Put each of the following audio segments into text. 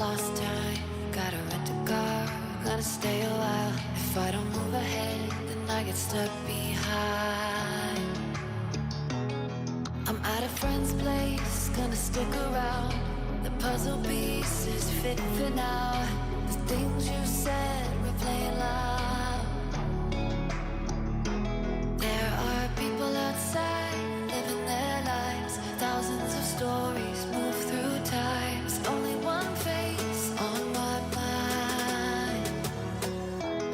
lost time, gotta rent a car, gonna stay a while. If I don't move ahead, then I get stuck behind. I'm at a friend's place, gonna stick around. The puzzle pieces fit for now. The things you said were playing loud. There are people outside living their lives. Thousands of stories move through time. There's only one face on my mind.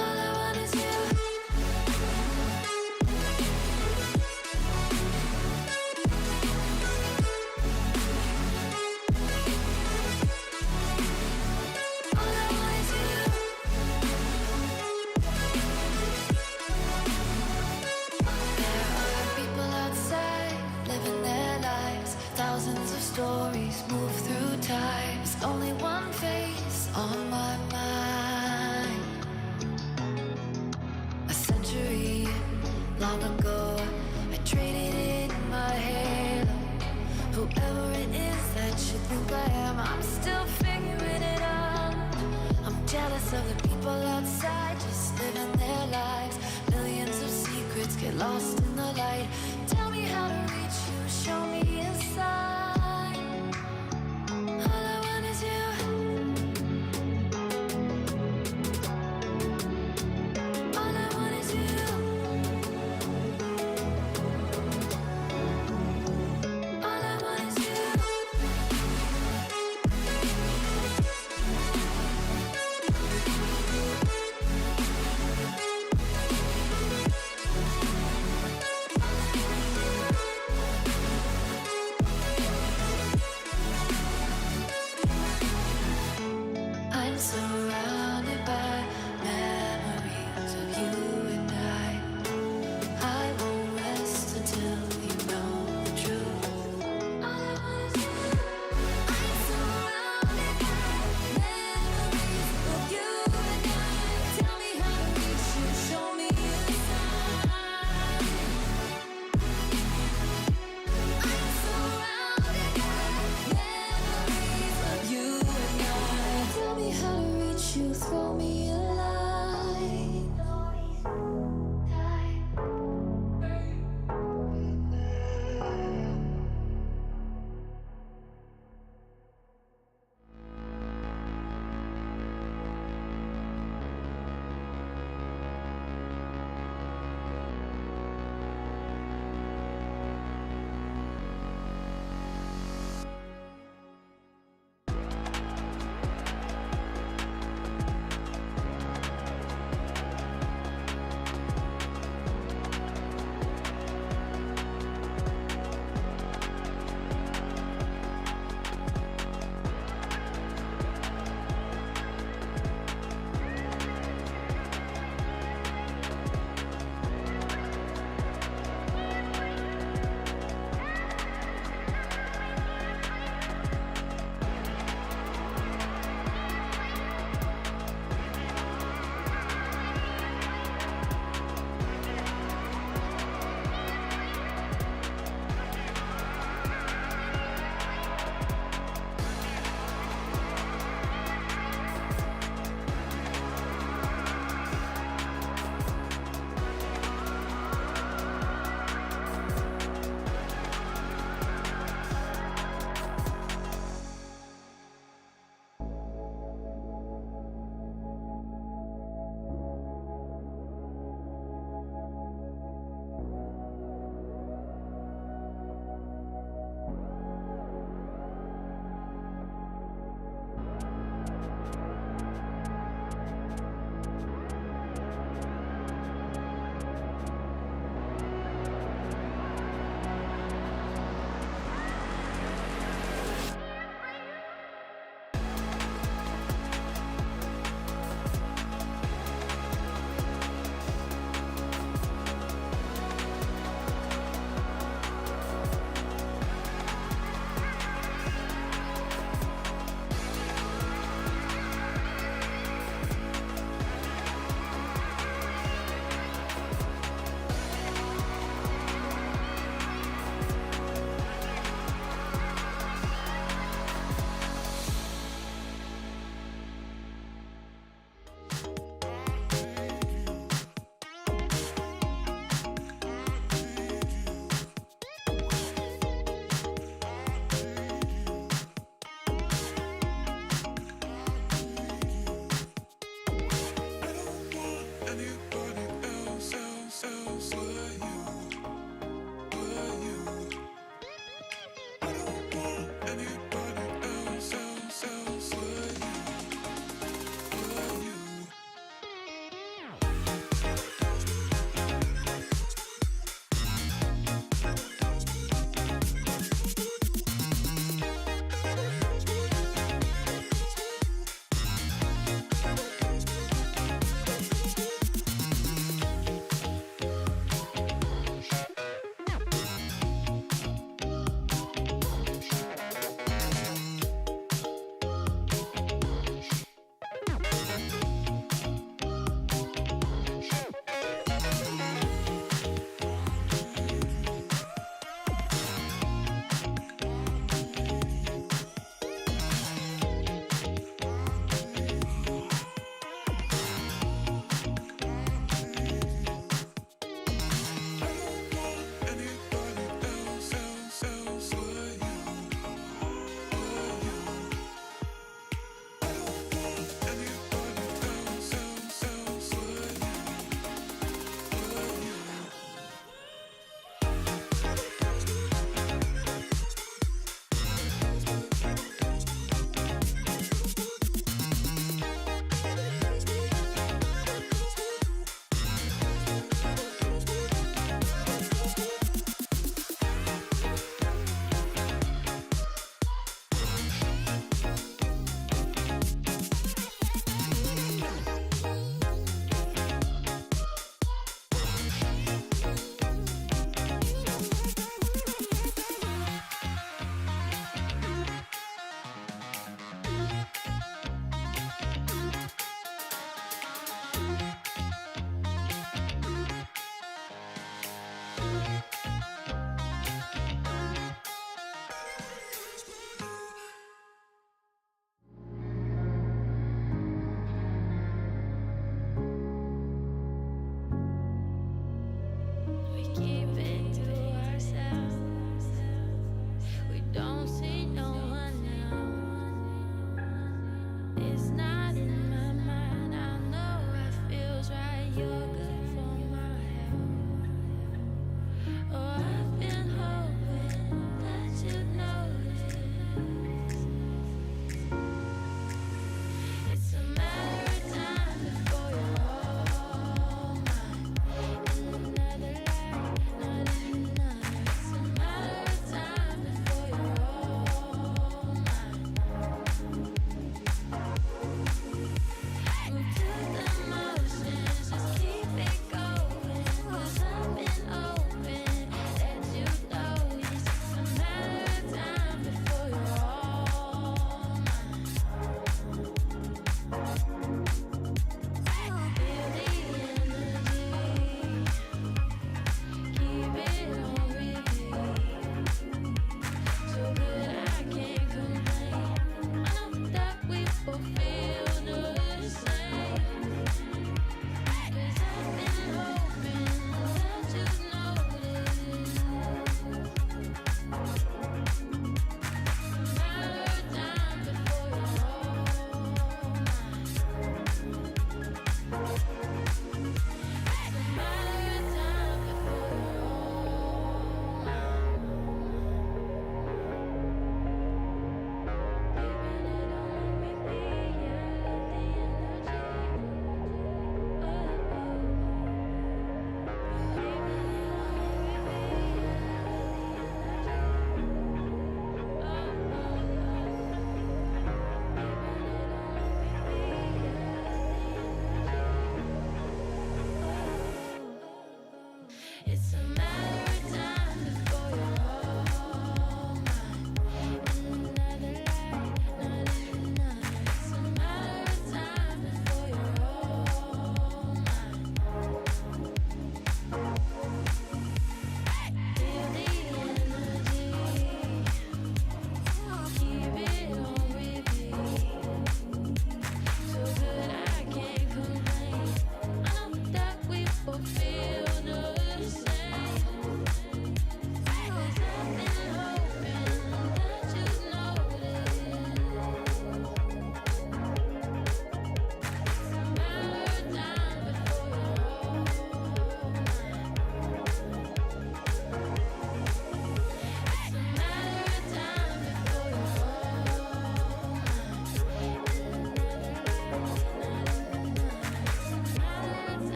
All I want is you. All I want is you. There are people outside living their lives. Thousands of stories move through time. There's only one face on my mind. A century long ago, I traded in my halo. Whoever it is that you think I am, I'm still figuring it out. I'm jealous of the people outside, just living their lives. Millions of secrets get lost in the light. Tell me how to reach you, show me a sign. All I want is you. All I want is you. All I want is you. All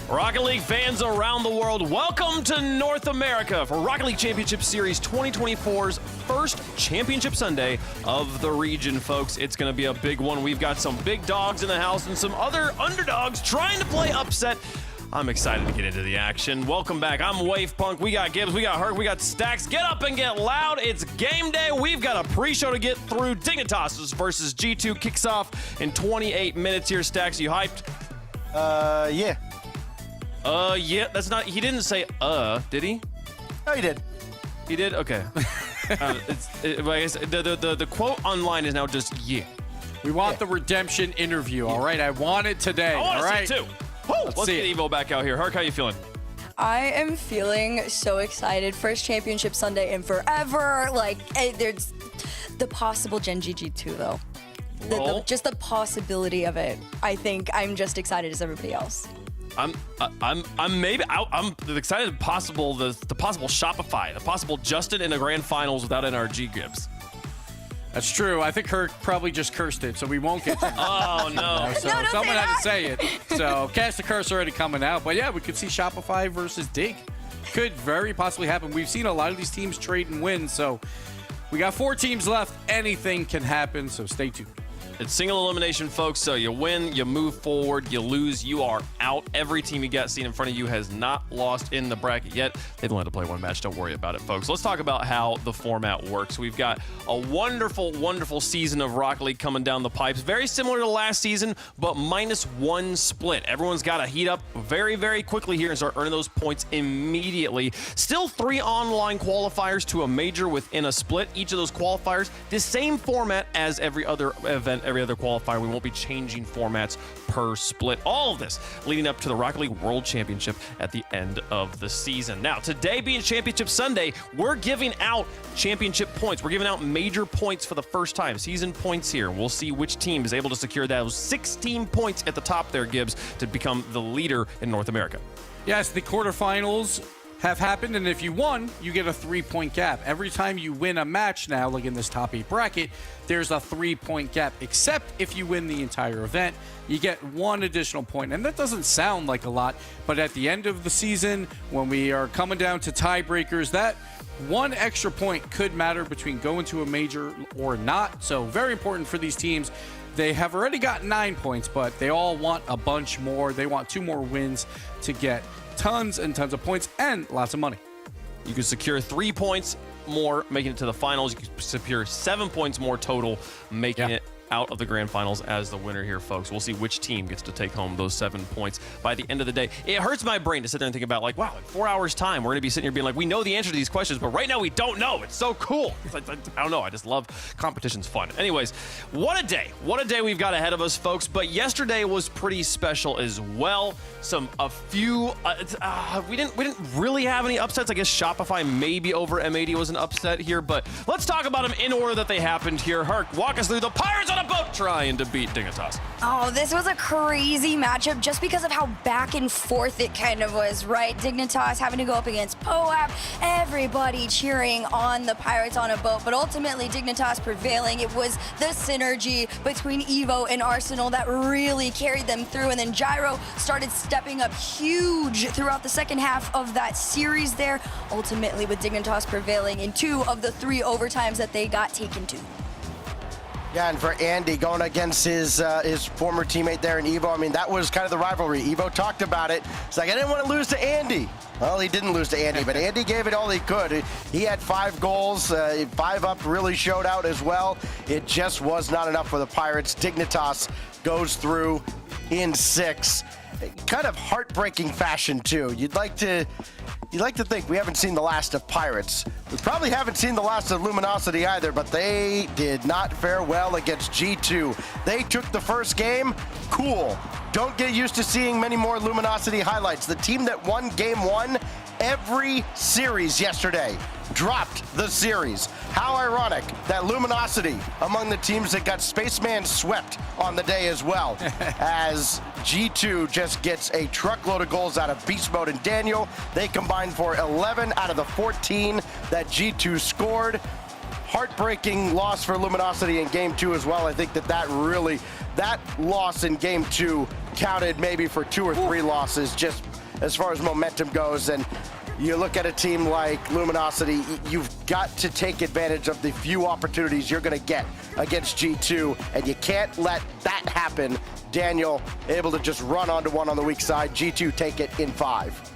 Rocket League fans around the world, welcome to North America for Rocket League Championship Series 2024's first Championship Sunday of the region, folks. It's going to be a big one. We've got some big dogs in the house and some other underdogs trying to play upset. I'm excited to get into the action. Welcome back. I'm Wave Punk. We got Gibbs, we got Herc, we got Stacks. Get up and get loud. It's game day. We've got a pre-show to get through. Dignitas versus G2 kicks off in 28 minutes here. Stacks, you hyped? Yeah. Yeah, that's not, he didn't say, did he? No, he did. He did? Okay. I guess the quote online is now just, yeah. We want the redemption interview, all right? I want it today, I want to see it too. Let's see get Evo back out here. Herc, how you feeling? I am feeling so excited. First Championship Sunday in forever. Like, there's the possible Gen.G G2, though. Just the possibility of it. I think I'm just excited as everybody else. I'm excited. The possible Shopify, the possible Justin in the grand finals without NRG Gibbs. That's true. I think Herc probably just cursed it, so we won't get to Oh, no. So No, don't someone say had that. to say it. So cast the curse already coming out. But yeah, we could see Shopify versus Dig. Could very possibly happen. We've seen a lot of these teams trade and win, so we got 4 teams left. Anything can happen, so stay tuned. It's single elimination, folks, so you win, you move forward, you lose, you are out. Every team you got seen in front of you has not lost in the bracket yet. They've only had to play one match. Don't worry about it, folks. Let's talk about how the format works. We've got a wonderful, wonderful season of Rocket League coming down the pipes. Very similar to last season, but -1 split. Everyone's got to heat up very, very quickly here and start earning those points immediately. Still 3 online qualifiers to a major within a split. Each of those qualifiers, the same format as every other event, every other qualifier. We won't be changing formats per split. All of this leading up to the Rocket League World Championship at the end of the season. Now, today being Championship Sunday, we're giving out championship points. We're giving out major points for the first time. Season points here. We'll see which team is able to secure those 16 points at the top there, Gibbs, to become the leader in North America. Yes, the quarterfinals have happened, and if you won, you get a 3-point gap. Every time you win a match now, like in this top 8 bracket, there's a 3-point gap, except if you win the entire event, you get 1 additional point. And that doesn't sound like a lot, but at the end of the season, when we are coming down to tiebreakers, that 1 extra point could matter between going to a major or not. So very important for these teams. They have already got 9 points, but they all want a bunch more. They want 2 more wins to get tons and tons of points and lots of money. You can secure 3 points more, making it to the finals. You can secure 7 points more total, making it out of the grand finals as the winner here, folks. We'll see which team gets to take home those 7 points by the end of the day. It hurts my brain to sit there and think about, like, wow, in 4 hours time, we're going to be sitting here being like, we know the answer to these questions, but right now we don't know. It's so cool. I don't know. I just love competition's fun. Anyways, what a day. What a day we've got ahead of us, folks. But yesterday was pretty special as well. We didn't really have any upsets. I guess Shopify maybe over M80 was an upset here, but let's talk about them in order that they happened here. Herc, walk us through the Pirates on a boat trying to beat Dignitas. Oh, this was a crazy matchup just because of how back and forth it kind of was, right? Dignitas having to go up against POAP, everybody cheering on the Pirates on a boat, but ultimately Dignitas prevailing. It was the synergy between Evo and Arsenal that really carried them through, and then Gyro started stepping up huge throughout the second half of that series there, ultimately with Dignitas prevailing in 2 of the 3 overtimes that they got taken to. Yeah, and for Andy going against his former teammate there in Evo, I mean, that was kind of the rivalry. Evo talked about it. It's like, I didn't want to lose to Andy. Well, he didn't lose to Andy, but Andy gave it all he could. He had 5 goals, 5 up really showed out as well. It just was not enough for the Pirates. Dignitas goes through in 6. Kind of heartbreaking fashion, too. You'd like to think we haven't seen the last of Pirates. We probably haven't seen the last of Luminosity either, but they did not fare well against G2. They took the first game. Cool. Don't get used to seeing many more Luminosity highlights. The team that won game 1 every series yesterday dropped the series. How ironic that Luminosity among the teams that got Spaceman swept on the day as well, as G2 just gets a truckload of goals out of Beast Mode and Daniel. They combined for 11 out of the 14 that G2 scored. Heartbreaking loss for Luminosity in game 2 as well. I think that loss in game 2 counted maybe for 2 or 3 losses just as far as momentum goes. And you look at a team like Luminosity, you've got to take advantage of the few opportunities you're going to get against G2, and you can't let that happen. Daniel able to just run onto one on the weak side. G2 take it in 5.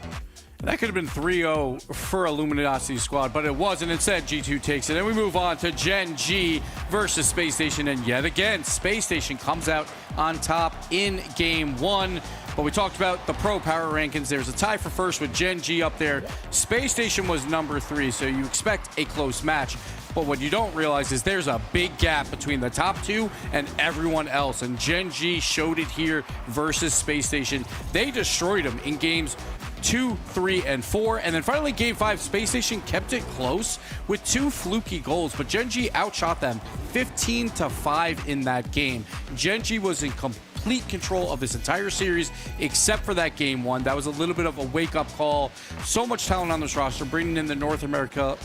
That could have been 3-0 for a Luminosity squad, but it wasn't. Instead, G2 takes it. And we move on to Gen.G versus Space Station. And yet again, Space Station comes out on top in game 1. But we talked about the pro power rankings. There's a tie for first with Gen.G up there. Space Station was number 3, so you expect a close match. But what you don't realize is there's a big gap between the top 2 and everyone else. And Gen.G showed it here versus Space Station. They destroyed them in games 2, 3, and 4. And then finally, game 5, Space Station kept it close with 2 fluky goals. But Gen.G outshot them 15-5 in that game. Gen.G was in complete control of this entire series, except for that game 1. That was a little bit of a wake-up call. So much talent on this roster, bringing in the North America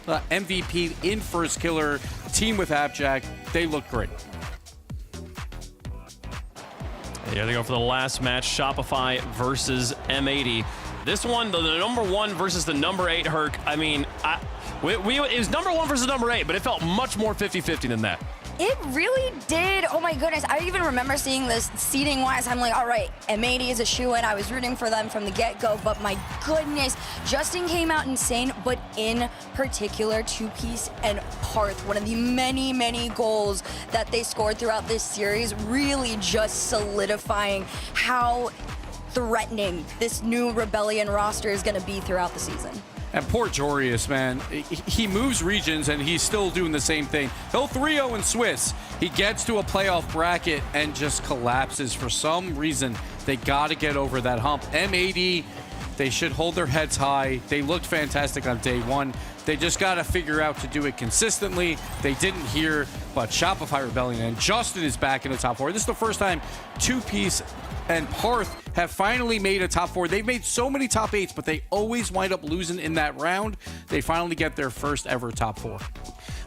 MVP in First Killer, team with Abjack. They look great. Here they go for the last match, Shopify versus M80. This one, the number 1 versus the number 8 Herc. I mean, it was number 1 versus number 8, but it felt much more 50-50 than that. It really did. Oh my goodness. I even remember seeing this seating wise. I'm like, all right, M80 is a shoo-in. I was rooting for them from the get-go, but my goodness, Justin came out insane, but in particular, 2Piece and Parth, one of the many, many goals that they scored throughout this series, really just solidifying how threatening this new Rebellion roster is going to be throughout the season. And poor Jorius, man. He moves regions, and he's still doing the same thing. He'll 3-0 in Swiss. He gets to a playoff bracket and just collapses. For some reason, they got to get over that hump. M80, they should hold their heads high. They looked fantastic on day 1. They just got to figure out to do it consistently. They didn't here, but Shopify Rebellion, and Justin is back in the top 4. This is the first time 2Piece and Parth have finally made a top 4. They've made so many top 8s, but they always wind up losing in that round. They finally get their first ever top 4.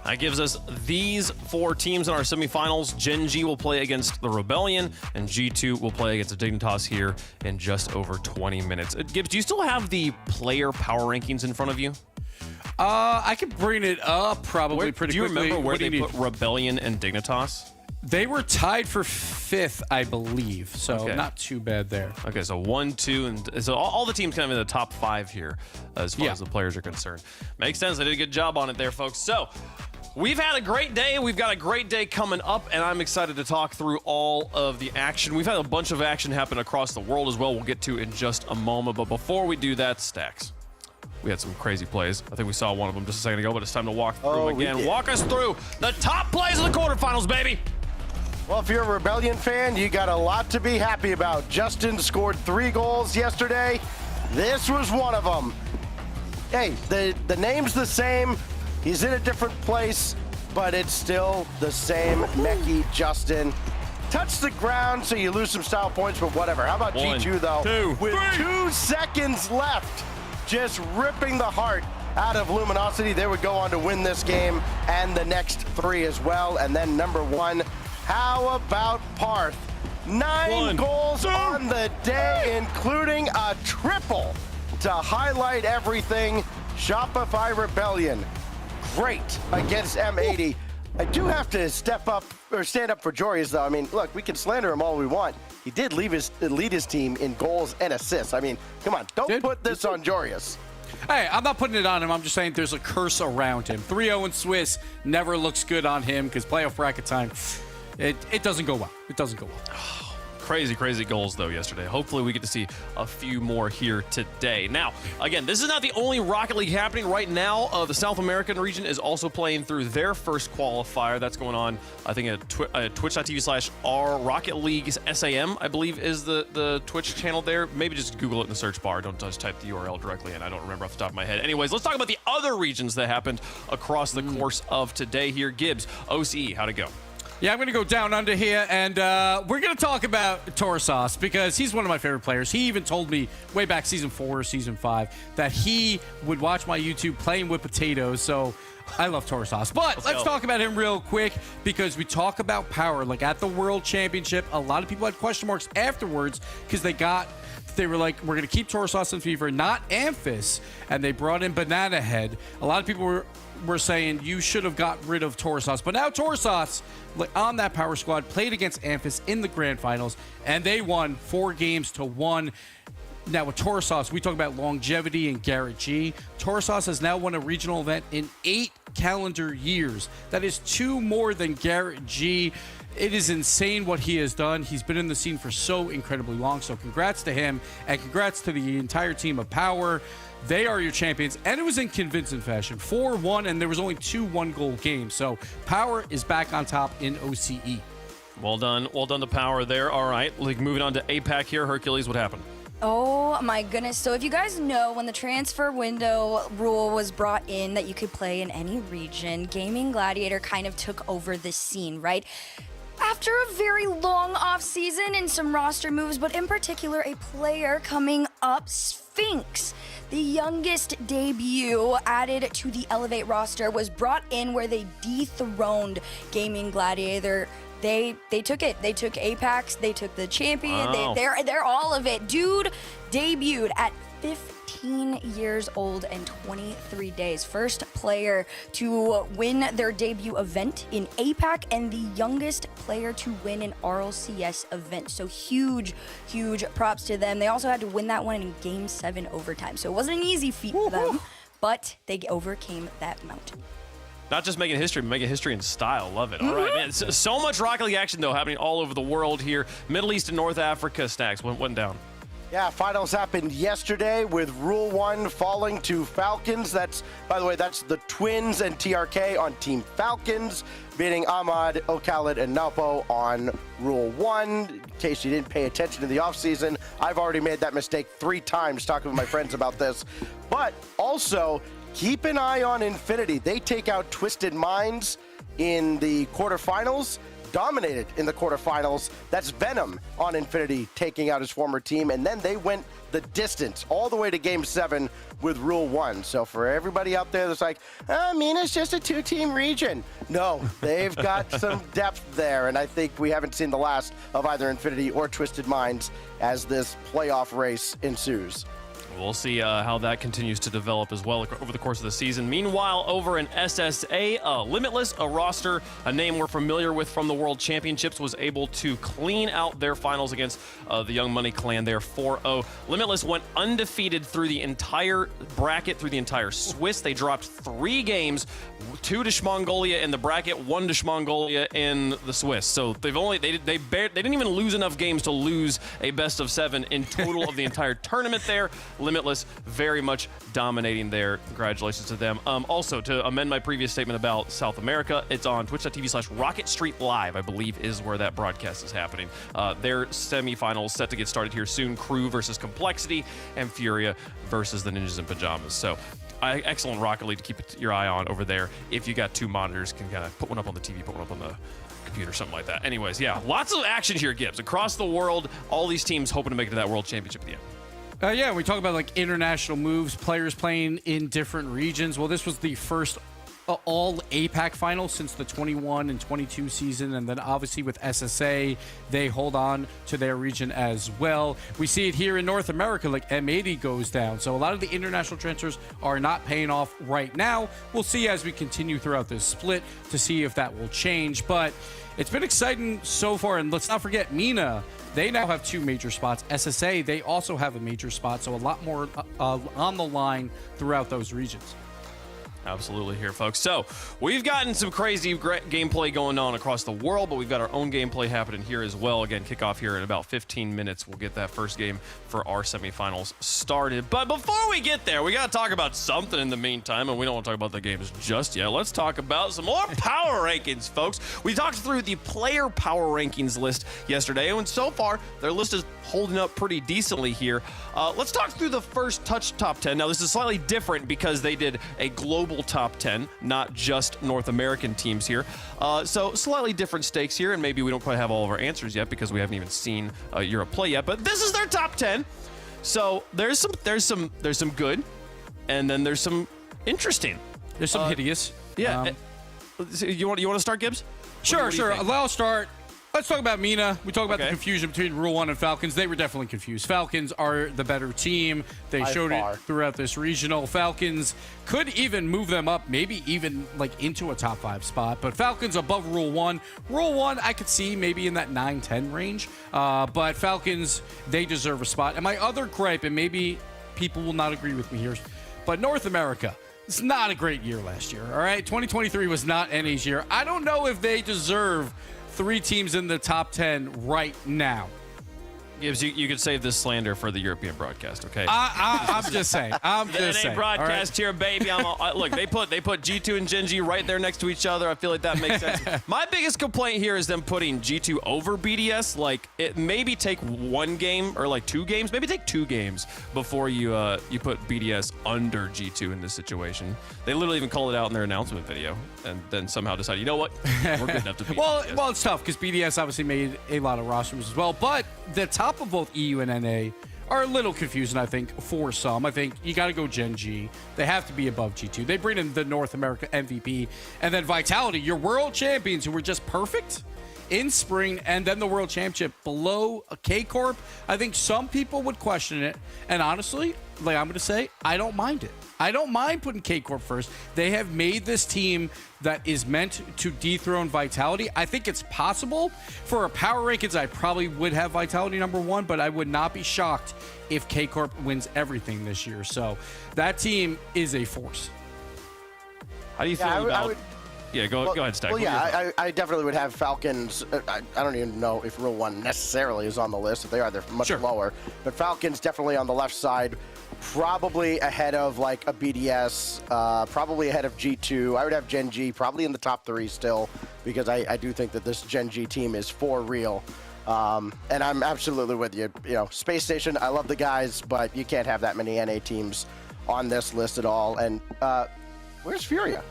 That gives us these 4 teams in our semifinals. Gen.G will play against the Rebellion, and G2 will play against the Dignitas here in just over 20 minutes. Gibbs, do you still have the player power rankings in front of you? I can bring it up probably pretty quickly. Do you remember where they put Rebellion and Dignitas? They were tied for 5th, I believe, so not too bad there. Okay, so 1, 2, and so all the teams kind of in the top 5 here as far as the players are concerned. Makes sense. They did a good job on it there, folks. So we've had a great day. We've got a great day coming up, and I'm excited to talk through all of the action. We've had a bunch of action happen across the world as well. We'll get to in just a moment, but before we do that, Stacks, we had some crazy plays. I think we saw one of them just a second ago, but it's time to walk through them again. Walk us through the top plays of the quarterfinals, baby. Well, if you're a Rebellion fan, you got a lot to be happy about. Justin scored 3 goals yesterday. This was one of them. Hey, the name's the same. He's in a different place, but it's still the same Mechie Justin. Touch the ground, so you lose some style points, but whatever. How about G2, though? 2, With 2 seconds left, just ripping the heart out of Luminosity. They would go on to win this game and the next 3 as well. And then number 1, how about Parth? 9 goals on the day, including a triple to highlight everything. Shopify Rebellion, great against M80. I do have to step up or stand up for Jorius, though. I mean, look, we can slander him all we want. He did lead his team in goals and assists. I mean, come on, don't put this on Jorius. Hey, I'm not putting it on him. I'm just saying there's a curse around him. 3-0 in Swiss never looks good on him because playoff bracket time, it doesn't go well. It doesn't go well. Crazy goals, though, yesterday. Hopefully, we get to see a few more here today. Now, again, this is not the only Rocket League happening right now. The South American region is also playing through their first qualifier. That's going on, I think, at twitch.tv/R Rocket League SAM, I believe, is the Twitch channel there. Maybe just Google it in the search bar. Don't just type the URL directly in. I don't remember off the top of my head. Anyways, let's talk about the other regions that happened across the course of today here. Gibbs, OCE, how'd it go? Yeah, I'm going to go down under here, and we're going to talk about Torsos because he's one of my favorite players. He even told me way back Season 4 or Season 5 that he would watch my YouTube playing with potatoes, so I love Torsos. But let's talk about him real quick because we talk about power. Like at the World Championship, a lot of people had question marks afterwards because they were like, we're going to keep Torsos and Fever, not Amphis, and they brought in Banana Head. A lot of people were saying you should have got rid of Torsos, but now Torsos on that power squad played against Amphis in the grand finals, and they won 4-1. Now with Torsos, we talk about longevity and Gen.G. Torsos has now won a regional event in 8 calendar years. That is 2 more than Gen.G. It is insane what he has done. He's been in the scene for so incredibly long. So congrats to him and congrats to the entire team of Power. They are your champions, and it was in convincing fashion. 4-1, and there was only 2 one-goal games. So Power is back on top in OCE. Well done to Power there. All right, like moving on to APAC here. Hercules, what happened? Oh my goodness. So if you guys know, when the transfer window rule was brought in that you could play in any region, Gaming Gladiator kind of took over the scene, right? After a very long off season and some roster moves, but in particular a player coming up, Sphinx, the youngest debut added to the Elevate roster, was brought in where they dethroned Gaming Gladiator. They took it. They took Apex. They took the champion. Wow. They're all of it. Dude debuted at 15 years old and 23 days. First player to win their debut event in APAC and the youngest player to win an Rlcs event. So huge props to them. They also had to win that one in Game 7 overtime. So it wasn't an easy feat for them, but they overcame that mountain. Not just making history, but making history in style. Love it. All right, man. So much Rocket League action, though, happening all over the world here. Middle East and North Africa. Stacks went down. Yeah, finals happened yesterday with Rule 1 falling to Falcons. By the way, that's the Twins and TRK on Team Falcons, beating Ahmad, Okhalid, and Napo on Rule 1. In case you didn't pay attention to the offseason, I've already made that mistake 3 times talking with my friends about this. But also, keep an eye on Infinity. They take out Twisted Minds in the quarterfinals, dominated in the quarterfinals. That's Venom on Infinity taking out his former team, and then they went the distance all the way to Game 7 with Rule 1. So for everybody out there that's like, MENA's just a 2-team region. No, they've got some depth there, and I think we haven't seen the last of either Infinity or Twisted Minds as this playoff race ensues. We'll see how that continues to develop as well over the course of the season. Meanwhile, over in SSA, Limitless, a roster, a name we're familiar with from the World Championships, was able to clean out their finals against the Young Money clan there, 4-0. Limitless went undefeated through the entire bracket, through the entire Swiss. They dropped 3 games, 2 to Shmongolia in the bracket, 1 to Shmongolia in the Swiss. So they didn't even lose enough games to lose a best of 7 in total of the entire tournament there. Limitless very much dominating there. Congratulations to them. Also, to amend my previous statement about South America, it's on twitch.tv/Rocket Street Live, I believe is where that broadcast is happening. Their semifinals set to get started here soon. Crew versus Complexity and Furia versus the Ninjas in Pajamas. So excellent Rocket League to keep your eye on over there. If you got 2 monitors, can kind of put one up on the TV, put one up on the computer, something like that. Anyways, yeah, lots of action here, Gibbs. Across the world, all these teams hoping to make it to that World Championship at the end. Yeah, we talk about like international moves, players playing in different regions. Well, this was the first all APAC final since the 21 and 22 season, and then obviously with SSA, they hold on to their region as well. We see it here in North America, like M80 goes down. So a lot of the international transfers are not paying off right now. We'll see as we continue throughout this split to see if that will change, but it's been exciting so far. And let's not forget MENA. They now have 2 major spots. SSA, they also have a major spot, so a lot more on the line throughout those regions. Absolutely here, folks. So we've gotten some crazy gameplay going on across the world, but we've got our own gameplay happening here as well. Again, kickoff here in about 15 minutes. We'll get that first game for for our semifinals started. But before we get there, we got to talk about something in the meantime, and we don't want to talk about the games just yet. Let's talk about some more power rankings, folks. We talked through the player power rankings list yesterday, and so far, their list is holding up pretty decently here. Let's talk through the first touch top 10. Now, this is slightly different because they did a global top 10, not just North American teams here. So slightly different stakes here, and maybe we don't quite have all of our answers yet because we haven't even seen Europe play yet. But this is their top 10. So there's some good, and then there's some interesting. There's some hideous. Yeah. You want to start, Gibbs? Sure. I'll start. Let's talk about MENA. We talk about the Okay. confusion between Rule 1 and Falcons. They were definitely confused. Falcons are the better team. They By showed far. it throughout this regional. Falcons could even move them up, maybe even like into a top 5 spot. But Falcons above Rule 1. Rule 1, I could see maybe in that 9-10 range. But Falcons, they deserve a spot. And my other gripe, and maybe people will not agree with me here, but North America. It's not a great year last year, all right? 2023 was not NA's year. I don't know if they deserve 3 teams in the top 10 right now. Gibbs, you could save this slander for the European broadcast, okay? I'm just saying. That ain't broadcast here, baby. Look, they put G2 and Gen.G right there next to each other. I feel like that makes sense. My biggest complaint here is them putting G2 over BDS. Like, it maybe take 1 game or like 2 games. Maybe take 2 games before you put BDS under G2 in this situation. They literally even called it out in their announcement video, and then somehow decided, you know what, we're good enough to beat BDS. Well, it's tough because BDS obviously made a lot of rosters as well. But the top of both EU and NA are a little confusing, I think, for some. I think you got to go Gen.G. They have to be above G2. They bring in the North America MVP. And then Vitality, your world champions who were just perfect in spring, and then the world championship below a K-Corp. I think some people would question it. And honestly, like I'm going to say, I don't mind it. I don't mind putting K-Corp first. They have made this team that is meant to dethrone Vitality. I think it's possible. For a power rankings, I probably would have Vitality number 1, but I would not be shocked if K-Corp wins everything this year. So that team is a force. How do you feel about... Yeah, go ahead, Stack. Well, yeah, I definitely would have Falcons. I don't even know if Rule 1 necessarily is on the list. If they are, they're much lower. But Falcons definitely on the left side, probably ahead of like a BDS, probably ahead of G2. I would have Gen.G probably in the top 3 still, because I do think that this Gen.G team is for real. And I'm absolutely with you. You know, Space Station, I love the guys, but you can't have that many NA teams on this list at all. And where's Furia?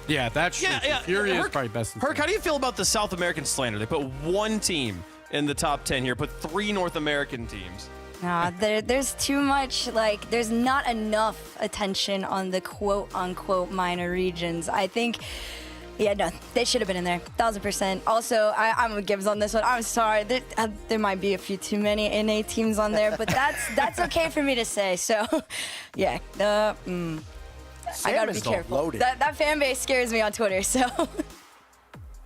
Yeah, that's true. Furia is probably best. Herc, how do you feel about the South American slander? They put 1 team in the top 10 here, put 3 North American teams. Nah, there's too much, like, there's not enough attention on the quote-unquote minor regions. I think, yeah, no, they should have been in there, 1,000%. Also, I'm with Gibbs on this one. I'm sorry, there might be a few too many NA teams on there, but that's okay for me to say. So, yeah, I gotta be careful. That fan base scares me on Twitter, so.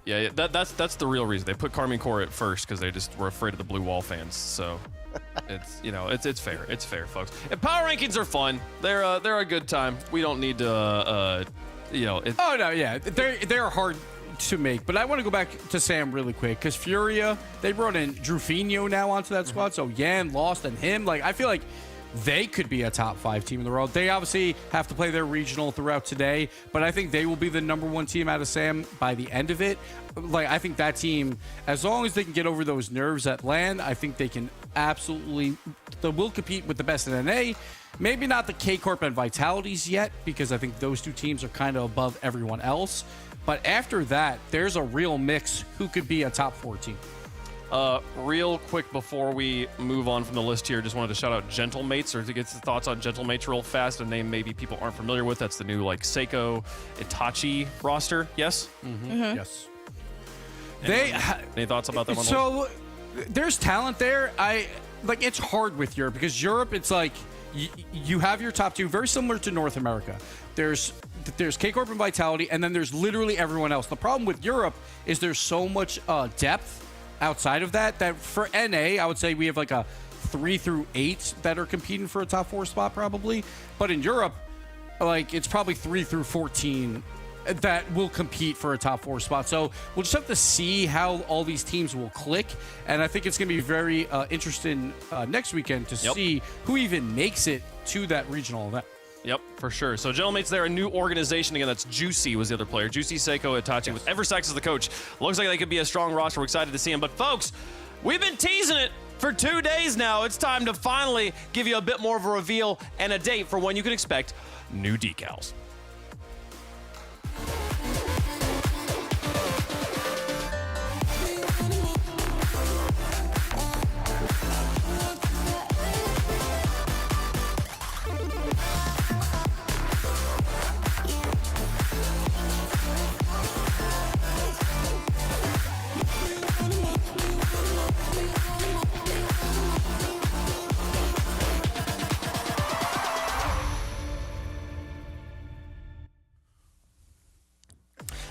Yeah, that's the real reason. They put Carmine Core at first because they just were afraid of the Blue Wall fans. So it's, you know, it's fair. It's fair, folks. And power rankings are fun. They're a good time. We don't need to, you know. Oh no, yeah, they're hard to make. But I want to go back to Sam really quick because Furia, they brought in Drufinho now onto that squad. So Yan lost and him. Like, I feel like they could be a top 5 team in the world. They obviously have to play their regional throughout today, but I think they will be the number 1 team out of Sam by the end of it. Like, I think that team, as long as they can get over those nerves at LAN, I think they can absolutely, they will compete with the best in NA. Maybe not the K-Corp and Vitalities yet, because I think those 2 teams are kind of above everyone else. But after that, there's a real mix who could be a top 4 team. Real quick before we move on from the list here, just wanted to shout out Gentlemates, or to get some thoughts on Gentlemates real fast, a name maybe people aren't familiar with. That's the new like Seiko Itachi roster. Yes? Yes. Any thoughts about that one? So there's talent there. It's hard with Europe because Europe, it's like you have your top 2, very similar to North America. There's K-Corp and Vitality, and then there's literally everyone else. The problem with Europe is there's so much depth outside of that for NA, I would say we have like a 3 through 8 that are competing for a top 4 spot probably. But in Europe, like, it's probably 3 through 14 that will compete for a top 4 spot. So we'll just have to see how all these teams will click. And I think it's going to be very interesting next weekend to see who even makes it to that regional event. Yep, for sure. So, Gentlemates, they're a new organization. Again, that's Juicy was the other player. Juicy, Seiko, Itachi with Eversax as the coach. Looks like they could be a strong roster. We're excited to see them. But, folks, we've been teasing it for 2 days now. It's time to finally give you a bit more of a reveal and a date for when you can expect new decals.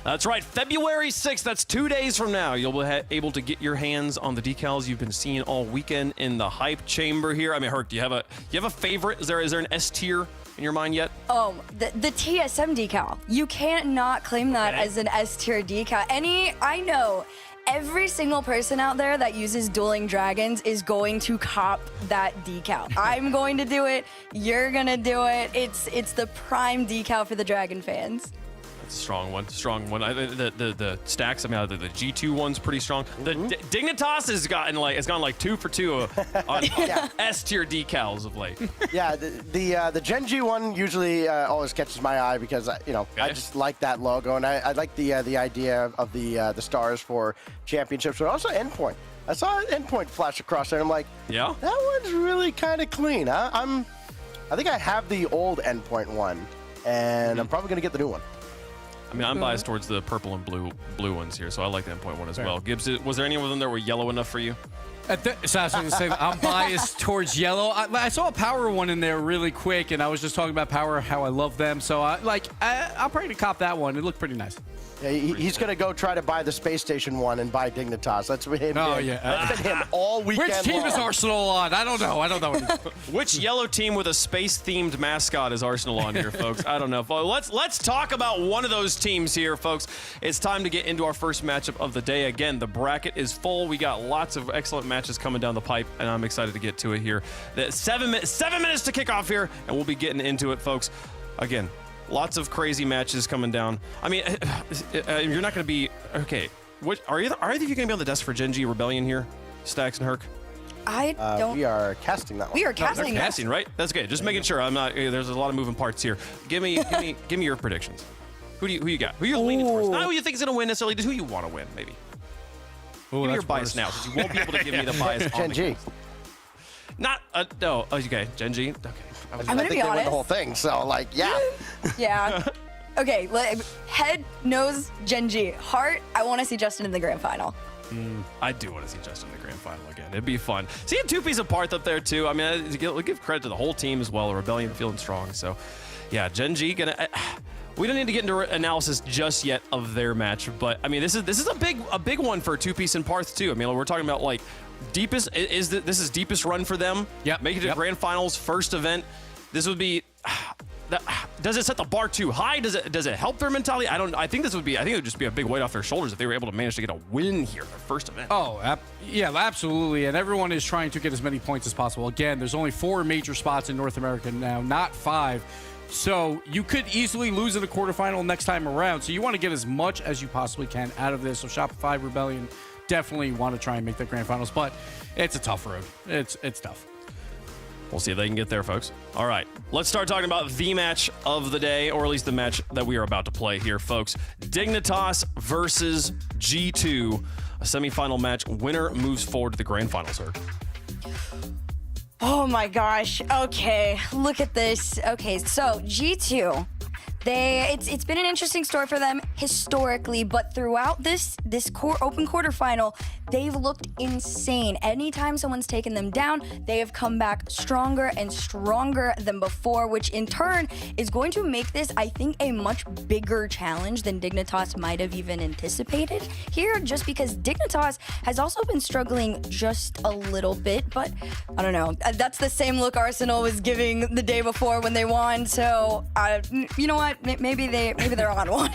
That's right, February 6th, that's 2 days from now. You'll be able to get your hands on the decals you've been seeing all weekend in the hype chamber here. I mean, Herc, do you have a favorite? Is there an S tier in your mind yet? Oh, the TSM decal. You can't not claim that as an S tier decal. I know every single person out there that uses Dueling Dragons is going to cop that decal. I'm going to do it. You're gonna do it. It's the prime decal for the Dragon fans. That's a strong one. The stacks, I mean, the G2 one's pretty strong. The Dignitas has gone like 2 for 2 on S tier decals of late. Yeah, the Gen.G one usually always catches my eye because I just like that logo, and I like the idea of the stars for championships, but also Endpoint. I saw Endpoint flash across there, and I'm like, yeah, that one's really kind of clean. I think I have the old Endpoint one, and I'm probably gonna get the new one. I mean, I'm biased towards the purple and blue ones here, so I like the Endpoint one as well. Gibbs, was there any of them that were yellow enough for you? So I was going to say, I'm biased towards yellow. I saw a power one in there really quick, and I was just talking about power, how I love them. So I'm probably going to cop that one. It looked pretty nice. Yeah, he's going to go try to buy the space station one and buy Dignitas. That's what him. Oh, yeah. That's been him all weekend. Which team long. is Arsenal on? I don't know. Which yellow team with a space-themed mascot is Arsenal on here, folks? I don't know. Let's talk about one of those teams here, folks. It's time to get into our first matchup of the day. Again, the bracket is full. We got lots of excellent matches coming down the pipe, and I'm excited to get to it here. 7 minutes to kick off here, and we'll be getting into it, folks. Again, lots of crazy matches coming down. I mean, you're not going to be... Okay, are either of you going to be on the desk for Gen.G Rebellion here, Stacks and Herc? I don't... We are casting that one. We are casting. Casting, right? That's good. Just making sure. I'm not... There's a lot of moving parts here. Give me your predictions. Who you got? Who you leaning towards? Not who you think is going to win necessarily, just who you want to win, maybe. Give me your bias now, since you won't be able to give me the bias. Gen.G. Not... no. Oh, okay. Gen.G? Okay. I'm going to be they win honest. the whole thing, so yeah. Yeah. Okay, head, nose, Gen.G. Heart, I want to see Justin in the grand final. I do want to see Justin in the grand final again. It'd be fun. Seeing 2-piece of Parth up there, too. I mean, give credit to the whole team as well. The Rebellion feeling strong. So, yeah, Gen.G gonna... we don't need to get into analysis just yet of their match, but, I mean, this is a big one for 2-piece and Parth, too. I mean, we're talking about, deepest... This is deepest run for them. Yep. Make it to grand finals, first event. This would be... does it set the bar too high? Does it help their mentality? I think it would just be a big weight off their shoulders if they were able to manage to get a win here, their first event. Oh, yeah, absolutely. And everyone is trying to get as many points as possible. Again, there's only 4 major spots in North America now, not 5. So you could easily lose in the quarterfinal next time around. So you want to get as much as you possibly can out of this. So Shopify Rebellion definitely want to try and make the grand finals, but it's a tough road. It's tough. We'll see if they can get there, folks. All right, let's start talking about the match of the day, or at least the match that we are about to play here, folks. Dignitas versus G2, a semifinal match. Winner moves forward to the grand finals, Herc. Oh my gosh. Okay, look at this. Okay, so G2, it's been an interesting story for them historically, but throughout this open quarterfinal, they've looked insane. Anytime someone's taken them down, they have come back stronger and stronger than before, which in turn is going to make this, I think, a much bigger challenge than Dignitas might have even anticipated here, just because Dignitas has also been struggling just a little bit, but I don't know. That's the same look Arsenal was giving the day before when they won, so you know what? what? Maybe they're on one.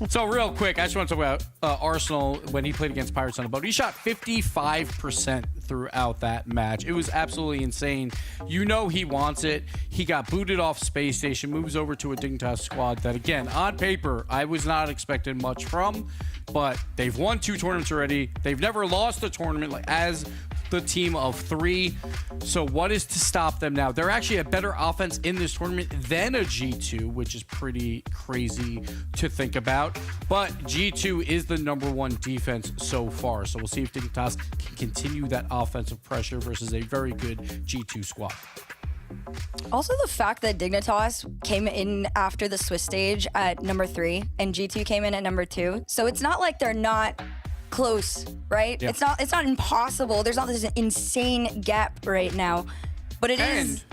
So real quick, I just want to talk about Arsenal when he played against Pirates on the boat. He shot 55% throughout that match. It was absolutely insane. You know he wants it. He got booted off Space Station, moves over to a Dignitas squad that, again, on paper, I was not expecting much from, but they've won 2 tournaments already. They've never lost a tournament as the team of 3. So what is to stop them now? They're actually a better offense in this tournament than a G2, which is pretty crazy to think about. But G2 is the #1 defense so far. So we'll see if Dignitas can continue that offensive pressure versus a very good G2 squad. Also, the fact that Dignitas came in after the Swiss stage at number 3 and G2 came in at number 2. So it's not like they're not close, right? Yeah. It's not impossible. There's not this insane gap right now, but it is.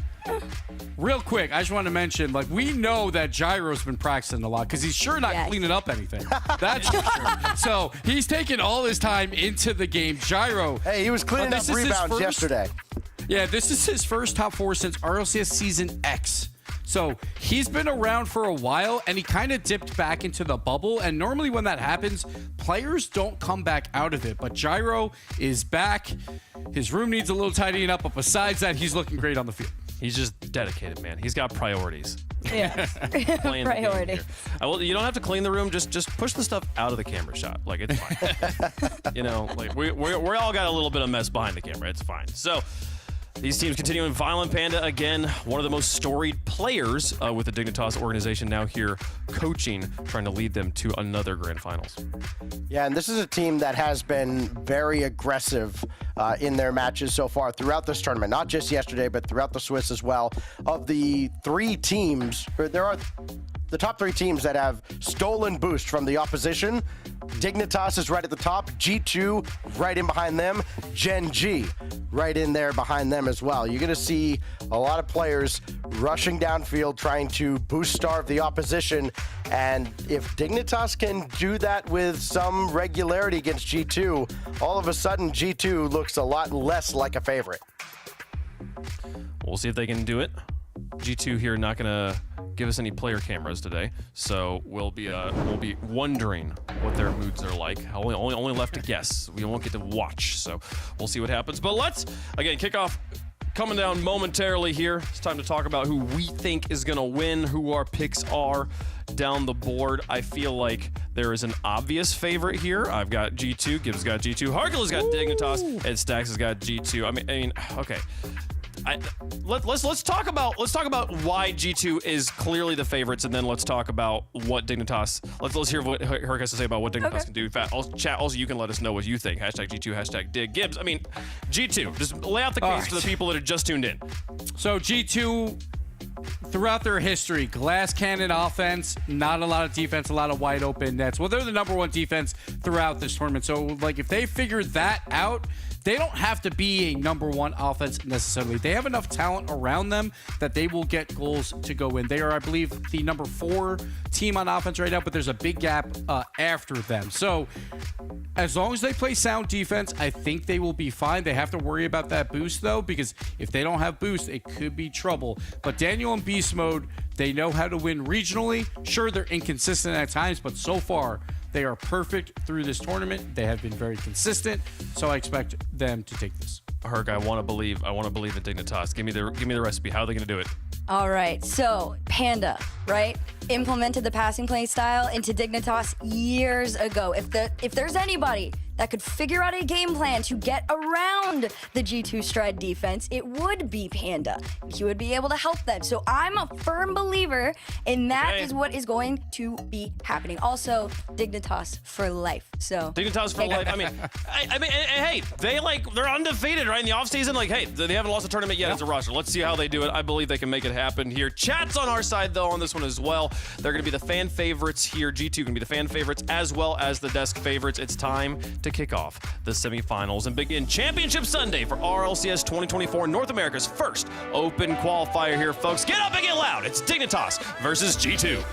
Real quick, I just want to mention, we know that Gyro's been practicing a lot because he's sure not cleaning up anything. That's for sure. So he's taking all his time into the game. Gyro. Hey, he was cleaning up rebounds yesterday. Yeah, this is his first top 4 since RLCS Season X. So he's been around for a while, and he kind of dipped back into the bubble. And normally when that happens, players don't come back out of it. But Gyro is back. His room needs a little tidying up, but besides that, he's looking great on the field. He's just dedicated, man. He's got priorities. Yeah. Priority. Well, you don't have to clean the room. Just push the stuff out of the camera shot. It's fine. We all got a little bit of mess behind the camera. It's fine. So these teams continuing. Violent Panda, again, one of the most storied players with the Dignitas organization, now here coaching, trying to lead them to another grand finals. Yeah, and this is a team that has been very aggressive in their matches so far throughout this tournament, not just yesterday, but throughout the Swiss as well. Of the 3 teams, there are the top 3 teams that have stolen boost from the opposition. Dignitas is right at the top, G2 right in behind them, Gen.G right in there behind them as well. You're going to see a lot of players rushing downfield trying to boost starve the opposition, and if Dignitas can do that with some regularity against G2, all of a sudden G2 looks a lot less like a favorite. We'll see if they can do it. G2 here not going to give us any player cameras today, so we'll be wondering what their moods are like. Only left to guess. We won't get to watch, so we'll see what happens. But let's again kick off. Coming down momentarily here. It's time to talk about who we think is going to win, who our picks are down the board. I feel like there is an obvious favorite here. I've got G2, Gibbs got G2, Harkle's got Dignitas, and Stacks has got G2. I mean, okay. Let's talk about why G2 is clearly the favorites, and then let's talk about what Dignitas. Let's hear what Herc has to say about what Dignitas can do. In fact, also you can let us know what you think. #G2 #Dig Gibbs. I mean, G2. Just lay out the case to the people that have just tuned in. So G2, throughout their history, glass cannon offense, not a lot of defense, a lot of wide open nets. Well, they're the #1 defense throughout this tournament. So if they figure that out, they don't have to be a #1 offense necessarily. They have enough talent around them that they will get goals to go in. They are, I believe, the #4 team on offense right now, but there's a big gap after them. So as long as they play sound defense, I think they will be fine. They have to worry about that boost, though, because if they don't have boost, it could be trouble. But Daniel in Beast Mode, they know how to win regionally. Sure, they're inconsistent at times, but so far, they are perfect through this tournament. They have been very consistent, so I expect them to take this. Herc, I want to believe in Dignitas. Give me the recipe. How are they going to do it? All right, so Panda, right, implemented the passing play style into Dignitas years ago. If there's anybody that could figure out a game plan to get around the G2 Stride defense, it would be Panda. He would be able to help them. So I'm a firm believer, and that is what is going to be happening. Also, Dignitas for life. So Dignitas for life. I mean, hey, they're undefeated, right? In the offseason, hey, they haven't lost a tournament yet as a roster. Let's see how they do it. I believe they can make it happen here. Chat's on our side, though, on this one as well. They're going to be the fan favorites here. G2 going to be the fan favorites as well as the desk favorites. It's time to kick off the semifinals and begin Championship Sunday for RLCS 2024, North America's first open qualifier here, folks. Get up and get loud. It's Dignitas versus G2.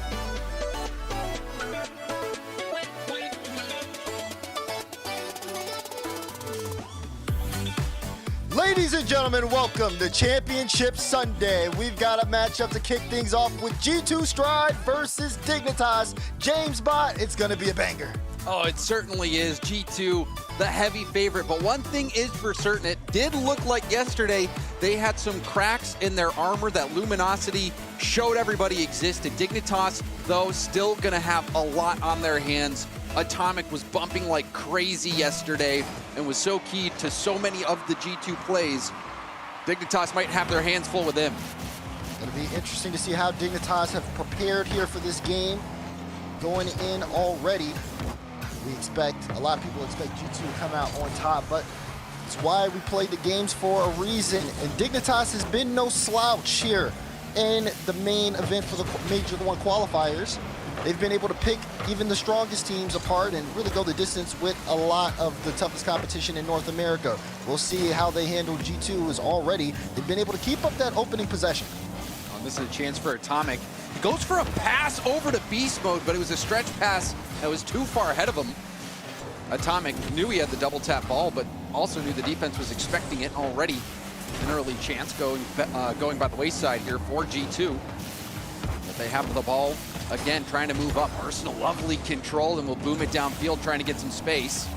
Ladies and gentlemen, welcome to Championship Sunday. We've got a matchup to kick things off with G2 Stride versus Dignitas. James Bott, it's going to be a banger. Oh, it certainly is. G2, the heavy favorite. But one thing is for certain, it did look like yesterday they had some cracks in their armor. That luminosity showed everybody existed. Dignitas, though, still going to have a lot on their hands. Atomic was bumping like crazy yesterday and was so key to so many of the G2 plays. Dignitas might have their hands full with him. It'll be interesting to see how Dignitas have prepared here for this game. Going in already, a lot of people expect G2 to come out on top, but it's why we played the games for a reason. And Dignitas has been no slouch here in the main event for the Major 1 qualifiers. They've been able to pick even the strongest teams apart and really go the distance with a lot of the toughest competition in North America. We'll see how they handle G2 as already. They've been able to keep up that opening possession. This is a chance for Atomic. He goes for a pass over to beast mode, but it was a stretch pass that was too far ahead of him. Atomic knew he had the double tap ball, but also knew the defense was expecting it already. An early chance going by the wayside here for G2. But they have the ball again, trying to move up. Arsenal, lovely control, and will boom it downfield, trying to get some space.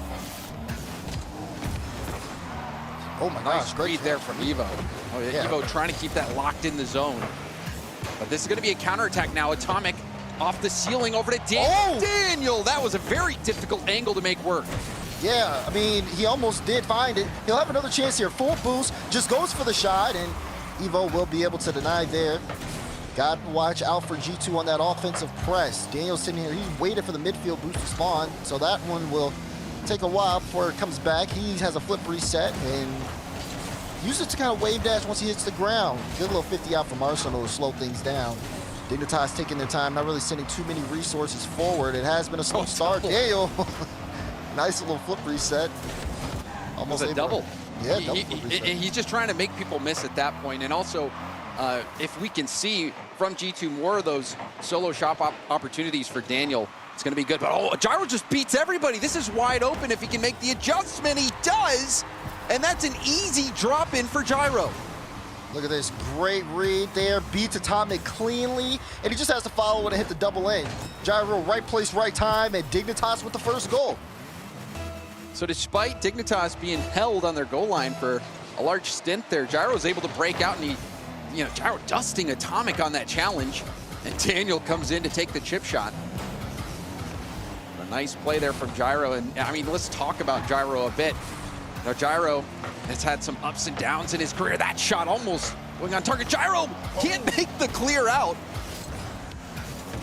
Oh my Nice gosh, great read there from Evo. Oh, yeah, Evo trying to keep that locked in the zone. But this is going to be a counterattack now. Atomic off the ceiling over to Daniel. Daniel, that was a very difficult angle to make work. Yeah, I mean, he almost did find it. He'll have another chance here. Full boost, just goes for the shot, and Evo will be able to deny there. Got to watch out for G2 on that offensive press. Daniel's sitting here. He waited for the midfield boost to spawn, so that one will take a while before it comes back. He has a flip reset and use it to kind of wave dash once he hits the ground. Good little 50 out from Arsenal to slow things down. Dignitas taking their time, not really sending too many resources forward. It has been a slow start. Daniel, nice little flip reset. Almost a double. Yeah, double flip reset. He's just trying to make people miss at that point. And also, if we can see from G2 more of those solo shop opportunities for Daniel, it's going to be good. But oh, Gyro just beats everybody. This is wide open. If he can make the adjustment, he does. And that's an easy drop in for Gyro. Look at this great read there. Beats Atomic cleanly. And he just has to follow it and hit the double in. Gyro, right place, right time. And Dignitas with the first goal. So despite Dignitas being held on their goal line for a large stint there, Gyro's able to break out, and Gyro dusting Atomic on that challenge. And Daniel comes in to take the chip shot. A nice play there from Gyro. And I mean, let's talk about Gyro a bit. Now, Gyro has had some ups and downs in his career. That shot almost going on target. Gyro can't make the clear out.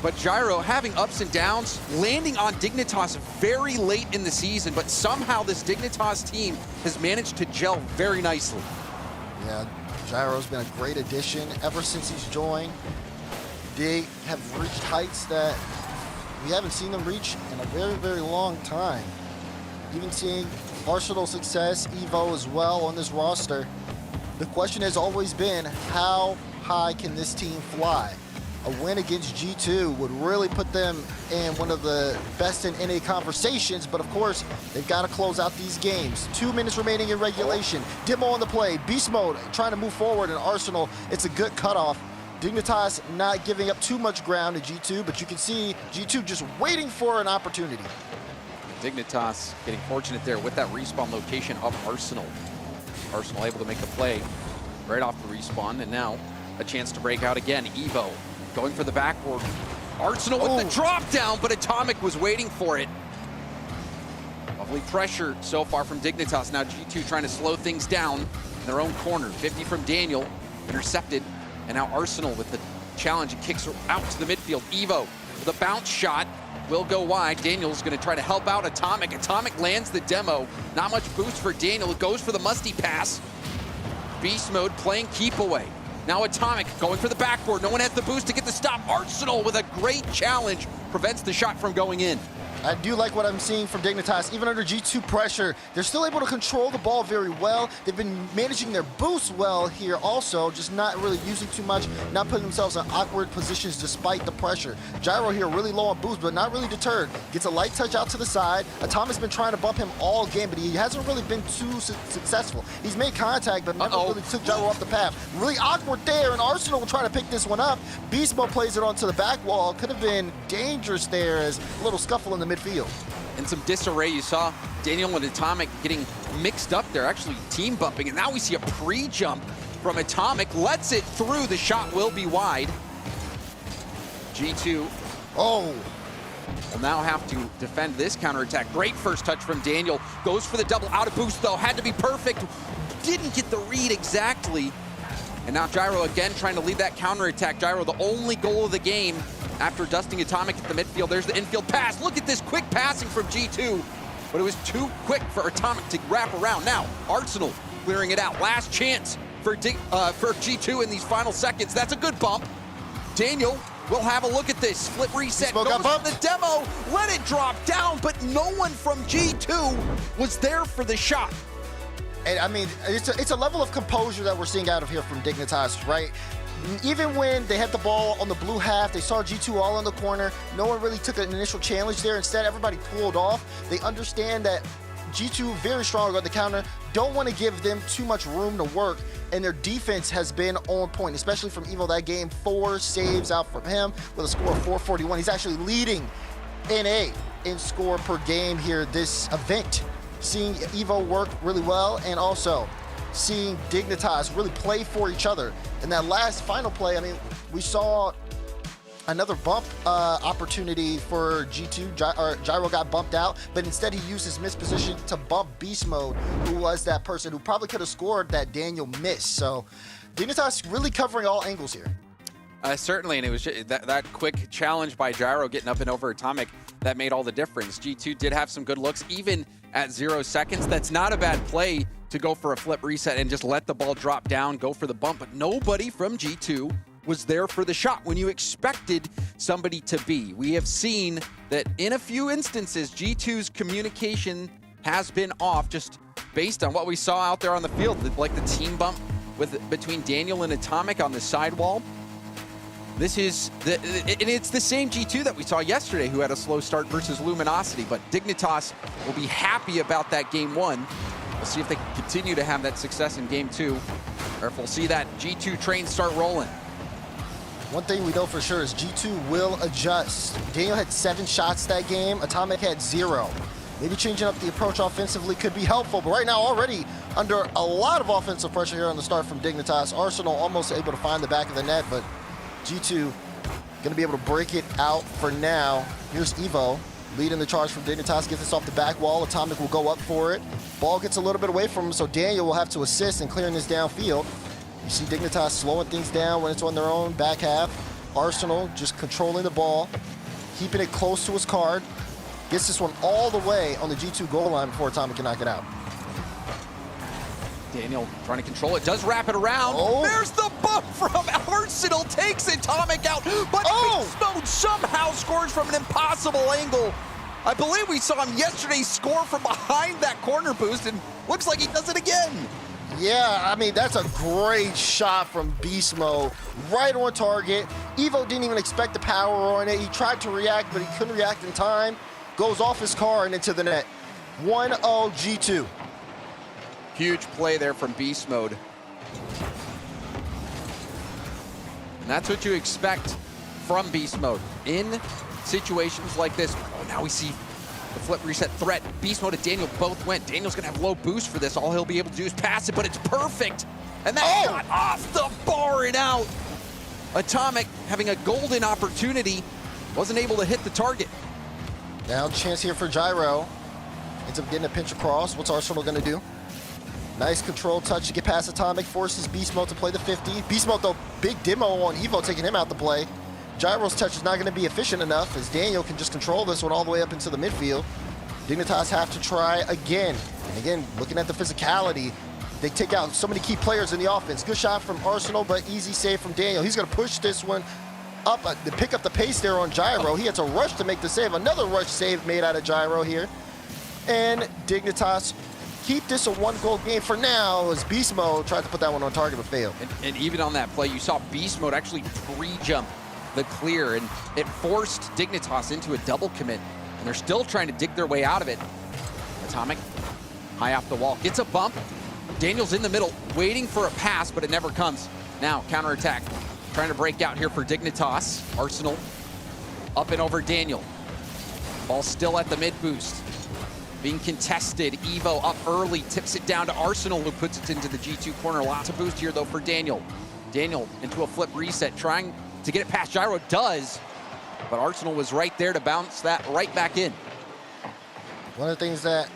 But Gyro having ups and downs, landing on Dignitas very late in the season, but somehow this Dignitas team has managed to gel very nicely. Yeah, Gyro's been a great addition ever since he's joined. They have reached heights that we haven't seen them reach in a very, very long time. Even seeing Arsenal success, Evo as well on this roster. The question has always been, how high can this team fly? A win against G2 would really put them in one of the best in NA conversations, but of course, they've got to close out these games. 2 minutes remaining in regulation. Demo on the play, beast mode, trying to move forward, and Arsenal, it's a good cutoff. Dignitas not giving up too much ground to G2, but you can see G2 just waiting for an opportunity. Dignitas getting fortunate there with that respawn location of Arsenal. Arsenal able to make the play right off the respawn, and now a chance to break out again. Evo going for the backboard. Arsenal with the drop down, but Atomic was waiting for it. Lovely pressure so far from Dignitas. Now G2 trying to slow things down in their own corner. 50 from Daniel, intercepted. And now Arsenal with the challenge and kicks out to the midfield. Evo with a bounce shot. Will go wide. Daniel's going to try to help out Atomic. Atomic lands the demo. Not much boost for Daniel. It goes for the musty pass. Beast mode playing keep away. Now Atomic going for the backboard. No one has the boost to get the stop. Arsenal with a great challenge prevents the shot from going in. I do like what I'm seeing from Dignitas. Even under G2 pressure, they're still able to control the ball very well. They've been managing their boosts well here also, just not really using too much, not putting themselves in awkward positions despite the pressure. Gyro here really low on boost, but not really deterred. Gets a light touch out to the side. Atomic's been trying to bump him all game, but he hasn't really been too successful. He's made contact, but never really took Gyro off the path. Really awkward there, and Arsenal will try to pick this one up. Beast Mode plays it onto the back wall. Could have been dangerous there as a little scuffle in the midfield. In some disarray, you saw Daniel and Atomic getting mixed up there, actually team bumping, and now we see a pre-jump from Atomic, lets it through, the shot will be wide. G2 will now have to defend this counterattack. Great first touch from Daniel, goes for the double, out of boost though, had to be perfect, didn't get the read exactly. And now Gyro again trying to lead that counterattack. Gyro, the only goal of the game after dusting Atomic at the midfield. There's the infield pass. Look at this quick passing from G2, but it was too quick for Atomic to wrap around. Now, Arsenal clearing it out. Last chance for G2 in these final seconds. That's a good bump. Daniel will have a look at this. Split reset, goes for the demo, let it drop down, but no one from G2 was there for the shot. And I mean, it's a level of composure that we're seeing out of here from Dignitas, right? Even when they had the ball on the blue half, they saw G2 all in the corner. No one really took an initial challenge there. Instead, everybody pulled off. They understand that G2 very strong on the counter, don't want to give them too much room to work, and their defense has been on point, especially from Evo that game. 4 saves out from him with a score of 441. He's actually leading NA in score per game here this event. Seeing Evo work really well, and also seeing Dignitas really play for each other. In that last final play, I mean, we saw another bump opportunity for G2. Gyro got bumped out, but instead he used his missed position to bump Beast Mode, who was that person who probably could have scored that Daniel missed. So Dignitas really covering all angles here. Certainly, and it was just that quick challenge by Gyro getting up and over Atomic that made all the difference. G2 did have some good looks, even at 0 seconds. That's not a bad play to go for a flip reset and just let the ball drop down, go for the bump, but nobody from G2 was there for the shot when you expected somebody to be. We have seen that in a few instances, G2's communication has been off just based on what we saw out there on the field, like the team bump between Daniel and Atomic on the sidewall. This is and it's the same G2 that we saw yesterday who had a slow start versus Luminosity, but Dignitas will be happy about that game 1. We'll see if they can continue to have that success in game 2, or if we'll see that G2 train start rolling. One thing we know for sure is G2 will adjust. Daniel had 7 shots that game, Atomic had 0. Maybe changing up the approach offensively could be helpful, but right now already under a lot of offensive pressure here on the start from Dignitas. Arsenal almost able to find the back of the net, but G2 gonna be able to break it out for now. Here's Evo leading the charge from Dignitas, gets this off the back wall. Atomic will go up for it. Ball gets a little bit away from him, so Daniel will have to assist in clearing this downfield. You see Dignitas slowing things down when it's on their own back half. Arsenal just controlling the ball, keeping it close to his card. Gets this one all the way on the G2 goal line before Atomic can knock it out. Daniel trying to control it, does wrap it around. There's the bump from Arsenal, takes Atomic out, but Beast Mode somehow scores from an impossible angle. I believe we saw him yesterday score from behind that corner boost, and looks like he does it again. Yeah, I mean, that's a great shot from Beast Mode, right on target. Evo didn't even expect the power on it. He tried to react, but he couldn't react in time. Goes off his car and into the net. 1-0 G2. Huge play there from Beast Mode. And that's what you expect from Beast Mode in situations like this. Oh, now we see the flip reset threat. Beast Mode and Daniel both went. Daniel's gonna have low boost for this. All he'll be able to do is pass it, but it's perfect. And that shot off the bar and out. Atomic having a golden opportunity, wasn't able to hit the target. Now chance here for Gyro. Ends up getting a pinch across. What's Arsenal gonna do? Nice control touch to get past Atomic, forces Beast Mode to play the 50. Beast Mode, though, big demo on Evo, taking him out the play. Gyro's touch is not going to be efficient enough, as Daniel can just control this one all the way up into the midfield. Dignitas have to try again. And again, looking at the physicality, they take out so many key players in the offense. Good shot from Arsenal, but easy save from Daniel. He's going to push this one up, to pick up the pace there on Gyro. He had to rush to make the save. Another rush save made out of Gyro here. And Dignitas keep this a 1-goal game for now as Beast Mode tried to put that one on target but failed. And even on that play, you saw Beast Mode actually pre-jump the clear, and it forced Dignitas into a double commit. And they're still trying to dig their way out of it. Atomic, high off the wall, gets a bump. Daniel's in the middle, waiting for a pass, but it never comes. Now, counterattack. Trying to break out here for Dignitas. Arsenal up and over Daniel. Ball still at the mid boost. Being contested. Evo up early, tips it down to Arsenal, who puts it into the G2 corner. Lots of boost here, though, for Daniel. Daniel into a flip reset, trying to get it past Gyro. Does, but Arsenal was right there to bounce that right back in. One of the things that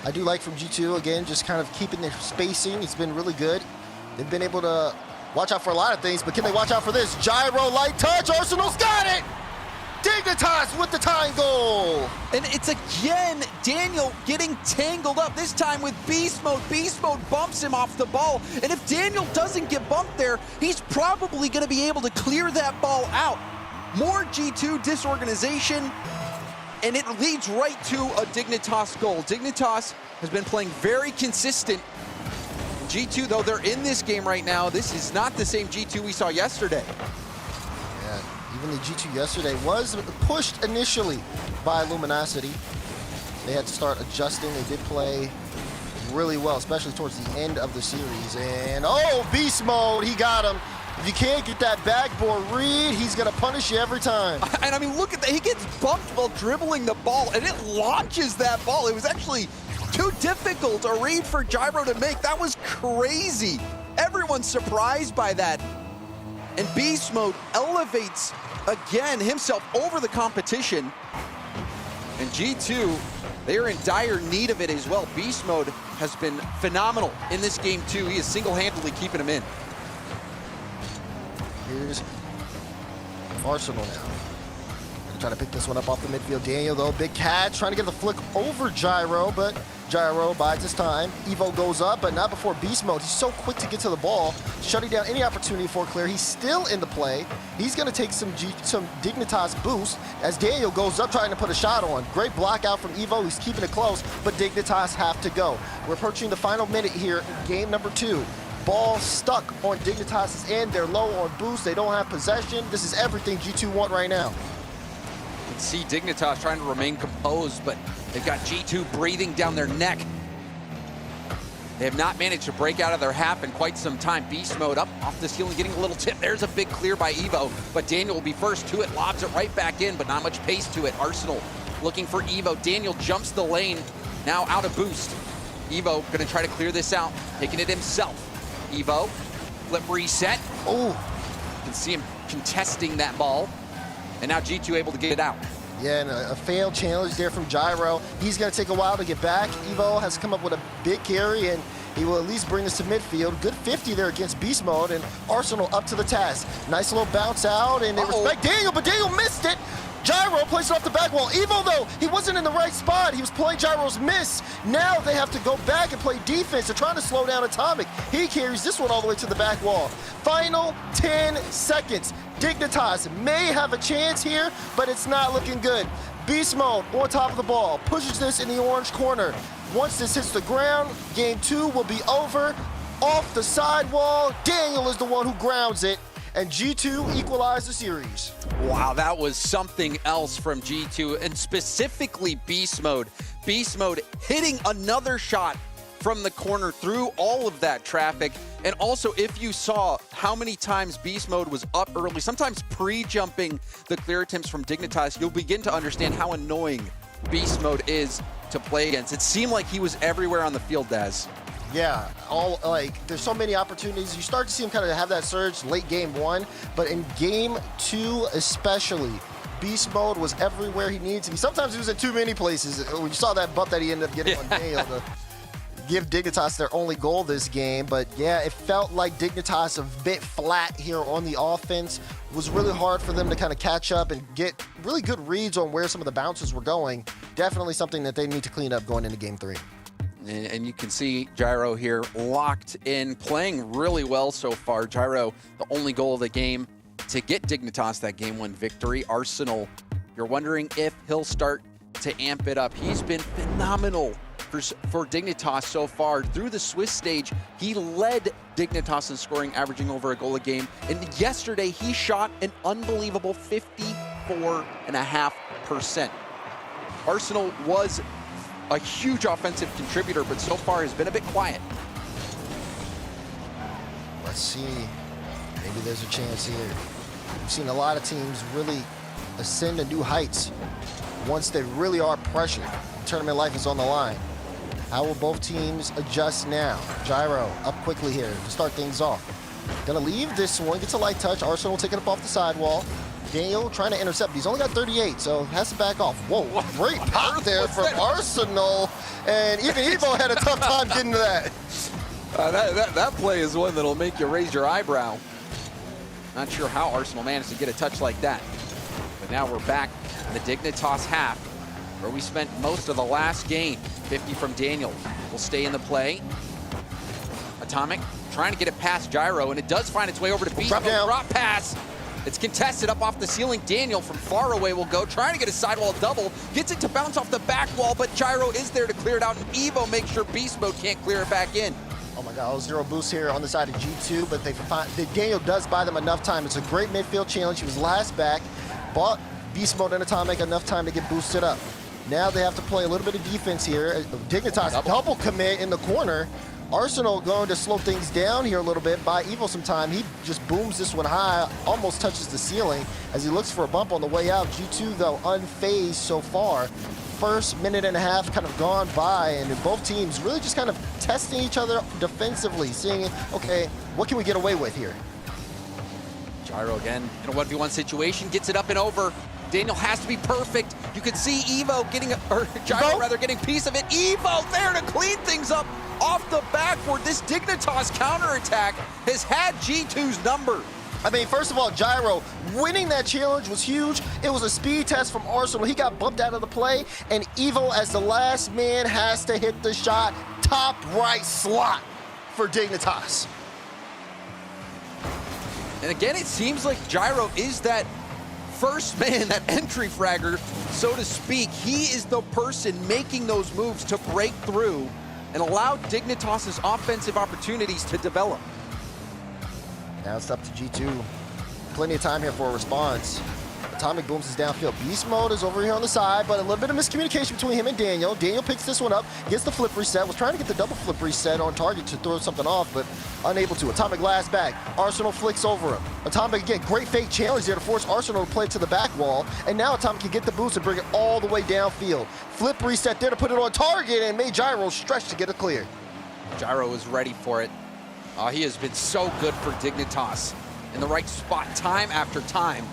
I do like from G2, again, just kind of keeping their spacing. It's been really good. They've been able to watch out for a lot of things, but can they watch out for this? Gyro, light touch, Arsenal's got it! Dignitas with the tying goal! And it's again Daniel getting tangled up, this time with Beast Mode. Beast Mode bumps him off the ball, and if Daniel doesn't get bumped there, he's probably going to be able to clear that ball out. More G2 disorganization, and it leads right to a Dignitas goal. Dignitas has been playing very consistent. G2, though, they're in this game right now. This is not the same G2 we saw yesterday. Yeah, even the G2 yesterday was pushed initially by Luminosity. They had to start adjusting. They did play really well, especially towards the end of the series. And, oh, Beast Mode, he got him. If you can't get that backboard read, he's going to punish you every time. And, I mean, look at that. He gets bumped while dribbling the ball, and it launches that ball. It was actually too difficult a read for Gyro to make. That was crazy. Everyone's surprised by that. And Beast Mode elevates, again, himself over the competition. And G2, they are in dire need of it as well. Beast Mode has been phenomenal in this game, too. He is single-handedly keeping him in. Here's Arsenal now. Trying to pick this one up off the midfield. Daniel, though, big catch, trying to get the flick over Gyro, but Gyro bides his time. Evo goes up, but not before Beast Mode. He's so quick to get to the ball, shutting down any opportunity for clear. He's still in the play. He's going to take some Dignitas boost as Daniel goes up trying to put a shot on. Great block out from Evo. He's keeping it close, but Dignitas have to go. We're approaching the final minute here in game number 2. Ball stuck on Dignitas' end. They're low on boost. They don't have possession. This is everything G2 want right now. You can see Dignitas trying to remain composed, but they've got G2 breathing down their neck. They have not managed to break out of their half in quite some time. Beast Mode up off the ceiling, getting a little tip. There's a big clear by Evo, but Daniel will be first to it, lobs it right back in, but not much pace to it. Arsenal looking for Evo. Daniel jumps the lane, now out of boost. Evo gonna try to clear this out, taking it himself. Evo, flip reset. Oh, you can see him contesting that ball. And now G2 able to get it out. Yeah, and a failed challenge there from Gyro. He's going to take a while to get back. Evo has come up with a big carry, and he will at least bring this to midfield. Good 50 there against Beast Mode, and Arsenal up to the task. Nice little bounce out, and they respect Daniel, but Daniel missed it. Gyro plays it off the back wall. Evo, though, he wasn't in the right spot. He was playing Gyro's miss. Now they have to go back and play defense. They're trying to slow down Atomic. He carries this one all the way to the back wall. Final 10 seconds. Dignitas may have a chance here, but it's not looking good. Beast Mode on top of the ball, pushes this in the orange corner. Once this hits the ground, game 2 will be over. Off the sidewall, Daniel is the one who grounds it, and G2 equalize the series. Wow, that was something else from G2, and specifically Beast Mode. Beast Mode hitting another shot from the corner through all of that traffic. And also, if you saw how many times Beast Mode was up early, sometimes pre-jumping the clear attempts from Dignitas, you'll begin to understand how annoying Beast Mode is to play against. It seemed like he was everywhere on the field, Daz. Yeah, there's so many opportunities. You start to see him kind of have that surge late game 1, but in game 2 especially, Beast Mode was everywhere he needed to be. Sometimes he was in too many places. When you saw that bump that he ended up getting on Daniel to give Dignitas their only goal this game. But yeah, it felt like Dignitas a bit flat here on the offense. It was really hard for them to kind of catch up and get really good reads on where some of the bounces were going. Definitely something that they need to clean up going into game 3. And you can see Gyro here locked in, playing really well so far. Gyro, the only goal of the game. to get Dignitas that game 1 victory. Arsenal, you're wondering if he'll start to amp it up. He's been phenomenal for Dignitas so far. Through the Swiss stage, he led Dignitas in scoring, averaging over a goal a game. And yesterday, he shot an unbelievable 54.5%. Arsenal was a huge offensive contributor, but so far has been a bit quiet. Let's see. Maybe there's a chance here. We've seen a lot of teams really ascend to new heights once they really are pressured. Tournament life is on the line. How will both teams adjust now? Gyro up quickly here to start things off. Gonna leave this one, gets a light touch. Arsenal taking it up off the sidewall. Daniel trying to intercept. He's only got 38, so has to back off. Whoa, great pop there from Arsenal. And even Evo had a tough time getting to that. That play is one that'll make you raise your eyebrow. Not sure how Arsenal managed to get a touch like that. But now we're back in the Dignitas half, where we spent most of the last game. 50 from Daniel will stay in the play. Atomic trying to get it past Gyro, and it does find its way over to Beast. Drop pass. It's contested up off the ceiling. Daniel from far away will go, trying to get a sidewall double. Gets it to bounce off the back wall, but Gyro is there to clear it out, and Evo makes sure Beast Mode can't clear it back in. Oh my God, 0 boost here on the side of G2, but Daniel does buy them enough time. It's a great midfield challenge. He was last back, bought Beast Mode and Atomic enough time to get boosted up. Now they have to play a little bit of defense here. Dignitas double commit in the corner. Arsenal going to slow things down here a little bit, buy Evo some time. He just booms this one high, almost touches the ceiling as he looks for a bump on the way out. G2 though unfazed so far. First minute and a half kind of gone by, and both teams really just kind of testing each other defensively, seeing, okay, what can we get away with here? Gyro again in a 1v1 situation, gets it up and over. Daniel has to be perfect. You can see Evo getting, or Gyro rather, getting a piece of it. Evo there to clean things up off the backboard. This Dignitas counterattack has had G2's number. I mean, first of all, Gyro winning that challenge was huge. It was a speed test from Arsenal. He got bumped out of the play, and Evo, as the last man, has to hit the shot. Top right slot for Dignitas. And again, it seems like Gyro is that first man, that entry fragger, so to speak. He is the person making those moves to break through and allow Dignitas' offensive opportunities to develop. Now it's up to G2. Plenty of time here for a response. Atomic booms his downfield. Beast Mode is over here on the side, but a little bit of miscommunication between him and Daniel. Daniel picks this one up, gets the flip reset, was trying to get the double flip reset on target to throw something off, but unable to. Atomic last back. Arsenal flicks over him. Atomic, again, great fake challenge there to force Arsenal to play to the back wall, and now Atomic can get the boost and bring it all the way downfield. Flip reset there to put it on target and made Gyro stretch to get it clear. Gyro is ready for it. He has been so good for Dignitas in the right spot time after time.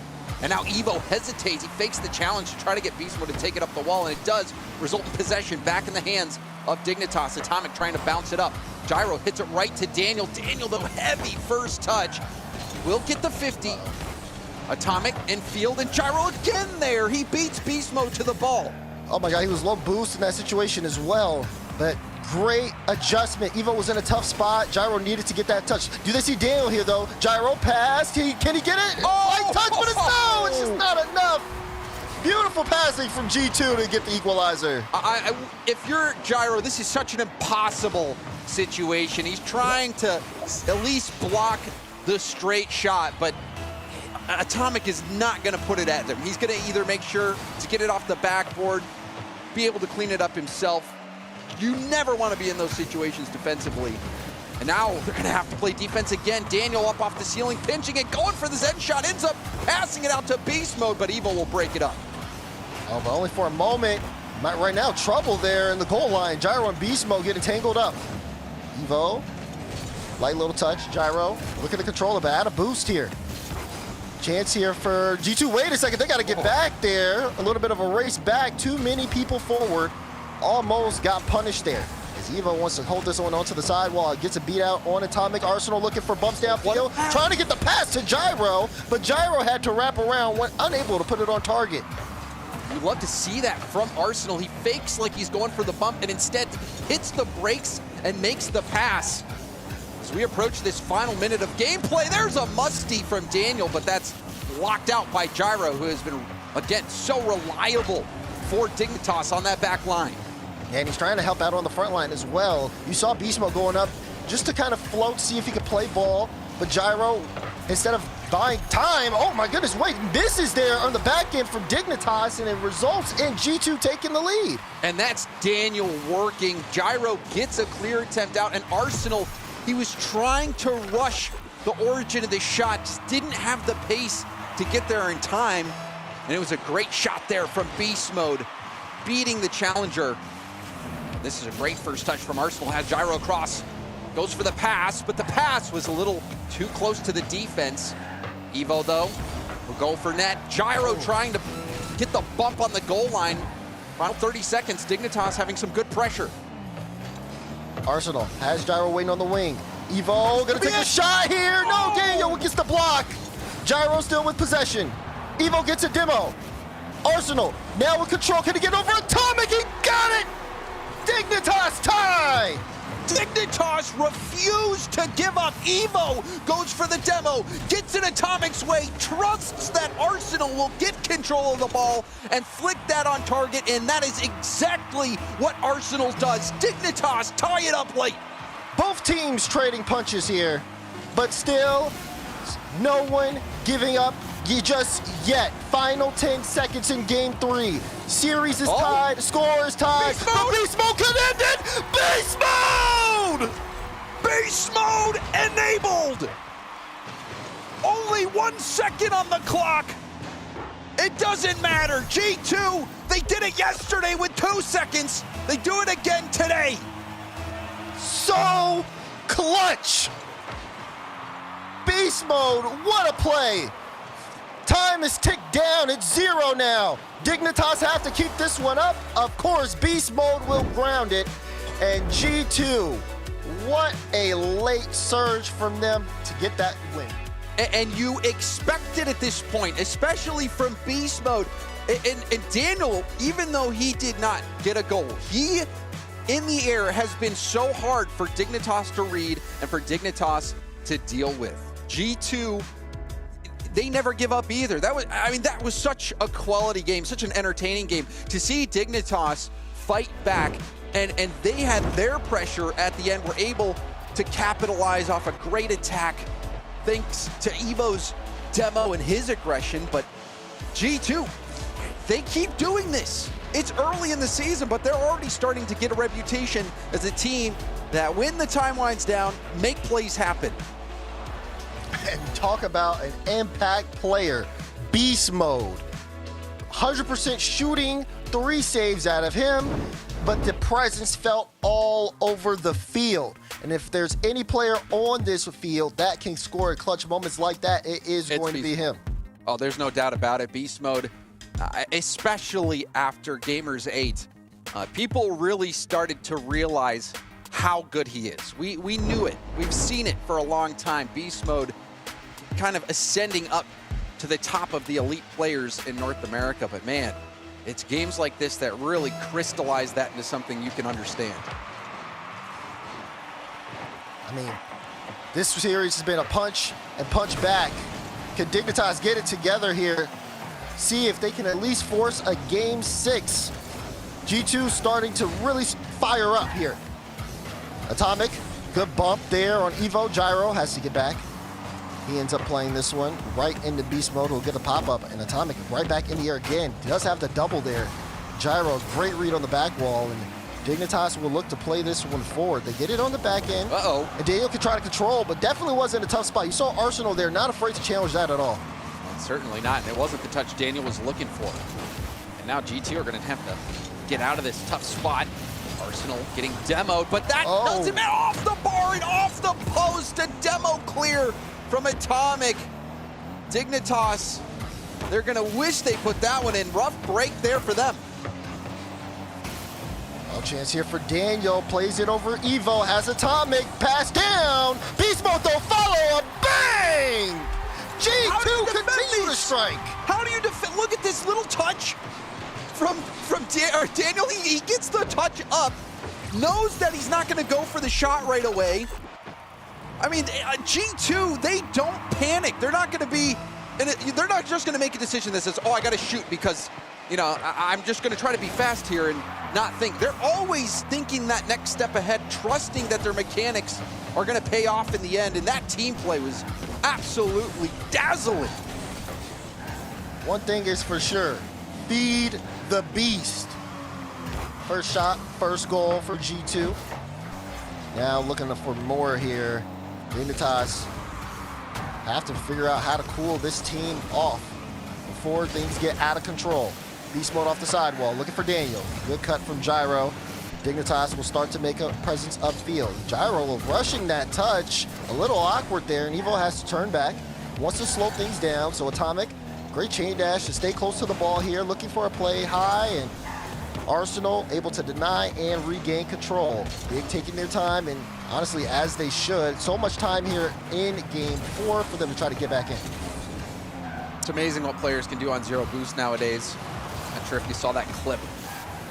And now Evo hesitates. He fakes the challenge to try to get Beast Mode to take it up the wall, and it does result in possession back in the hands of Dignitas. Atomic trying to bounce it up. Gyro hits it right to Daniel. Daniel, though, heavy first touch. Will get the 50. Atomic and Field, and Gyro again there. He beats Beast Mode to the ball. Oh my God, he was low boost in that situation as well, but great adjustment. Evo was in a tough spot. Gyro needed to get that touch. Do they see Daniel here though? Gyro passed. Can he get it? Light touch, but it's just not enough. Beautiful passing from G2 to get the equalizer. If you're Gyro, this is such an impossible situation. He's trying to at least block the straight shot, but Atomic is not going to put it at him. He's going to either make sure to get it off the backboard, be able to clean it up himself. You never want to be in those situations defensively. And now they're going to have to play defense again. Daniel up off the ceiling, pinching it, going for the Zen shot, ends up passing it out to Beast Mode, but Evo will break it up. Oh, but only for a moment. Right now, trouble there in the goal line. Gyro and Beast Mode getting tangled up. Evo, light little touch. Gyro looking to control it, but add a boost here. Chance here for G2. Wait a second, they got to get back there. A little bit of a race back. Too many people forward. Almost got punished there. As Evo wants to hold this one onto the sidewall, gets a beat out on Atomic. Arsenal looking for bumps downfield, trying to get the pass to Gyro, but Gyro had to wrap around, went unable to put it on target. You love to see that from Arsenal. He fakes like he's going for the bump and instead hits the brakes and makes the pass. As we approach this final minute of gameplay, there's a musty from Daniel, but that's locked out by Gyro, who has been, again, so reliable for Dignitas on that back line. And he's trying to help out on the front line as well. You saw Beast Mode going up just to kind of float, see if he could play ball. But Gyro, instead of buying time, oh my goodness, wait, this is there on the back end from Dignitas, and it results in G2 taking the lead. And that's Daniel working. Gyro gets a clear attempt out, and Arsenal, he was trying to rush the origin of this shot, just didn't have the pace to get there in time. And it was a great shot there from Beast Mode, beating the challenger. This is a great first touch from Arsenal, has Gyro across. Goes for the pass, but the pass was a little too close to the defense. Evo, though, will go for net. Gyro trying to get the bump on the goal line. Final 30 seconds, Dignitas having some good pressure. Arsenal has Gyro waiting on the wing. Evo gonna take a shot here. No, Daniel gets the block. Gyro still with possession. Evo gets a demo. Arsenal now with control. Can he get over Atomic? He got it! Dignitas tie! Dignitas refused to give up. Evo goes for the demo, gets in Atomic's way, trusts that Arsenal will get control of the ball and flick that on target, and that is exactly what Arsenal does. Dignitas tie it up late. Both teams trading punches here, but still, no one giving up just yet. Final 10 seconds in game 3. Series is tied, score is tied. Beast Mode! The Beast Mode can end it! Beast Mode! Beast Mode enabled! Only 1 second on the clock. It doesn't matter. G2, they did it yesterday with 2 seconds. They do it again today. So clutch! Beast Mode, what a play! Time is ticked down, it's 0 now. Dignitas have to keep this one up. Of course, Beast Mode will ground it. And G2, what a late surge from them to get that win. And you expect it at this point, especially from Beast Mode. And Daniel, even though he did not get a goal, he, in the air, has been so hard for Dignitas to read and for Dignitas to deal with. G2, they never give up either. That was such a quality game, such an entertaining game. To see Dignitas fight back, and they had their pressure at the end, were able to capitalize off a great attack thanks to Evo's demo and his aggression. But G2, they keep doing this. It's early in the season, but they're already starting to get a reputation as a team that, when the time winds down, make plays happen. And talk about an impact player, Beast Mode. 100% shooting, 3 saves out of him, but the presence felt all over the field. And if there's any player on this field that can score at clutch moments like that, it's going to be him. Oh, there's no doubt about it. Beast Mode, especially after Gamers 8, people really started to realize how good he is. We knew it. We've seen it for a long time. Beast Mode kind of ascending up to the top of the elite players in North America. But man, it's games like this that really crystallize that into something you can understand. I mean, this series has been a punch and punch back. Can Dignitas get it together here? See if they can at least force a game 6. G2 starting to really fire up here. Atomic, good bump there on Evo. Gyro has to get back. He ends up playing this one right into Beast Mode. He'll get a pop-up, and Atomic right back in the air again. He does have the double there. Gyro, great read on the back wall, and Dignitas will look to play this one forward. They get it on the back end. And Daniel can try to control, but definitely was in a tough spot. You saw Arsenal there, not afraid to challenge that at all. Certainly not, and it wasn't the touch Daniel was looking for. And now G2 are going to have to get out of this tough spot. Arsenal getting demoed, but that doesn't matter. Off the bar and off the post, a demo clear from Atomic. Dignitas, they're going to wish they put that one in. Rough break there for them. No chance here for Daniel. Plays it over Evo. Has Atomic. Pass down. Beast Mode though. Follow up. Bang! G2 continue to strike. How do you defend? Look at this little touch from Daniel. He gets the touch up. Knows that he's not going to go for the shot right away. I mean, G2, they don't panic. They're not going to be, they're not just going to make a decision that says, oh, I got to shoot because, you know, I'm just going to try to be fast here and not think. They're always thinking that next step ahead, trusting that their mechanics are going to pay off in the end. And that team play was absolutely dazzling. One thing is for sure, feed the beast. First shot, first goal for G2. Now looking for more here. Dignitas have to figure out how to cool this team off before things get out of control. Beast mode off the sidewall, looking for Daniel. Good cut from Gyro. Dignitas will start to make a presence upfield. Gyro rushing that touch, a little awkward there, and Evo has to turn back. Wants to slow things down, so Atomic, great chain dash to stay close to the ball here, looking for a play high, and Arsenal able to deny and regain control. Big taking their time, and honestly, as they should. So much time here in game 4 for them to try to get back in. It's amazing what players can do on zero boost nowadays. Not sure if you saw that clip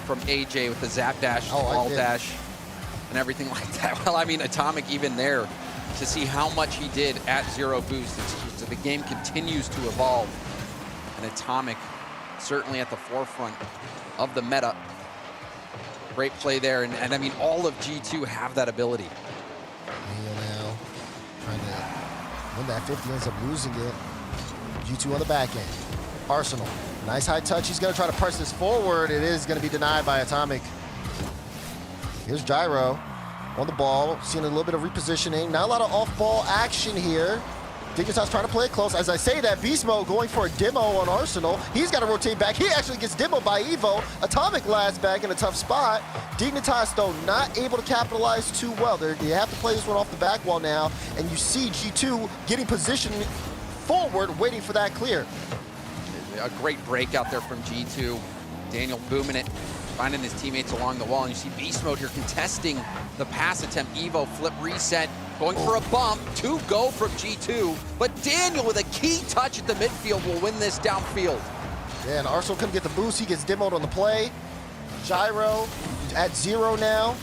from AJ with the zap dash, wall dash, and everything like that. Well, I mean, Atomic even there to see how much he did at zero boost. It's just, the game continues to evolve, and Atomic certainly at the forefront of the meta. Great play there, and I mean, all of G2 have that ability. Daniel now trying to win that 50, ends up losing it. G2 on the back end. Arsenal, nice high touch. He's gonna try to press this forward. It is gonna be denied by Atomic. Here's Gyro on the ball, seeing a little bit of repositioning. Not a lot of off-ball action here. Dignitas trying to play it close. As I say that, Beast Mode going for a demo on Arsenal. He's got to rotate back. He actually gets demoed by Evo. Atomic lasts back in a tough spot. Dignitas, though, not able to capitalize too well. They have to play this one off the back wall now, and you see G2 getting positioned forward, waiting for that clear. A great break out there from G2. Daniel booming it, finding his teammates along the wall, and you see Beast Mode here contesting the pass attempt. Evo flip reset, going for a bump, 2 go from G2, but Daniel with a key touch at the midfield will win this downfield. Yeah, and Arsenal couldn't get the boost. He gets demoed on the play. Gyro at 0 now.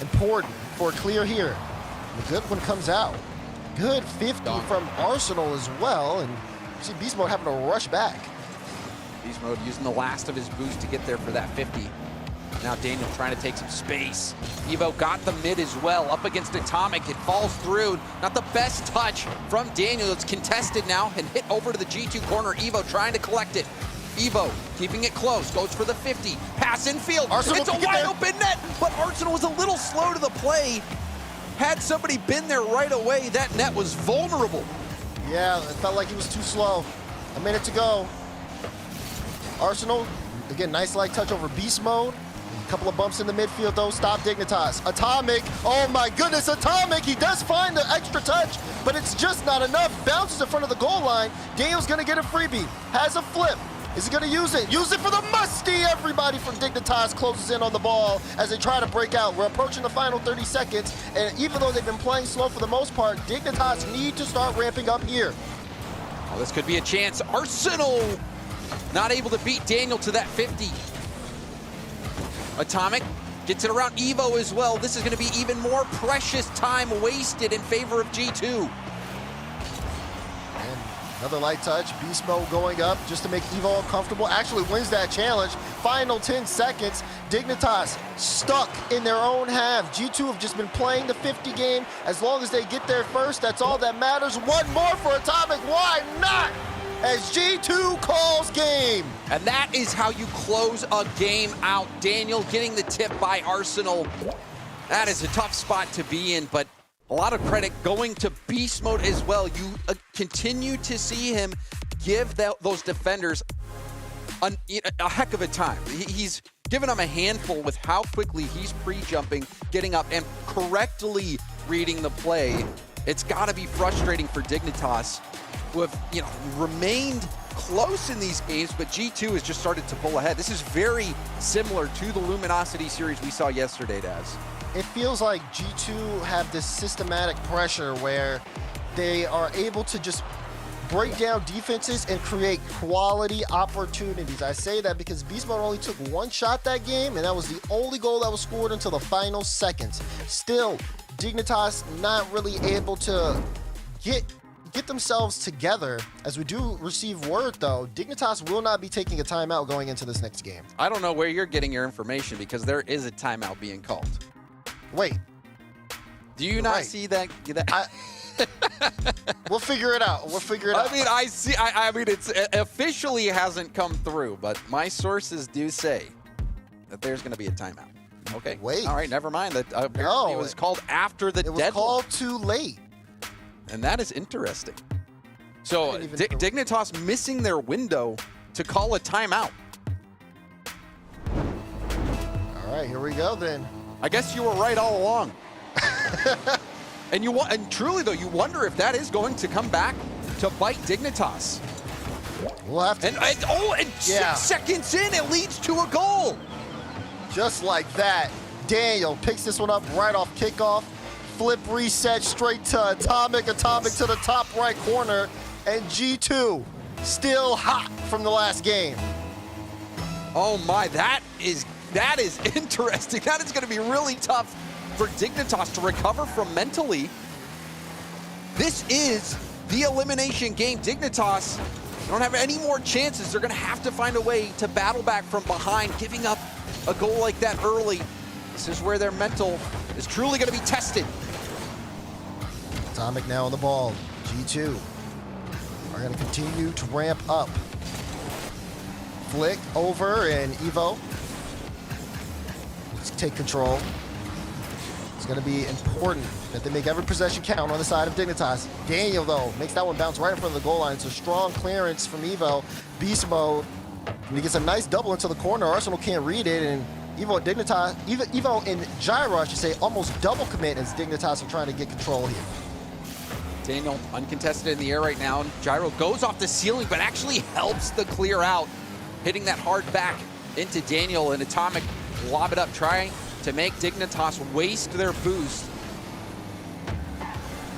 Important for a clear here. The good one comes out. Good 50 from Arsenal as well, and you see Beast Mode having to rush back. Beast Mode using the last of his boost to get there for that 50. Now Daniel trying to take some space. Evo got the mid as well, up against Atomic. It falls through. Not the best touch from Daniel. It's contested now and hit over to the G2 corner. Evo trying to collect it. Evo keeping it close, goes for the 50. Pass infield. Arsenal, it's a wide open net, but Arsenal was a little slow to the play. Had somebody been there right away, that net was vulnerable. Yeah, it felt like he was too slow. A minute to go. Arsenal, again, nice light touch over Beast Mode. A couple of bumps in the midfield, though. Stop Dignitas. Atomic, oh my goodness, Atomic. He does find the extra touch, but it's just not enough. Bounces in front of the goal line. Daniel's going to get a freebie. Has a flip. Is he going to use it? Use it for the musty. Everybody from Dignitas closes in on the ball as they try to break out. We're approaching the final 30 seconds, and even though they've been playing slow for the most part, Dignitas need to start ramping up here. Oh, this could be a chance. Arsenal not able to beat Daniel to that 50. Atomic gets it around Evo as well. This is going to be even more precious time wasted in favor of G2. And another light touch. Beast Mode going up just to make Evo uncomfortable. Actually wins that challenge. Final 10 seconds. Dignitas stuck in their own half. G2 have just been playing the 50 game. As long as they get there first, that's all that matters. One more for Atomic. Why not? As G2 calls game. And that is how you close a game out. Daniel getting the tip by Arsenal. That is a tough spot to be in, but a lot of credit going to Beast Mode as well. You continue to see him give those defenders a heck of a time. He's given them a handful with how quickly he's pre-jumping, getting up, and correctly reading the play. It's got to be frustrating for Dignitas, who have remained close in these games, but G2 has just started to pull ahead. This is very similar to the Luminosity series we saw yesterday, Daz. It feels like G2 have this systematic pressure where they are able to just break down defenses and create quality opportunities. I say that because Beast Mode only took one shot that game, and that was the only goal that was scored until the final seconds. Still, Dignitas not really able to get themselves together. As we do receive word, though, Dignitas will not be taking a timeout going into this next game. I don't know where you're getting your information because there is a timeout being called. Wait. Do you not right. see that? We'll figure it out. We'll figure it out. I mean, I mean, it's officially hasn't come through, but my sources do say that there's going to be a timeout. Okay. Wait. All right. Never mind. That apparently it was called after the deadline. It was called too late. And that is interesting. So Dignitas missing their window to call a timeout. All right, here we go then. I guess you were right all along. And truly though, you wonder if that is going to come back to bite Dignitas. We'll have to. And 6 seconds in, it leads to a goal. Just like that, Daniel picks this one up right off kickoff. Flip reset straight to Atomic. Atomic to the top right corner. And G2 still hot from the last game. Oh my, that is interesting. That is going to be really tough for Dignitas to recover from mentally. This is the elimination game. Dignitas don't have any more chances. They're going to have to find a way to battle back from behind, giving up a goal like that early. This is where their mental is truly going to be tested. Atomic now on the ball. G2 are going to continue to ramp up. Flick over and Evo. Let's take control. It's going to be important that they make every possession count on the side of Dignitas. Daniel, though, makes that one bounce right in front of the goal line. It's a strong clearance from Evo. Beast mode. And he gets a nice double into the corner. Arsenal can't read it, and Evo and Gyro, I should say, almost double commit as Dignitas are trying to get control here. Daniel uncontested in the air right now. Gyro goes off the ceiling, but actually helps the clear out, hitting that hard back into Daniel, and Atomic lob it up, trying to make Dignitas waste their boost.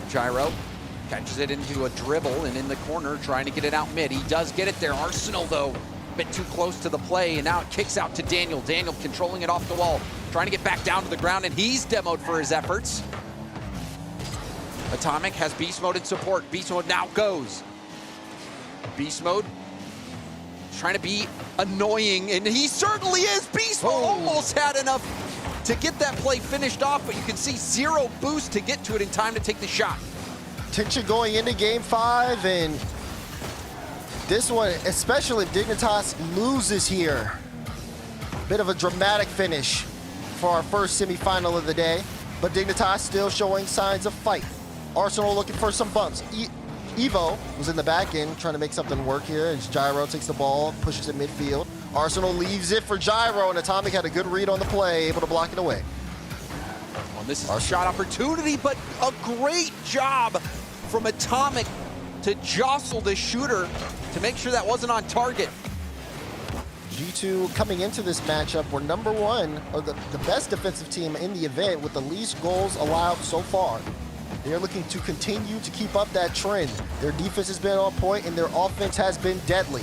Gyro catches it into a dribble and in the corner, trying to get it out mid. He does get it there. Arsenal, though, a bit too close to the play, and now it kicks out to Daniel. Daniel controlling it off the wall, trying to get back down to the ground, and he's demoed for his efforts. Atomic has beast mode in support. Beast mode now goes. Beast mode trying to be annoying, and he certainly is. Beast mode almost had enough to get that play finished off, but you can see 0 boost to get to it in time to take the shot. Tension going into game 5, and this one, especially if Dignitas loses here. Bit of a dramatic finish for our first semifinal of the day, but Dignitas still showing signs of fight. Arsenal looking for some bumps. Evo was in the back end trying to make something work here as Gyro takes the ball, pushes it midfield. Arsenal leaves it for Gyro, and Atomic had a good read on the play, able to block it away. Well, this is a shot opportunity, but a great job from Atomic to jostle the shooter to make sure that wasn't on target. G2 coming into this matchup were number 1, or the best defensive team in the event with the least goals allowed so far. They're looking to continue to keep up that trend. Their defense has been on point and their offense has been deadly.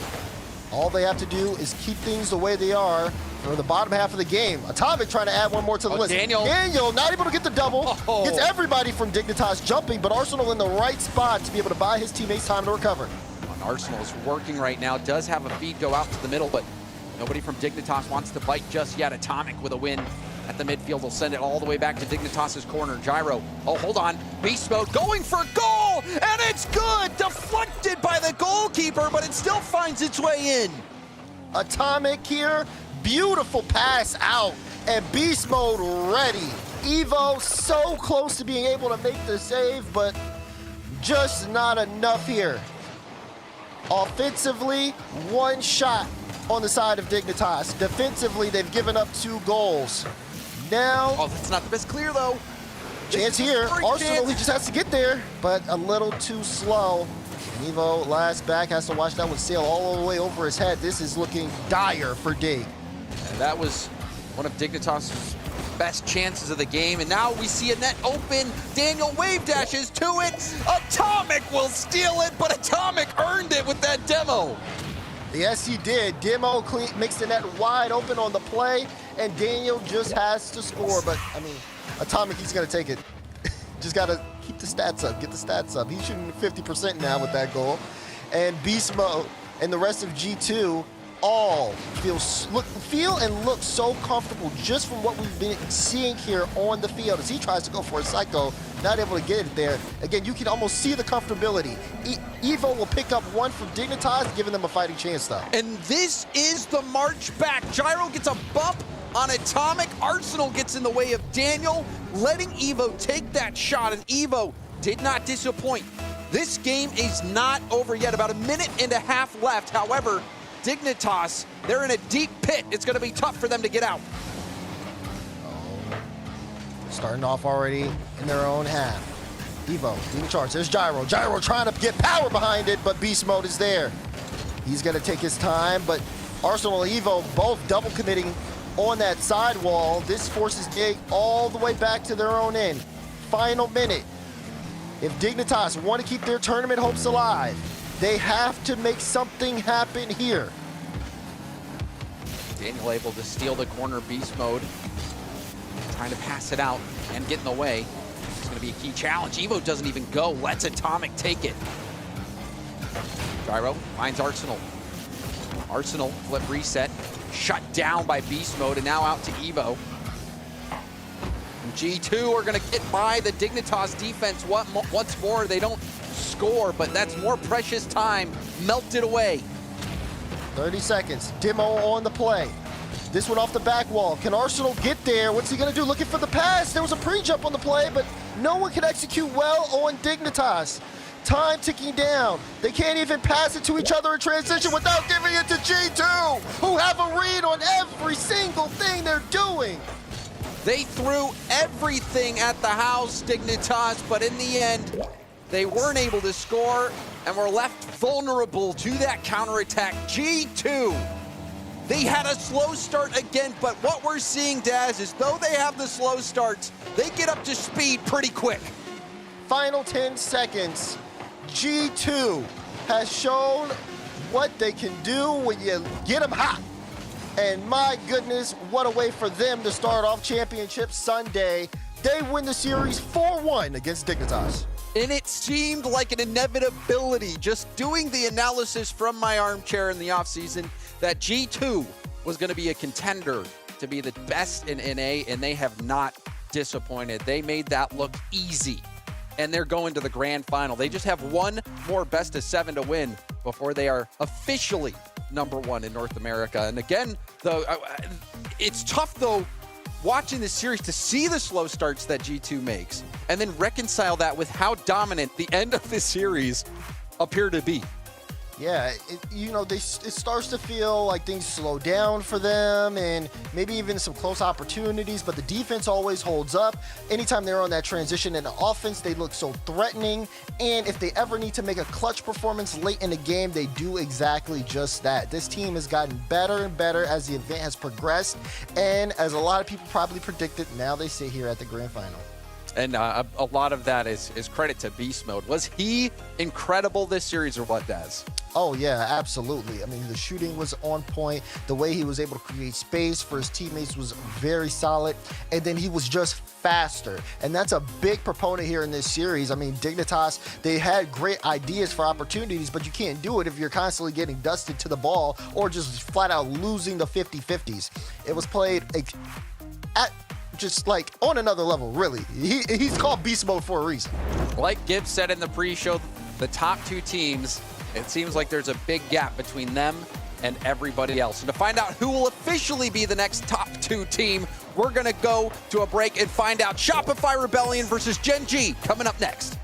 All they have to do is keep things the way they are for the bottom half of the game. Atomic trying to add one more to the list. Daniel not able to get the double. Gets everybody from Dignitas jumping, but Arsenal in the right spot to be able to buy his teammates time to recover. Arsenal is working right now, does have a feed go out to the middle, but nobody from Dignitas wants to bite just yet. Atomic with a win at the midfield will send it all the way back to Dignitas' corner. Gyro, oh, hold on. Beast mode going for goal, and it's good! Deflected by the goalkeeper, but it still finds its way in. Atomic here, beautiful pass out, and Beast mode ready. Evo so close to being able to make the save, but just not enough here. Offensively, 1 shot on the side of Dignitas. Defensively, they've given up 2 goals. Now, oh, that's not the best clear, though. Chance here. Arsenal, he just has to get there, but a little too slow. Evo, last back, has to watch that one sail all the way over his head. This is looking dire for Dig. And that was one of Dignitas' best chances of the game, and now we see a net open. Daniel wave dashes to it. Atomic will steal it, but Atomic earned it with that demo. Yes, he did. Demo makes the net wide open on the play, and Daniel just has to score. But, I mean, Atomic, he's going to take it. just got to keep the stats up, get the stats up. He's shooting 50% now with that goal. And Beast Mode and the rest of G2 all feel and look so comfortable just from what we've been seeing here on the field. As he tries to go for a psycho, not able to get it there. Again, you can almost see the comfortability. Evo will pick up one from Dignitas, giving them a fighting chance though. And this is the march back. Gyro gets a bump on Atomic. Arsenal gets in the way of Daniel, letting Evo take that shot, and Evo did not disappoint. This game is not over yet. About a minute and a half left. However, Dignitas, they're in a deep pit. It's going to be tough for them to get out. Starting off already in their own half. Evo leading charge. There's Gyro. Gyro trying to get power behind it, but Beast Mode is there. He's going to take his time, but Arsenal and Evo both double committing on that side wall. This forces Dig all the way back to their own end. Final minute. If Dignitas want to keep their tournament hopes alive, they have to make something happen here. Daniel able to steal the corner. Beast Mode trying to pass it out and get in the way. It's going to be a key challenge. Evo doesn't even go. Lets Atomic take it. Gyro finds Arsenal. Arsenal flip reset. Shut down by Beast Mode, and now out to Evo. And G2 are going to get by the Dignitas defense once more. They don't score, but that's more precious time melted away. 30 seconds. Demo on the play. This one off the back wall. Can Arsenal get there? What's he going to do? Looking for the pass. There was a pre-jump on the play, but no one can execute well on Dignitas. Time ticking down. They can't even pass it to each other in transition without giving it to G2, who have a read on every single thing they're doing. They threw everything at the house, Dignitas, but in the end, they weren't able to score and were left vulnerable to that counterattack. G2, they had a slow start again, but what we're seeing, Daz, is though they have the slow starts, they get up to speed pretty quick. Final 10 seconds. G2 has shown what they can do when you get them hot. And my goodness, what a way for them to start off Championship Sunday. They win the series 4-1 against Dignitas. And it seemed like an inevitability, just doing the analysis from my armchair in the offseason, that G2 was going to be a contender to be the best in NA, and they have not disappointed. They made that look easy, and they're going to the grand final. They just have one more best of 7 to win before they are officially #1 in North America. And again, though, it's tough, though, watching this series to see the slow starts that G2 makes and then reconcile that with how dominant the end of this series appear to be. Yeah, it starts to feel like things slow down for them and maybe even some close opportunities, but the defense always holds up. Anytime they're on that transition in the offense, they look so threatening. And if they ever need to make a clutch performance late in the game, they do exactly just that. This team has gotten better and better as the event has progressed. And as a lot of people probably predicted, now they sit here at the grand final. And a lot of that is credit to Beast Mode. Was he incredible this series or what, Daz? Oh, yeah, absolutely. I mean, the shooting was on point. The way he was able to create space for his teammates was very solid. And then he was just faster. And that's a big proponent here in this series. I mean, Dignitas, they had great ideas for opportunities, but you can't do it if you're constantly getting dusted to the ball or just flat out losing the 50-50s. It was played at just like on another level, really. He's called Beast Mode for a reason. Like Gibbs said in the pre-show, the top 2 teams, it seems like there's a big gap between them and everybody else. And to find out who will officially be the next top 2 team, we're going to go to a break and find out. Shopify Rebellion versus Gen.G coming up next.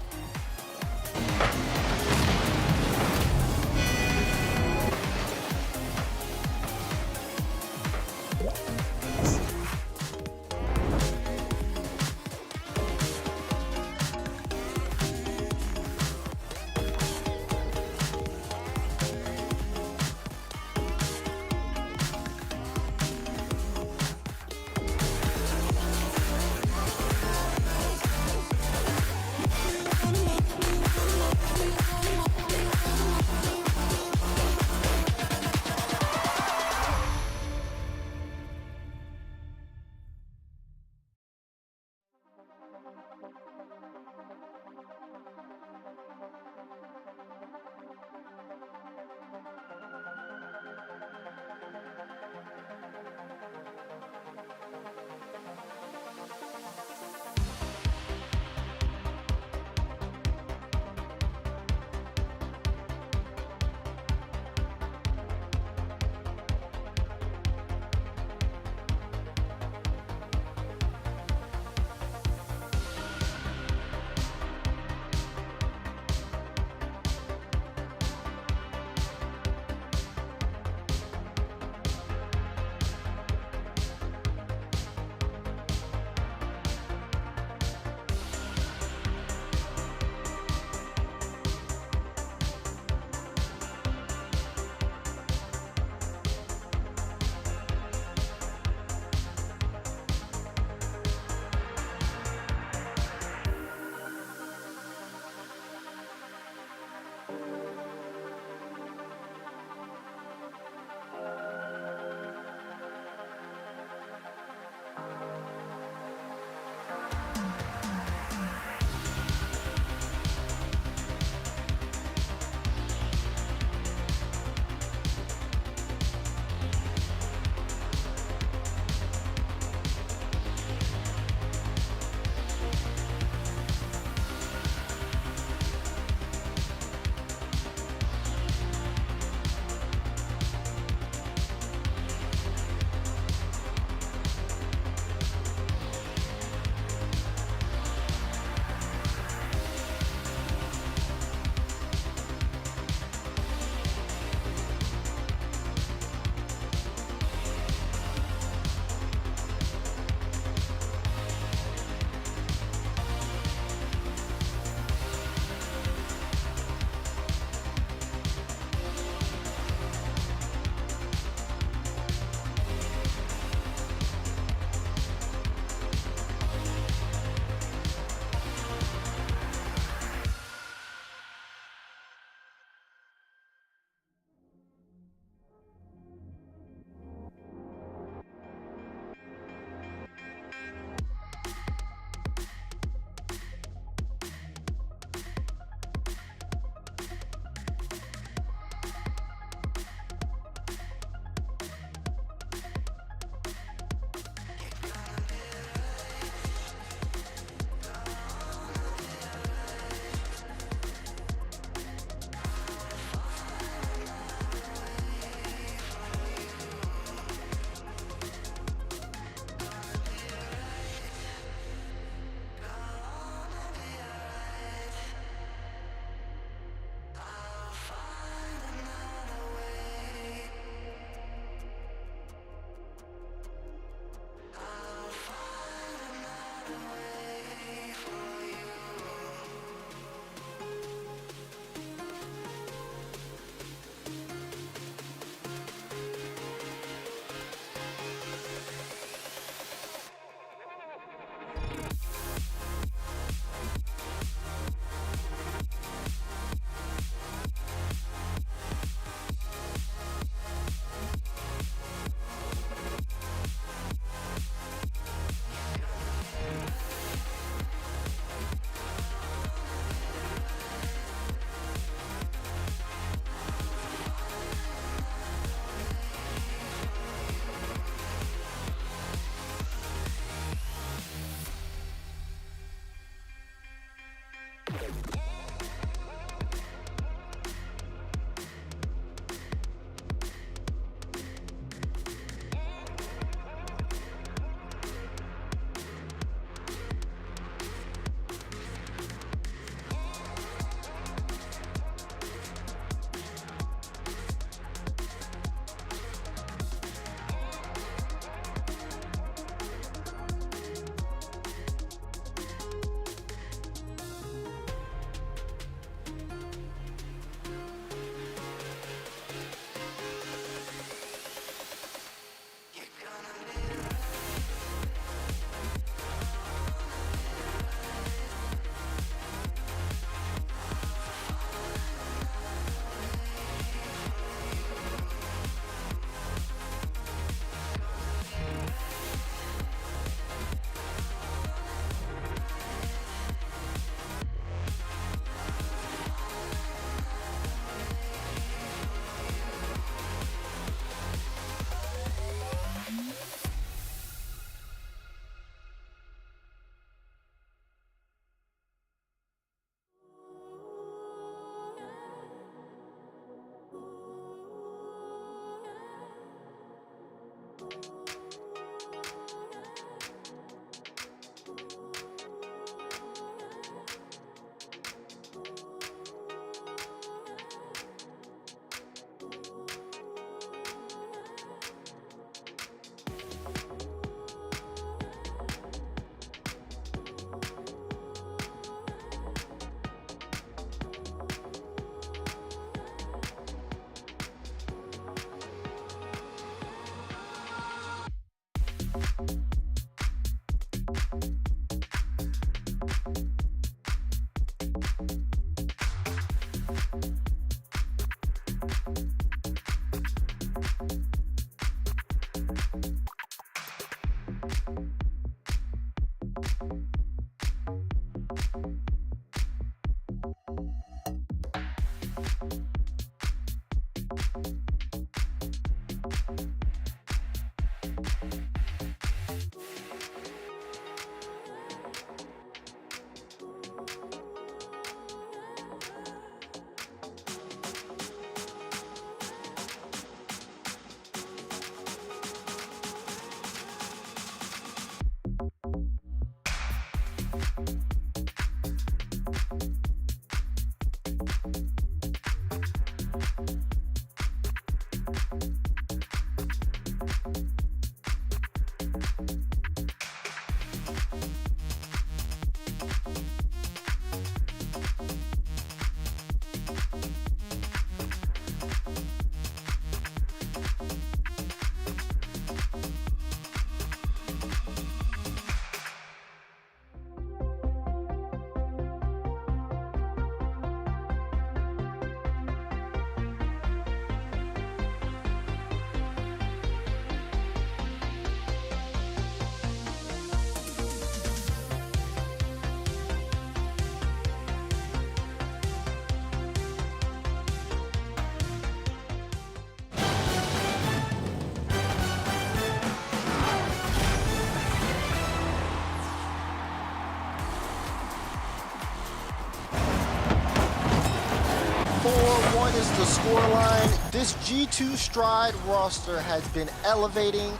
the scoreline. This G2 Stride roster has been elevating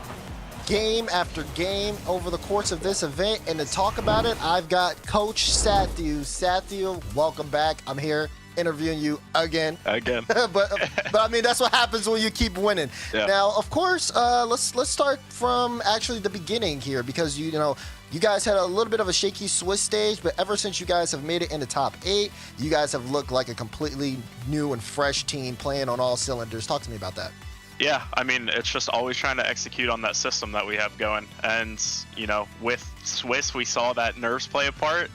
game after game over the course of this event. And to talk about it, I've got Coach Sathiu. Sathiu, welcome back. I'm here interviewing you again. but I mean, that's what happens when you keep winning. Yeah. Now, of course, let's start from actually the beginning here, because you know you guys had a little bit of a shaky Swiss stage, but ever since you guys have made it in the top 8, you guys have looked like a completely new and fresh team playing on all cylinders. Talk to me about that. Yeah, I mean, it's just always trying to execute on that system that we have going. And, you know, with Swiss, we saw that nerves play a part.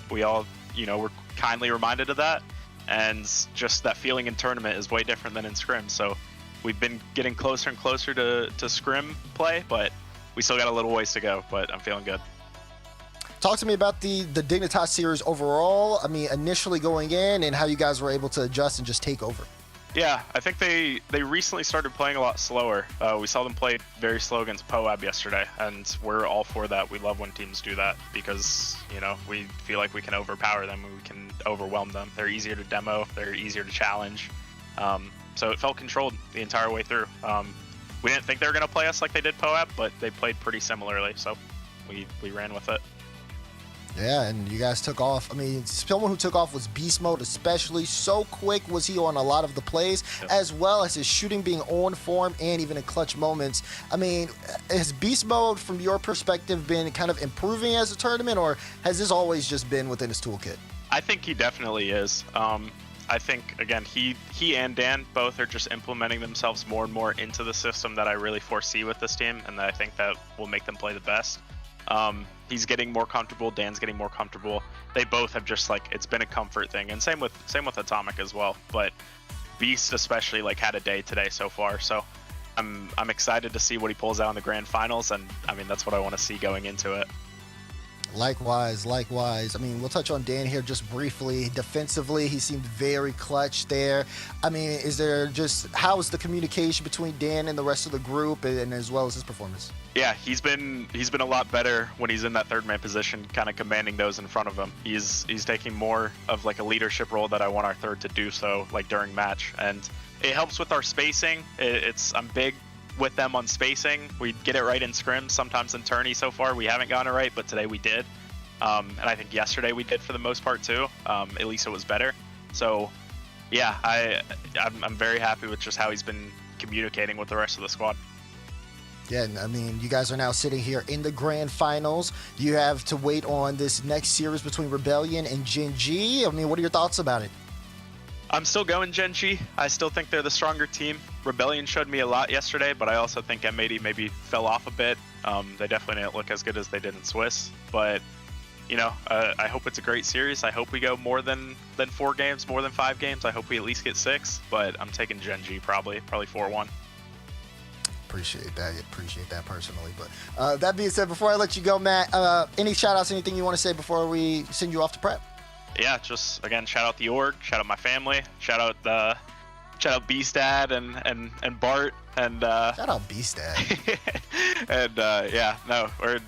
We all, you know, were kindly reminded of that. And just that feeling in tournament is way different than in scrim. So we've been getting closer and closer to scrim play, but we still got a little ways to go, but I'm feeling good. Talk to me about the Dignitas series overall. I mean, initially going in and how you guys were able to adjust and just take over. Yeah, I think they recently started playing a lot slower. We saw them play very slow against POAB yesterday, and we're all for that. We love when teams do that because, you know, we feel like we can overpower them and we can overwhelm them. They're easier to demo, they're easier to challenge. So it felt controlled the entire way through. We didn't think they were going to play us like they did POAB, but they played pretty similarly, so we ran with it. Yeah, and you guys took off. I mean, someone who took off was Beast Mode, especially. So quick was he on a lot of the plays, as well as his shooting being on form and even in clutch moments. I mean, has Beast Mode, from your perspective, been kind of improving as a tournament, or has this always just been within his toolkit? I think he definitely is. I think, again, he and Dan both are just implementing themselves more and more into the system that I really foresee with this team, and that I think that will make them play the best. He's getting more comfortable, Dan's getting more comfortable. They both have just, like, it's been a comfort thing, and same with Atomic as well. But Beast especially, like, had a day today so far, so I'm excited to see what he pulls out in the grand finals, and I mean, that's what I want to see going into it. Likewise. I mean, we'll touch on Dan here just briefly. Defensively, he seemed very clutch there. I mean, how is the communication between Dan and the rest of the group, and as well as his performance? Yeah, he's been a lot better when he's in that third man position, kind of commanding those in front of him. He's taking more of like a leadership role that I want our third to do so, like during match, and it helps with our spacing. I'm big with them on spacing. We get it right in scrims, sometimes in tourney so far we haven't gotten it right, but today we did. And I think yesterday we did for the most part too. At least it was better. So yeah, I'm very happy with just how he's been communicating with the rest of the squad. Yeah, I mean, you guys are now sitting here in the grand finals. You have to wait on this next series between Rebellion and Gen.G. I mean, what are your thoughts about it? I'm still going Gen.G. I still think they're the stronger team. Rebellion showed me a lot yesterday, but I also think M80 maybe fell off a bit. They definitely didn't look as good as they did in Swiss. But, you know, I hope it's a great series. I hope we go more than 4 games, more than 5 games. I hope we at least get 6, but I'm taking Gen.G probably 4-1. Appreciate that personally. But that being said, before I let you go, Matt, any shout-outs, anything you want to say before we send you off to prep? Yeah, just again, shout out the org, shout out my family, shout out B-Stad and Bart, and shout out B-Stad. and yeah, no, we're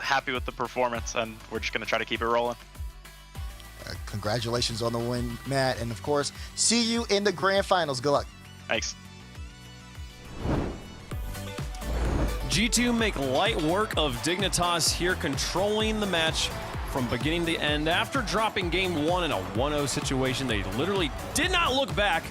happy with the performance, and we're just gonna try to keep it rolling. Congratulations on the win, Matt, and of course, see you in the grand finals. Good luck. Thanks. G2 make light work of Dignitas here, controlling the match from beginning to end. After dropping game 1 in a 1-0 situation, they literally did not look back,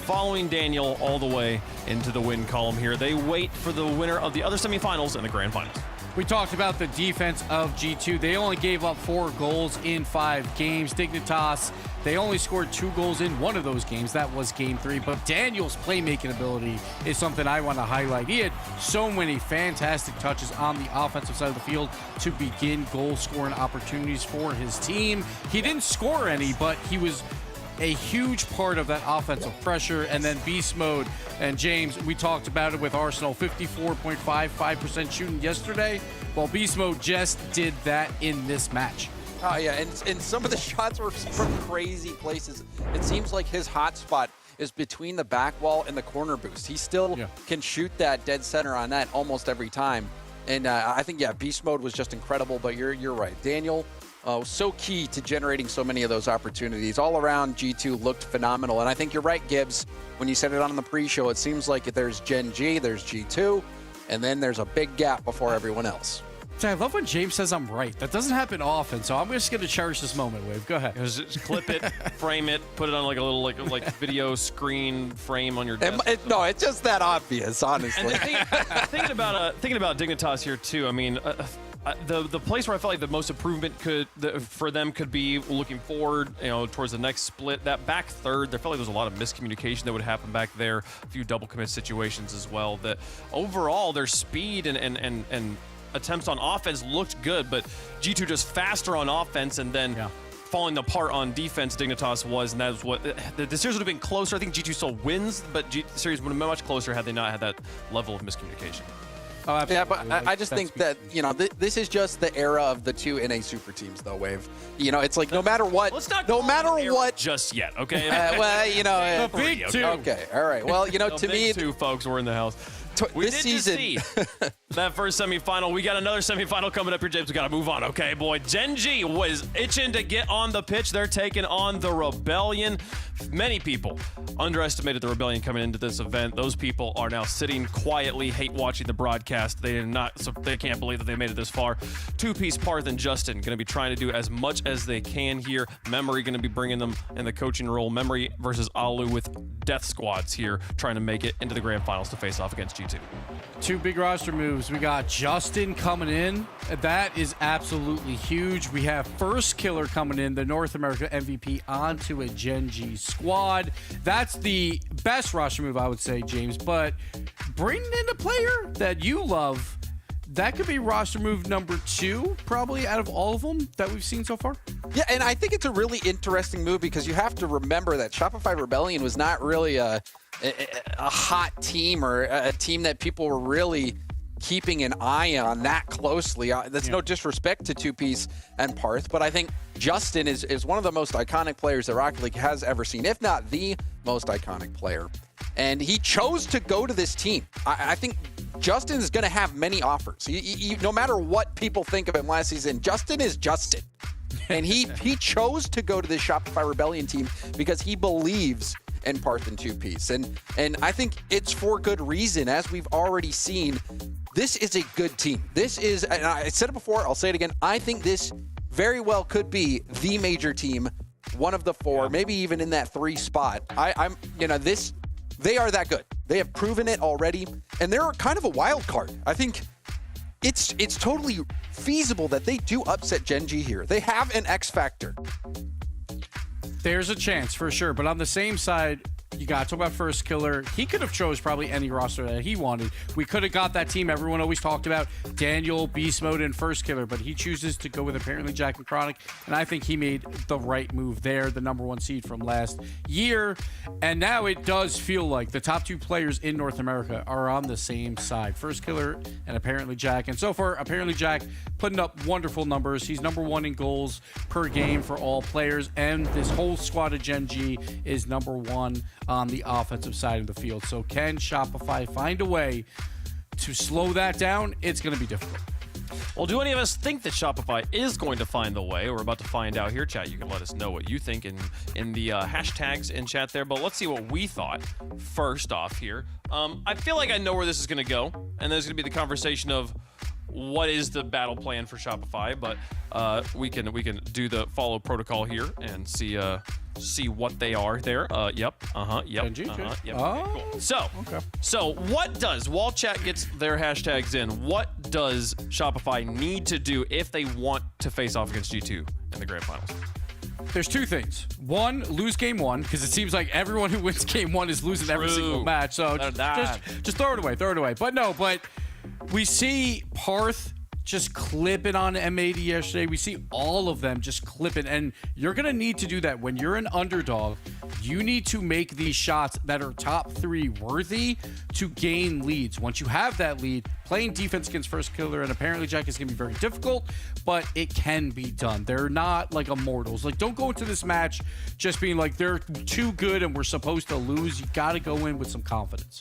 following Daniel all the way into the win column here. They wait for the winner of the other semifinals and the grand finals. We talked about the defense of G2. They only gave up 4 goals in 5 games. Dignitas, they only scored 2 goals in 1 of those games. That was game 3. But Daniel's playmaking ability is something I want to highlight. He had so many fantastic touches on the offensive side of the field to begin goal-scoring opportunities for his team. He didn't score any, but he was a huge part of that offensive pressure. And then Beast Mode and James, we talked about it with Arsenal, 54.55% shooting yesterday. Well, Beast Mode just did that in this match. Oh, yeah, and some of the shots were from crazy places. It seems like his hot spot is between the back wall and the corner boost. He still can shoot that dead center on that almost every time. And I think, yeah, Beast Mode was just incredible, but you're right. Daniel, so key to generating so many of those opportunities. All around, G2 looked phenomenal. And I think you're right, Gibbs. When you said it on the pre-show, it seems like there's Gen.G, there's G2, and then there's a big gap before everyone else. I love when James says I'm right. That doesn't happen often, so I'm just going to cherish this moment, Wave. Go ahead. Just clip it, frame it, put it on like a little like video screen frame on your desk. No, it's just that obvious, honestly. And thinking about Dignitas here too. I mean, the place where I felt like the most improvement for them could be looking forward, towards the next split. That back third, there felt like there was a lot of miscommunication that would happen back there. A few double commit situations as well. That overall their speed and attempts on offense looked good, but G2 just faster on offense and then falling apart on defense. Dignitas was, and that was what the series would have been closer. I think G2 still wins, but the series would have been much closer had they not had that level of miscommunication. Oh, yeah, but I just think that, this is just the era of the two NA super teams, though, Wave. It's like no matter what, just yet, okay? The big two. Okay, all right. Well, to me, two folks were in the house. This season, that first semifinal. We got another semifinal coming up here, James. We got to move on, okay, boy? Gen.G was itching to get on the pitch. They're taking on the Rebellion. Many people underestimated the Rebellion coming into this event. Those people are now sitting quietly, hate watching the broadcast. They can't believe that they made it this far. Two-piece Parth and Justin going to be trying to do as much as they can here. Memory going to be bringing them in the coaching role. Memory versus Alu with death squads here, trying to make it into the grand finals to face off against G2. Two big roster moves. We got Justin coming in. That is absolutely huge. We have First Killer coming in, the North America MVP, onto a Gen.G squad. That's the best roster move, I would say, James. But bringing in a player that you love, that could be roster move number 2, probably, out of all of them that we've seen so far. Yeah, and I think it's a really interesting move because you have to remember that Shopify Rebellion was not really a hot team or a team that people were really keeping an eye on that closely. That's no disrespect to Two-Piece and Parth, but I think Justin is one of the most iconic players that Rocket League has ever seen, if not the most iconic player. And he chose to go to this team. I think Justin is going to have many offers. No matter what people think of him last season, Justin is Justin. And he chose to go to this Shopify Rebellion team because he believes in Parth and Two-Piece. And I think it's for good reason. As we've already seen, this is a good team. This is, and I said it before, I'll say it again, I think this very well could be the major team, one of the 4, maybe even in that 3 spot. They are that good. They have proven it already, and they're kind of a wild card. I think it's totally feasible that they do upset Gen.G here. They have an X factor. There's a chance for sure, but on the same side, you got to talk about First Killer. He could have chose probably any roster that he wanted. We could have got that team everyone always talked about, Daniel, Beast Mode, and First Killer, but he chooses to go with apparently Jack and Chronic, and I think he made the right move there, the number 1 seed from last year. And now it does feel like the top 2 players in North America are on the same side, First Killer and apparently Jack. And so far, apparently Jack putting up wonderful numbers. He's number 1 in goals per game for all players, and this whole squad of Gen.G is number 1 on the offensive side of the field. So can Shopify find a way to slow that down? It's going to be difficult. Well, do any of us think that Shopify is going to find the way? We're about to find out here, chat. You can let us know what you think in the hashtags in chat there. But let's see what we thought first off here. I feel like I know where this is going to go, and there's going to be the conversation of what is the battle plan for Shopify. But we can do the follow protocol here and see what they are there. Yep. Yep. Yep. Oh, cool. So what does, while chat gets their hashtags in, what does Shopify need to do if they want to face off against G2 in the grand finals? There's 2 things. 1, lose game 1, because it seems like everyone who wins game 1 is losing every single match. So just throw it away. But we see Parth just clipping on M80 yesterday. We see all of them just clipping, and you're going to need to do that. When you're an underdog, you need to make these shots that are top 3 worthy to gain leads. Once you have that lead, playing defense against First Killer and apparently Jack is going to be very difficult, but it can be done. They're not like immortals. Like, don't go into this match just being like, they're too good and we're supposed to lose. You got to go in with some confidence.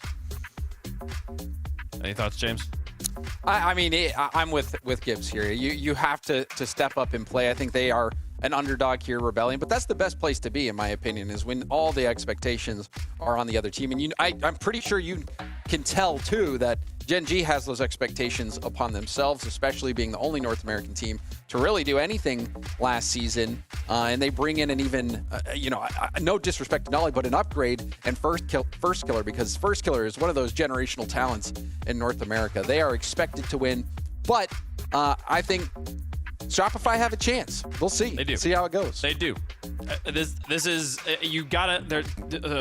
Any thoughts, James? I mean, I'm with Gibbs here. You have to step up and play. I think they are an underdog here, Rebellion, but that's the best place to be, in my opinion, is when all the expectations are on the other team. And I'm pretty sure you can tell, too, that Gen.G has those expectations upon themselves, especially being the only North American team to really do anything last season. And they bring in an even, no disrespect to Nolly, but an upgrade and First Killer, because First Killer is one of those generational talents in North America. They are expected to win, but I think Shopify have a chance. We'll see. They do. See how it goes. They do. This is you gotta.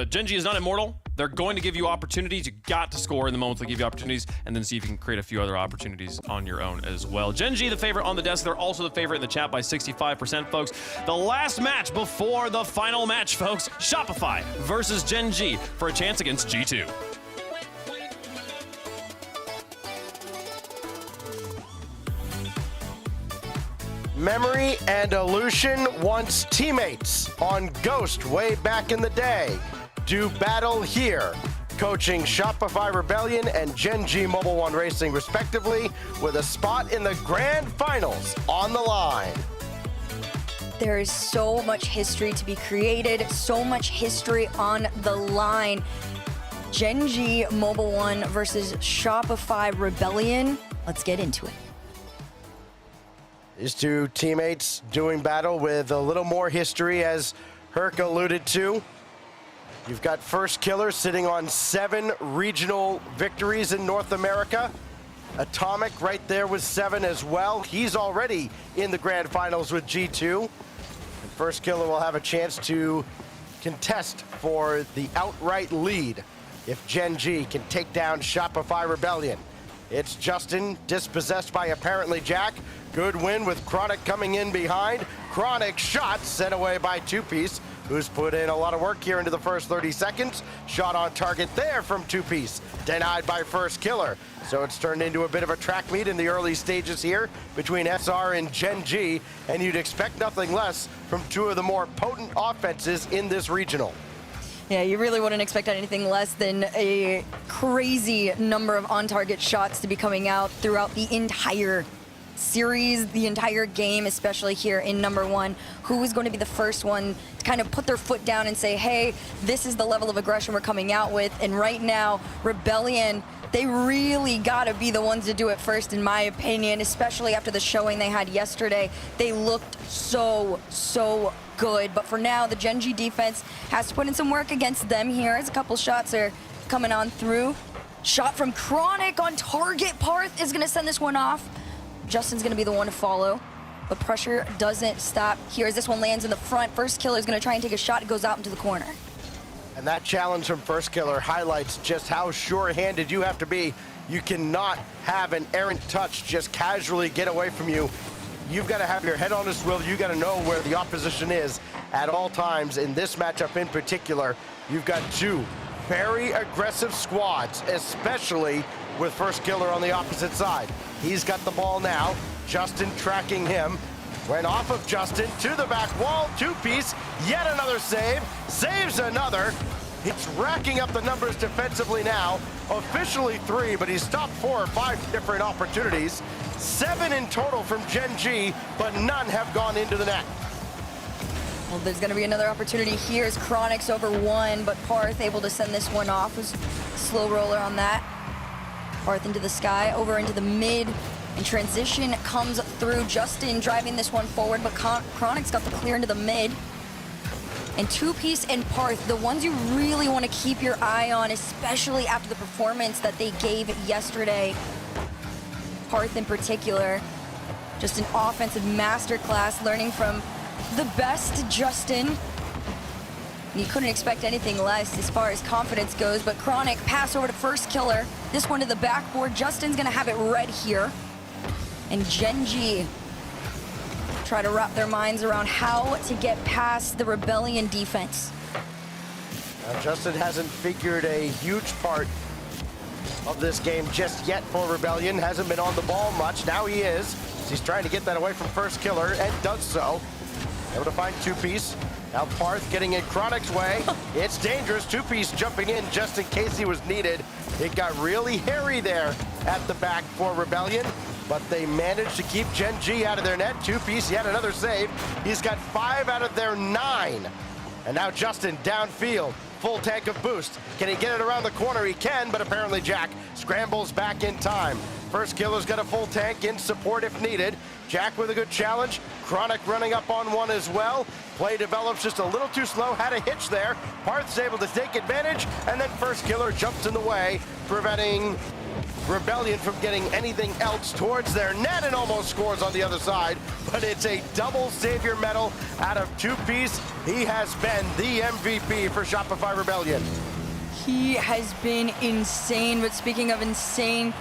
Gen.G is not immortal. They're going to give you opportunities. You got to score in the moments they give you opportunities, and then see if you can create a few other opportunities on your own as well. Gen.G, the favorite on the desk. They're also the favorite in the chat by 65%, folks. The last match before the final match, folks. Shopify versus Gen.G for a chance against G2. Memory and Illusion once teammates on Ghost way back in the day do battle here, coaching Shopify Rebellion and Gen.G Mobile One Racing respectively, with a spot in the grand finals on the line. There is so much history to be created, so much history on the line. Gen.G Mobile One versus Shopify Rebellion. Let's get into it. These two teammates doing battle with a little more history, as Herc alluded to. You've got First Killer sitting on 7 regional victories in North America. Atomic right there with 7 as well. He's already in the grand finals with G2. And First Killer will have a chance to contest for the outright lead if Gen.G can take down Shopify Rebellion. It's Justin, dispossessed by apparently Jack. Good win with Chronic coming in behind. Chronic shot sent away by Two Piece, who's put in a lot of work here into the first 30 seconds. Shot on target there from Two Piece, denied by First Killer. So it's turned into a bit of a track meet in the early stages here between SR and Gen.G, and you'd expect nothing less from two of the more potent offenses in this regional. Yeah, you really wouldn't expect anything less than a crazy number of on-target shots to be coming out throughout the entire series, the entire game, especially here in number 1. Who is going to be the first one to kind of put their foot down and say, hey, this is the level of aggression we're coming out with? And right now, Rebellion, they really got to be the ones to do it first, in my opinion, especially after the showing they had yesterday. They looked so good. But for now, the Gen.G defense has to put in some work against them here, as a couple shots are coming on through. Shot from Chronic on target. Parth is going to send this one off. Justin's going to be the one to follow. But pressure doesn't stop here as this one lands in the front. First Killer is going to try and take a shot. It goes out into the corner. And that challenge from First Killer highlights just how sure-handed you have to be. You cannot have an errant touch just casually get away from you. You've got to have your head on a swivel. You got to know where the opposition is at all times. In this matchup in particular, you've got two very aggressive squads, especially with First Killer on the opposite side. He's got the ball now. Justin tracking him. Went off of Justin to the back wall. Two Piece, yet another save. Saves another. He's racking up the numbers defensively now. Officially 3, but he's stopped 4 or 5 different opportunities. 7 in total from Gen.G, but none have gone into the net. Well, there's going to be another opportunity here as Chronic's over 1, but Parth able to send this one off. Was slow roller on that. Parth into the sky, over into the mid, and transition comes through. Justin driving this one forward, but Chronic's got the clear into the mid. And Two Piece and Parth, the ones you really want to keep your eye on, especially after the performance that they gave yesterday. Parth in particular, just an offensive masterclass, learning from the best Justin. You couldn't expect anything less as far as confidence goes, but Chronic pass over to First Killer. This one to the backboard. Justin's gonna have it red here. And Gen.G try to wrap their minds around how to get past the Rebellion defense. Justin hasn't figured a huge part of this game just yet for Rebellion. Hasn't been on the ball much. Now he is. He's trying to get that away from First Killer and does so. Able to find Two Piece. Now Parth getting in Chronic's way. It's dangerous. Two Piece jumping in just in case he was needed. It got really hairy there at the back for Rebellion, but they managed to keep Gen.G out of their net. 2Piece, yet another save. He's got 5 out of their 9. And now Justin downfield, full tank of boost. Can he get it around the corner? He can, but apparently Jack scrambles back in time. First killer's got a full tank in support if needed. Jack with a good challenge. Chronic running up on one as well. Play develops just a little too slow, had a hitch there. Parth's able to take advantage, and then first killer jumps in the way, preventing Rebellion from getting anything else towards their net, and almost scores on the other side. But it's a double savior medal out of 2Piece. He has been the MVP for Shopify Rebellion. He has been insane, but speaking of insane,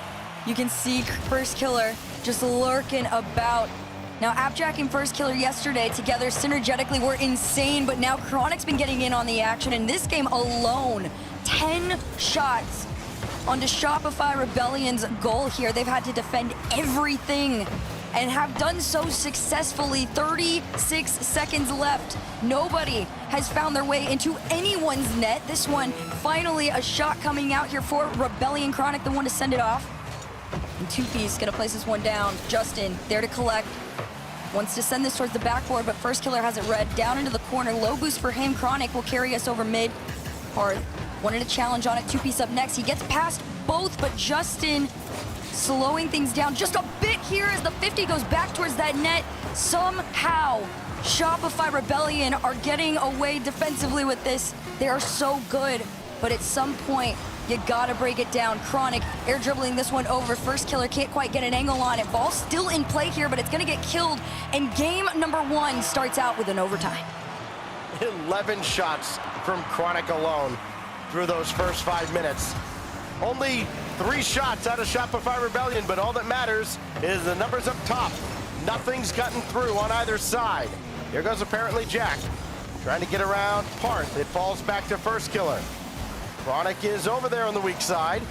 you can see first killer just lurking about. Now, Appjack and first killer yesterday together synergetically were insane, but now Chronic's been getting in on the action. In this game alone, 10 shots onto Shopify Rebellion's goal here. They've had to defend everything and have done so successfully. 36 seconds left. Nobody has found their way into anyone's net. This one, finally a shot coming out here for Rebellion. Chronic, the one to send it off. And 2Piece gonna place this one down. Justin, there to collect. Wants to send this towards the backboard, but first killer has it read. Down into the corner, low boost for him. Chronic will carry us over mid. Parth wanted a challenge on it. 2Piece up next. He gets past both, but Justin slowing things down just a bit here as the 50 goes back towards that net. Somehow, Shopify Rebellion are getting away defensively with this. They are so good, but at some point, you gotta break it down. Chronic air dribbling this one over. First killer can't quite get an angle on it. Ball still in play here, but it's gonna get killed. And game number 1 starts out with an overtime. 11 shots from Chronic alone through those first 5 minutes. Only 3 shots out of Shopify Rebellion, but all that matters is the numbers up top. Nothing's gotten through on either side. Here goes apparently Jack, trying to get around Parth. It falls back to first killer. Chronic is over there on the weak side,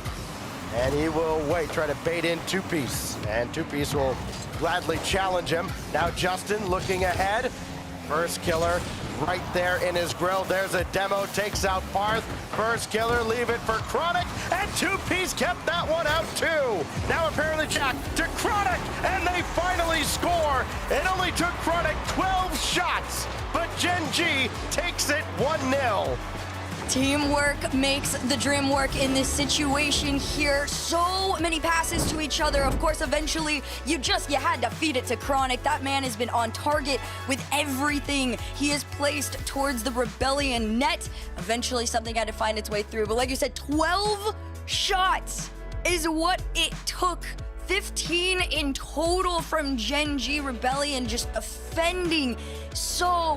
and he will wait, try to bait in 2Piece, and 2Piece will gladly challenge him. Now Justin looking ahead. First killer right there in his grill. There's a demo, takes out Parth. First killer, leave it for Chronic, and 2Piece kept that one out too. Now apparently Jack to Chronic, and they finally score. It only took Chronic 12 shots, but Gen.G takes it 1-0. Teamwork makes the dream work in this situation here. So many passes to each other. Of course, eventually, you had to feed it to Chronic. That man has been on target with everything he has placed towards the Rebellion net. Eventually, something had to find its way through. But like you said, 12 shots is what it took. 15 in total from Gen.G. Rebellion, just defending so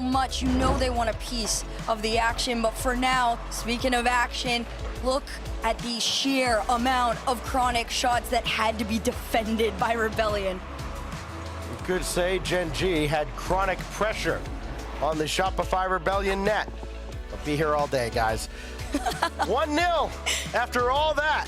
much. You know they want a piece of the action, but for now, speaking of action, look at the sheer amount of Chronic shots that had to be defended by Rebellion. You could say Gen.G had Chronic pressure on the Shopify Rebellion net. I'll be here all day, guys. 1-0 after all that.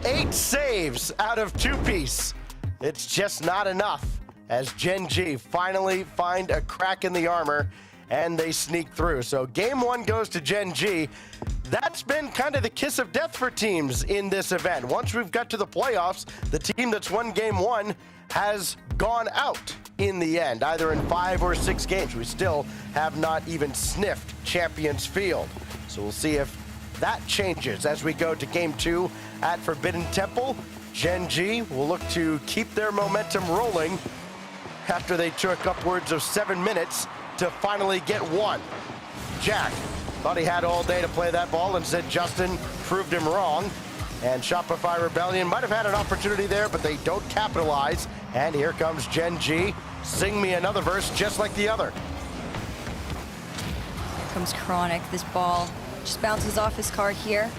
8 saves out of 2Piece. It's just not enough as Gen.G finally find a crack in the armor and they sneak through. So game 1 goes to Gen.G. That's been kind of the kiss of death for teams in this event. Once we've got to the playoffs, the team that's won game 1 has gone out in the end, either in 5 or 6 games. We still have not even sniffed Champions Field. So we'll see if that changes as we go to game 2 at Forbidden Temple. Gen.G will look to keep their momentum rolling after they took upwards of 7 minutes to finally get one. Jack thought he had all day to play that ball, and said Justin proved him wrong. And Shopify Rebellion might have had an opportunity there, but they don't capitalize. And here comes Gen.G. Sing me another verse just like the other. Here comes Chronic. This ball just bounces off his card here.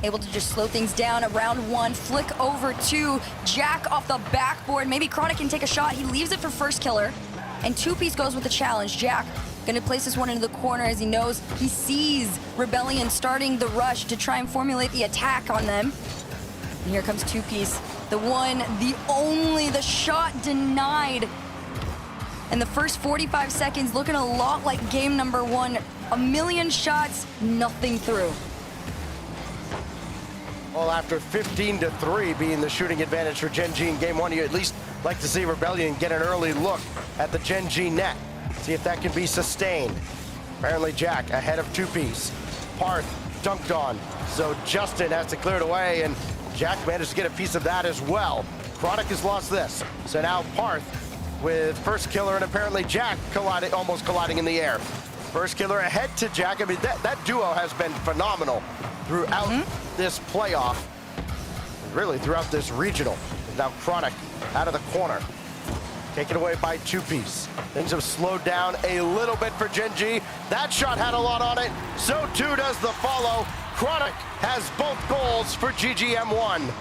Able to just slow things down at round 1. Flick over to Jack off the backboard. Maybe Chronic can take a shot. He leaves it for first killer. And 2Piece goes with the challenge. Jack gonna place this one into the corner as he knows he sees Rebellion starting the rush to try and formulate the attack on them. And here comes 2Piece. The one, the only, the shot denied. And the first 45 seconds looking a lot like game number 1. A million shots, nothing through. Well, after 15-3 being the shooting advantage for Gen.G in game one, you at least like to see Rebellion get an early look at the Gen.G net. See if that can be sustained. Apparently Jack ahead of two-piece. Parth dunked on, so Justin has to clear it away, and Jack managed to get a piece of that as well. Chronic has lost this, so now Parth with first killer and apparently Jack almost colliding in the air. First killer ahead to Jack. I mean, that duo has been phenomenal throughout this playoff, really throughout this regional. And now Chronic out of the corner, taken away by two-piece. Things have slowed down a little bit for Gen.G. That shot had a lot on it, so too does the follow. Chronic has both goals for GGM1.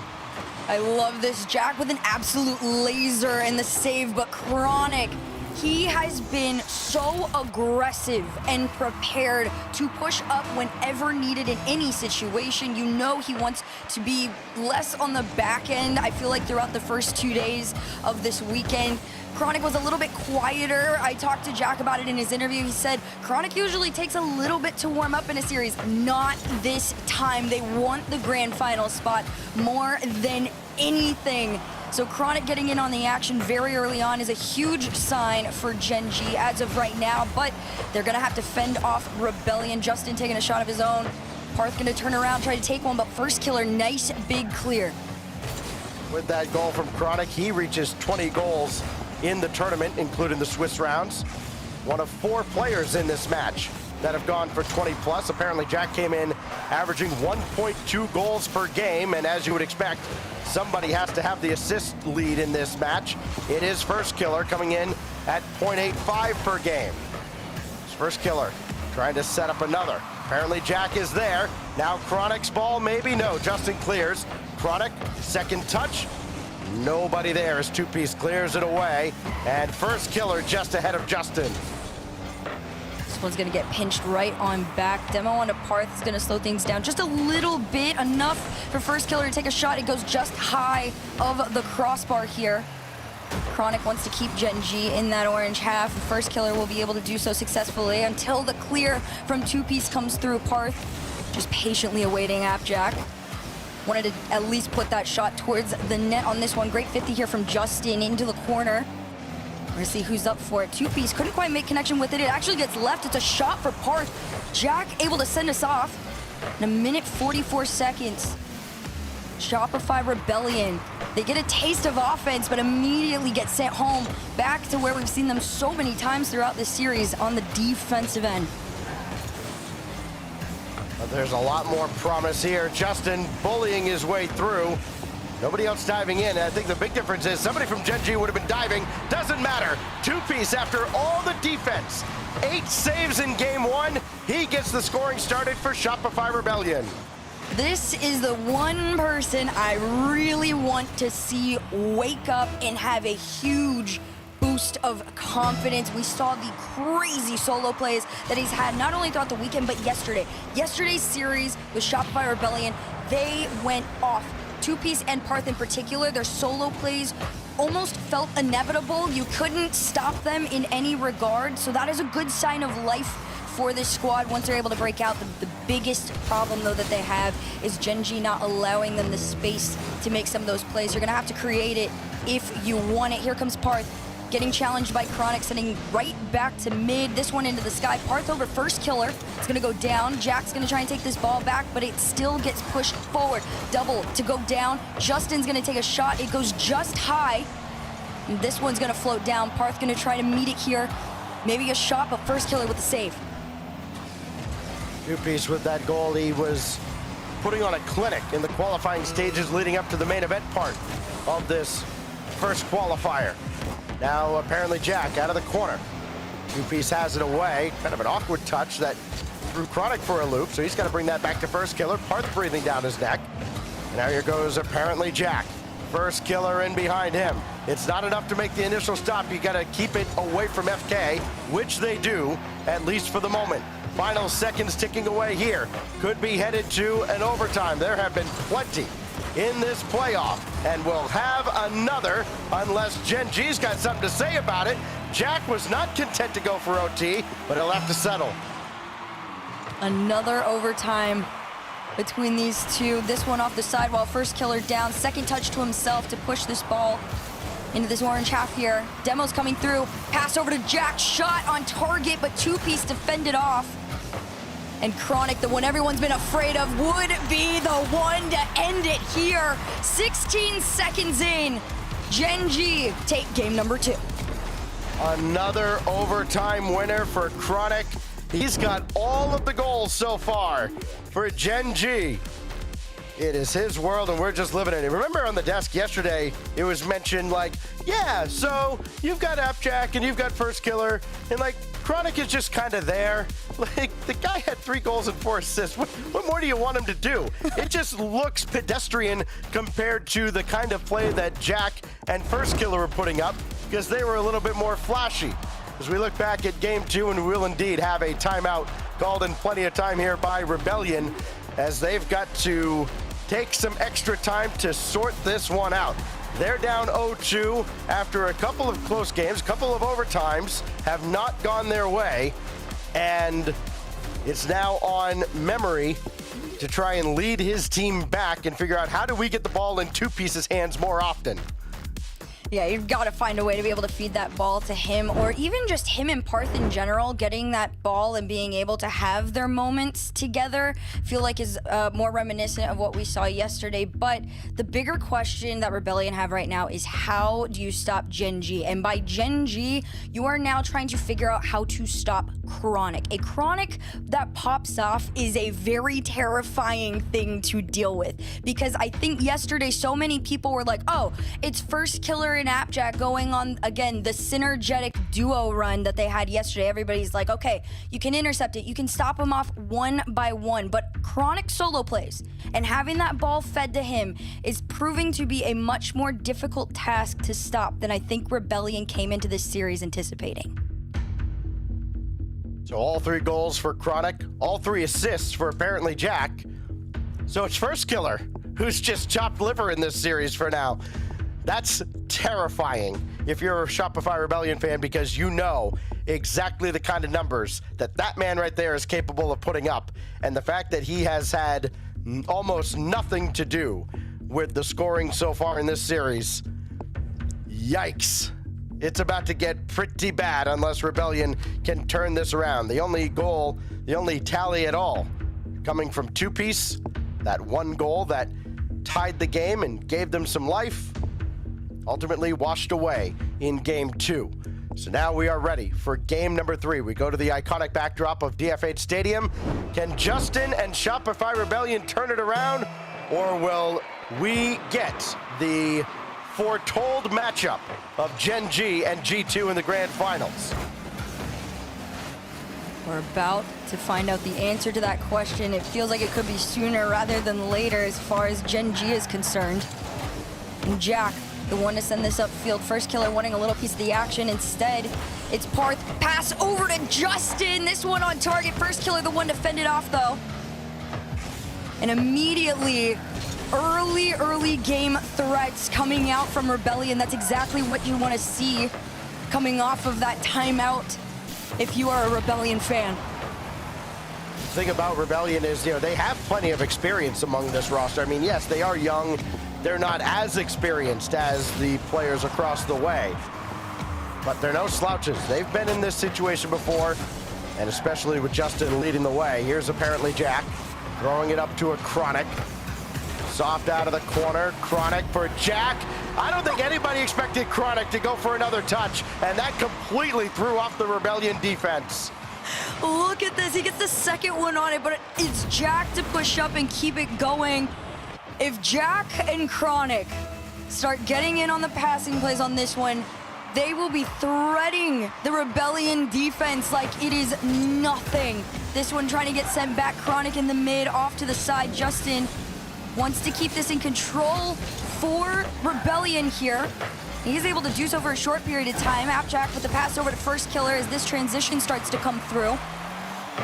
I love this. Jack with an absolute laser in the save, but Chronic, he has been so aggressive and prepared to push up whenever needed in any situation. You know he wants to be less on the back end. I feel like throughout the first 2 days of this weekend, Chronic was a little bit quieter. I talked to Jack about it in his interview. He said Chronic usually takes a little bit to warm up in a series. Not this time. They want the grand final spot more than anything. So Chronic getting in on the action very early on is a huge sign for Gen.G as of right now, but they're gonna have to fend off Rebellion. Justin taking a shot of his own. Parth gonna turn around, try to take one, but first killer, nice big clear. With that goal from Chronic, he reaches 20 goals in the tournament, including the Swiss rounds. One of 4 players in this match that have gone for 20 plus. Apparently Jack came in averaging 1.2 goals per game, and as you would expect, somebody has to have the assist lead in this match. It is first killer coming in at 0.85 per game. First killer trying to set up another. Apparently Jack is there. Now Chronic's ball, maybe no. Justin clears. Chronic, second touch. Nobody there as two-piece clears it away. And first killer just ahead of Justin. This one's gonna get pinched right on back. Demo onto Parth is gonna slow things down just a little bit, enough for first killer to take a shot. It goes just high of the crossbar here. Chronic wants to keep Gen.G in that orange half. First killer will be able to do so successfully until the clear from two-piece comes through. Parth just patiently awaiting AppJack. Wanted to at least put that shot towards the net on this one. Great 50 here from Justin into the corner. We're gonna see who's up for it. Two-piece couldn't quite make connection with it. It actually gets left. It's a shot for Parth. Jack able to send us off in 1 minute 44 seconds. Shopify Rebellion. They get a taste of offense, but immediately get sent home back to where we've seen them so many times throughout this series on the defensive end. But there's a lot more promise here. Justin bullying his way through. Nobody else diving in. And I think the big difference is somebody from Gen.G would have been diving. Doesn't matter. Two-piece after all the defense. 8 saves in game 1. He gets the scoring started for Shopify Rebellion. This is the one person I really want to see wake up and have a huge boost of confidence. We saw the crazy solo plays that he's had not only throughout the weekend, but yesterday. Yesterday's series with Shopify Rebellion, they went off. Two-piece and Parth in particular, their solo plays almost felt inevitable. You couldn't stop them in any regard, so that is a good sign of life for this squad once they're able to break out. The biggest problem, though, that they have is Gen.G not allowing them the space to make some of those plays. You're going to have to create it if you want it. Here comes Parth, getting challenged by Chronic, sending right back to mid. This one into the sky. Parth over first killer. It's going to go down. Jack's going to try and take this ball back, but it still gets pushed forward. Double to go down. Justin's going to take a shot. It goes just high. And this one's going to float down. Parth going to try to meet it here. Maybe a shot, but first killer with the save. Two-piece with that goal. He was putting on a clinic in the qualifying stages leading up to the main event part of this first qualifier. Now apparently Jack out of the corner. Two-piece has it away. Kind of an awkward touch that threw Chronic for a loop, so he's got to bring that back to first killer. Parth breathing down his neck. And now here goes apparently Jack. First killer in behind him. It's not enough to make the initial stop. You got to keep it away from FK, which they do, at least for the moment. Final seconds ticking away here. Could be headed to an overtime. There have been plenty in this playoff, and we'll have another unless Gen.G's got something to say about it. Jack was not content to go for OT, but he'll have to settle. Another overtime between these two. This one off the side while first killer down. Second touch to himself to push this ball into this orange half here. Demo's coming through. Pass over to Jack. Shot on target, but two-piece defended off. And Chronic, the one everyone's been afraid of, would be the one to end it here. 16 seconds in. Gen.G take game number 2. Another overtime winner for Chronic. He's got all of the goals so far for Gen.G. It is his world, and we're just living in it. Remember on the desk yesterday, it was mentioned like, yeah, so you've got Appjack and you've got First Killer, and like Chronic is just kind of there. Like, the guy had 3 goals and 4 assists. What more do you want him to do? It just looks pedestrian compared to the kind of play that Jack and First Killer were putting up, because they were a little bit more flashy. As we look back at game 2, and we will indeed have a timeout called in plenty of time here by Rebellion, as they've got to take some extra time to sort this one out. They're down 0-2 after a couple of close games, a couple of overtimes have not gone their way, and it's now on Memory to try and lead his team back and figure out how do we get the ball in two-pieces hands more often. Yeah, you've got to find a way to be able to feed that ball to him, or even just him and Parth in general, getting that ball and being able to have their moments together. I feel like is more reminiscent of what we saw yesterday. But the bigger question that Rebellion have right now is how do you stop Gen.G? And by Gen.G, you are now trying to figure out how to stop Chronic. A Chronic that pops off is a very terrifying thing to deal with, because I think yesterday so many people were like, oh, it's First Killer and Appjack going on again the synergetic duo run that they had yesterday. Everybody's like, okay, you can intercept it, you can stop him off one by one, but Chronic solo plays and having that ball fed to him is proving to be a much more difficult task to stop than I think Rebellion came into this series anticipating. So all 3 goals for Chronic, all 3 assists for apparently Jack. So it's First Killer who's just chopped liver in this series for now. That's terrifying if you're a Shopify Rebellion fan, because you know exactly the kind of numbers that that man right there is capable of putting up. And the fact that he has had almost nothing to do with the scoring so far in this series, yikes. It's about to get pretty bad unless Rebellion can turn this around. The only goal, the only tally at all, coming from two-piece, that one goal that tied the game and gave them some life, ultimately washed away in game 2. So now we are ready for game number 3. We go to the iconic backdrop of DF8 Stadium. Can Justin and Shopify Rebellion turn it around, or will we get the foretold matchup of Gen.G and G2 in the grand finals? We're about to find out the answer to that question. It feels like it could be sooner rather than later as far as Gen.G is concerned. And Jack, the one to send this upfield. First Killer wanting a little piece of the action. Instead, it's Parth. Pass over to Justin. This one on target. First Killer, the one to fend it off, though. And immediately, early game threats coming out from Rebellion. That's exactly what you want to see coming off of that timeout if you are a Rebellion fan. The thing about Rebellion is, they have plenty of experience among this roster. I mean, yes, they are young. They're not as experienced as the players across the way, but they're no slouches. They've been in this situation before, and especially with Justin leading the way. Here's apparently Jack throwing it up to a Chronic. Soft out of the corner, Chronic for Jack. I don't think anybody expected Chronic to go for another touch, and that completely threw off the Rebellion defense. Look at this, he gets the second one on it, but it's Jack to push up and keep it going. If Jack and Chronic start getting in on the passing plays on this one, they will be threading the Rebellion defense like it is nothing. This one trying to get sent back, Chronic in the mid, off to the side. Justin wants to keep this in control for Rebellion here. He's able to do so for a short period of time. Appjack with the pass over to First Killer as this transition starts to come through.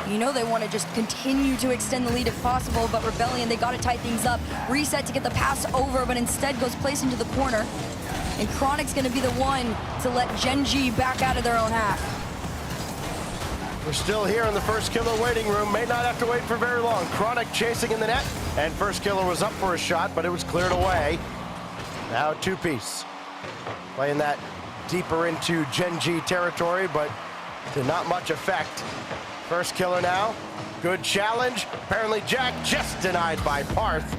You know they want to just continue to extend the lead if possible, but Rebellion, they got to tie things up. Reset to get the pass over, but instead goes placed into the corner. And Chronic's going to be the one to let Gen.G back out of their own half. We're still here in the First Killer waiting room. May not have to wait for very long. Chronic chasing in the net. and First Killer was up for a shot, but it was cleared away. Now two-piece. Playing that deeper into Gen.G territory, but to not much effect. First Killer now. Good challenge. Apparently Jack just denied by Parth.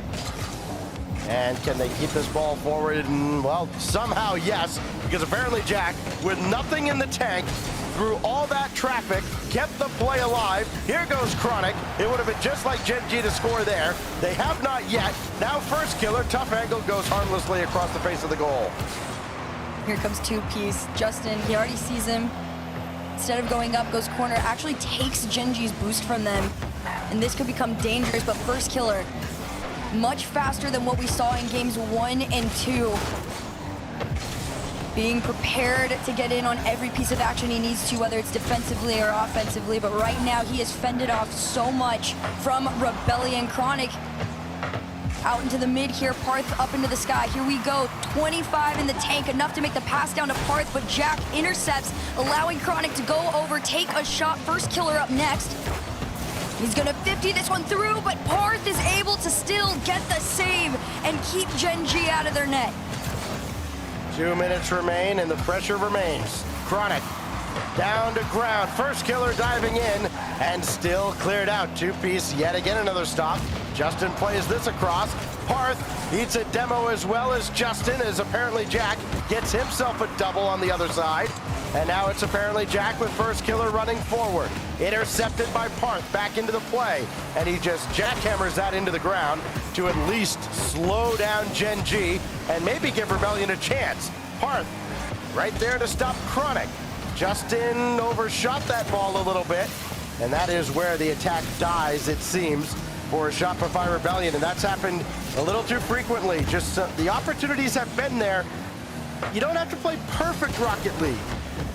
And can they keep this ball forward? And, well, somehow yes, because apparently Jack, with nothing in the tank, through all that traffic, kept the play alive. Here goes Chronic. It would have been just like Gen.G to score there. They have not yet. Now First Killer, tough angle, goes harmlessly across the face of the goal. Here comes two-piece. Justin, he already sees him. Instead of going up, goes corner, actually takes Gen.G's boost from them. And this could become dangerous, but First Killer, much faster than what we saw in games 1 and 2. Being prepared to get in on every piece of action he needs to, whether it's defensively or offensively. But right now, he has fended off so much from Rebellion. Chronic out into the mid here, Parth up into the sky. Here we go, 25 in the tank, enough to make the pass down to Parth, but Jack intercepts, allowing Chronic to go over, take a shot. First Killer up next. He's gonna 50 this one through, but Parth is able to still get the save and keep Gen.G out of their net. 2 minutes remain and the pressure remains. Chronic down to ground. First Killer diving in and still cleared out. Two-piece, yet again another stop. Justin plays this across. Parth eats a demo as well as Justin, as apparently Jack gets himself a double on the other side. And now it's apparently Jack with First Killer running forward. Intercepted by Parth back into the play. And he just jackhammers that into the ground to at least slow down Gen.G and maybe give Rebellion a chance. Parth right there to stop Chronic. Justin overshot that ball a little bit. And that is where the attack dies, it seems, for Shopify Rebellion. And that's happened a little too frequently. Just the opportunities have been there. You don't have to play perfect Rocket League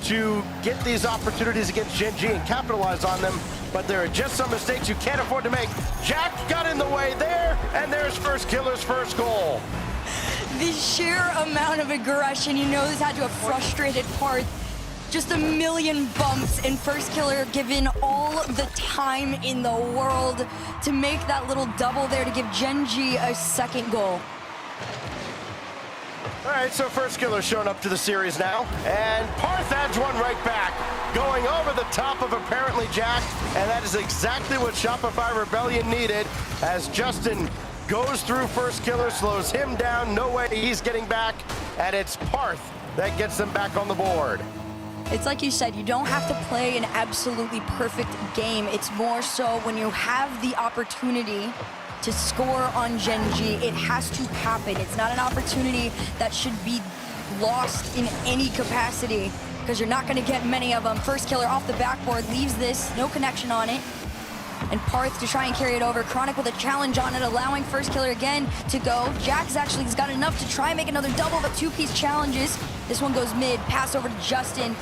to get these opportunities against Gen.G and capitalize on them, but there are just some mistakes you can't afford to make. Jack got in the way there, and there's First Killer's first goal. The sheer amount of aggression, you know this had to have frustrated Parth. Just a million bumps, and First Killer given all the time in the world to make that little double there to give Gen.G a second goal. All right, so First Killer showing up to the series now, and Parth adds one right back, going over the top of apparently Jack, and that is exactly what Shopify Rebellion needed, as Justin goes through First Killer, slows him down, no way he's getting back, and it's Parth that gets them back on the board. It's like you said, you don't have to play an absolutely perfect game. It's more so when you have the opportunity to score on Gen.G, it has to happen. It's not an opportunity that should be lost in any capacity, because you're not going to get many of them. First Killer off the backboard, leaves this, no connection on it. And Parth to try and carry it over. Chronic with a challenge on it, allowing First Killer again to go. Jack's actually has got enough to try and make another double, but two-piece challenges. This one goes mid, pass over to Justin.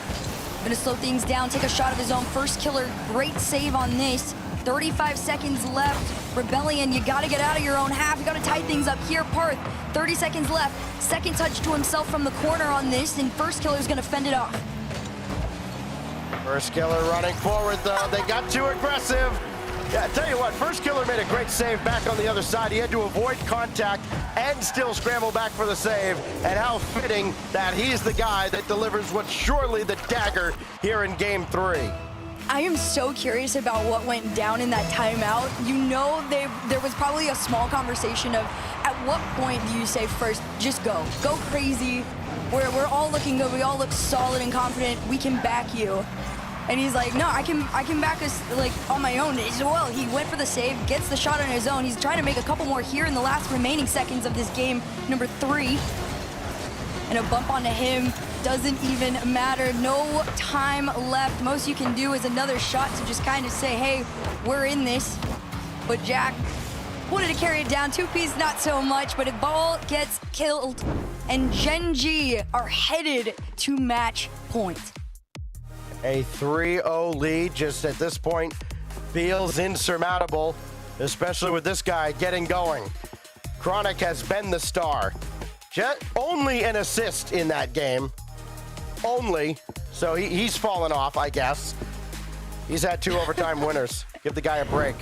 Gonna slow things down, take a shot of his own. First Killer, great save on this. 35 seconds left. Rebellion, you gotta get out of your own half. You gotta tie things up here. Parth, 30 seconds left. Second touch to himself from the corner on this, and First Killer's gonna fend it off. First Killer running forward though. They got too aggressive. Yeah, I tell you what, First Killer made a great save back on the other side. He had to avoid contact and still scramble back for the save. And how fitting that he's the guy that delivers what's surely the dagger here in Game 3. I am so curious about what went down in that timeout. You know, there was probably a small conversation of, at what point do you say first, just go crazy. We're all looking good. We all look solid and confident. We can back you. And he's like, no, I can back us like on my own as well. He went for the save, gets the shot on his own. He's trying to make a couple more here in the last remaining seconds of this game, number 3. And a bump onto him doesn't even matter. No time left. Most you can do is another shot to just kind of say, hey, we're in this. But Jack wanted to carry it down. Two-piece, not so much, but a ball gets killed. And Gen.G are headed to match point. A 3-0 lead just at this point feels insurmountable, especially with this guy getting going. Chronic has been the star. Only an assist in that game. Only. So he's fallen off, I guess. He's had 2 overtime winners. Give the guy a break.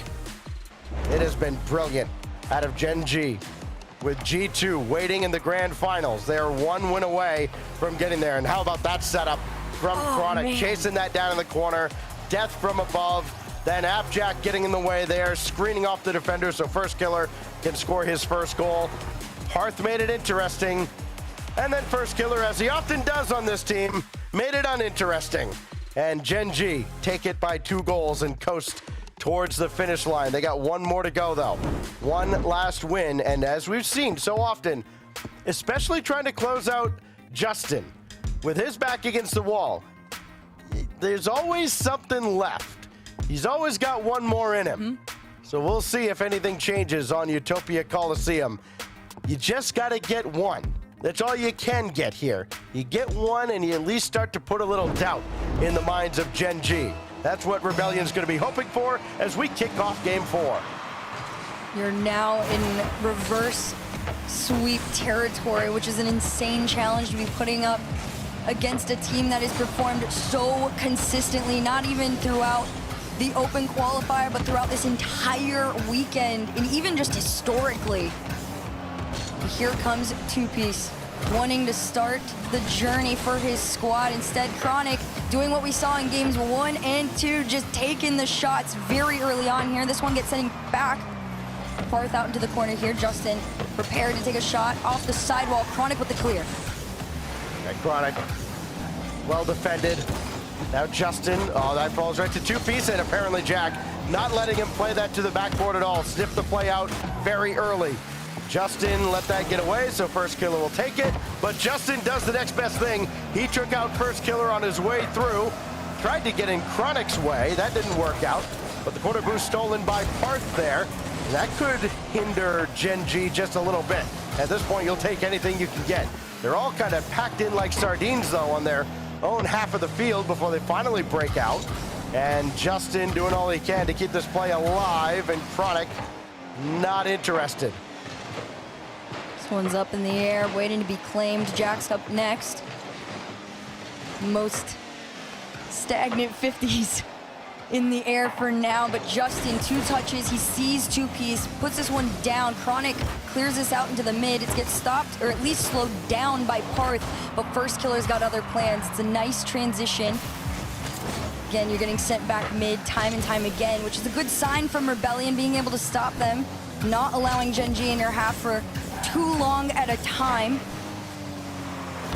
It has been brilliant out of Gen.G. with G2 waiting in the grand finals. They are 1 win away from getting there. And how about that setup from Chronic, man. chasing that down in the corner. Death from above. Then Appjack getting in the way there, screening off the defender so First Killer can score his first goal. Hearth made it interesting. And then First Killer, as he often does on this team, made it uninteresting. And Gen.G take it by 2 goals and coast towards the finish line. They got 1 more to go, though. 1 last win. And as we've seen so often, especially trying to close out Justin, with his back against the wall, there's always something left. He's always got 1 more in him. So we'll see if anything changes on Utopia Coliseum. You just got to get 1. That's all you can get here. You get 1 and you at least start to put a little doubt in the minds of Gen.G. That's what Rebellion's going to be hoping for as we kick off Game 4. You're now in reverse sweep territory, which is an insane challenge to be putting up against a team that has performed so consistently, not even throughout the open qualifier, but throughout this entire weekend, and even just historically. Here comes Two Piece, wanting to start the journey for his squad. Instead, Chronic doing what we saw in games 1 and 2, just taking the shots very early on here. This one gets sending back. Parth out into the corner here. Justin prepared to take a shot off the sidewall. Chronic with the clear. Okay, Chronic, well defended. Now Justin, that falls right to Two Piece, and apparently Jack not letting him play that to the backboard at all. Sniffed the play out very early. Justin let that get away, so First Killer will take it. But Justin does the next best thing. He took out First Killer on his way through. Tried to get in Chronic's way. That didn't work out. But the corner boost stolen by Parth there. That could hinder Gen.G just a little bit. At this point, you'll take anything you can get. They're all kind of packed in like sardines, though, on their own half of the field before they finally break out. And Justin doing all he can to keep this play alive, and Chronic not interested. This one's up in the air, waiting to be claimed. Jack's up next. Most stagnant 50s in the air for now, but Justin, 2 touches, he sees Two Piece, puts this one down. Chronic clears this out into the mid. It gets stopped, or at least slowed down by Parth, but First Killer's got other plans. It's a nice transition. Again, you're getting sent back mid time and time again, which is a good sign from Rebellion, being able to stop them, not allowing Gen.G in their half for too long at a time.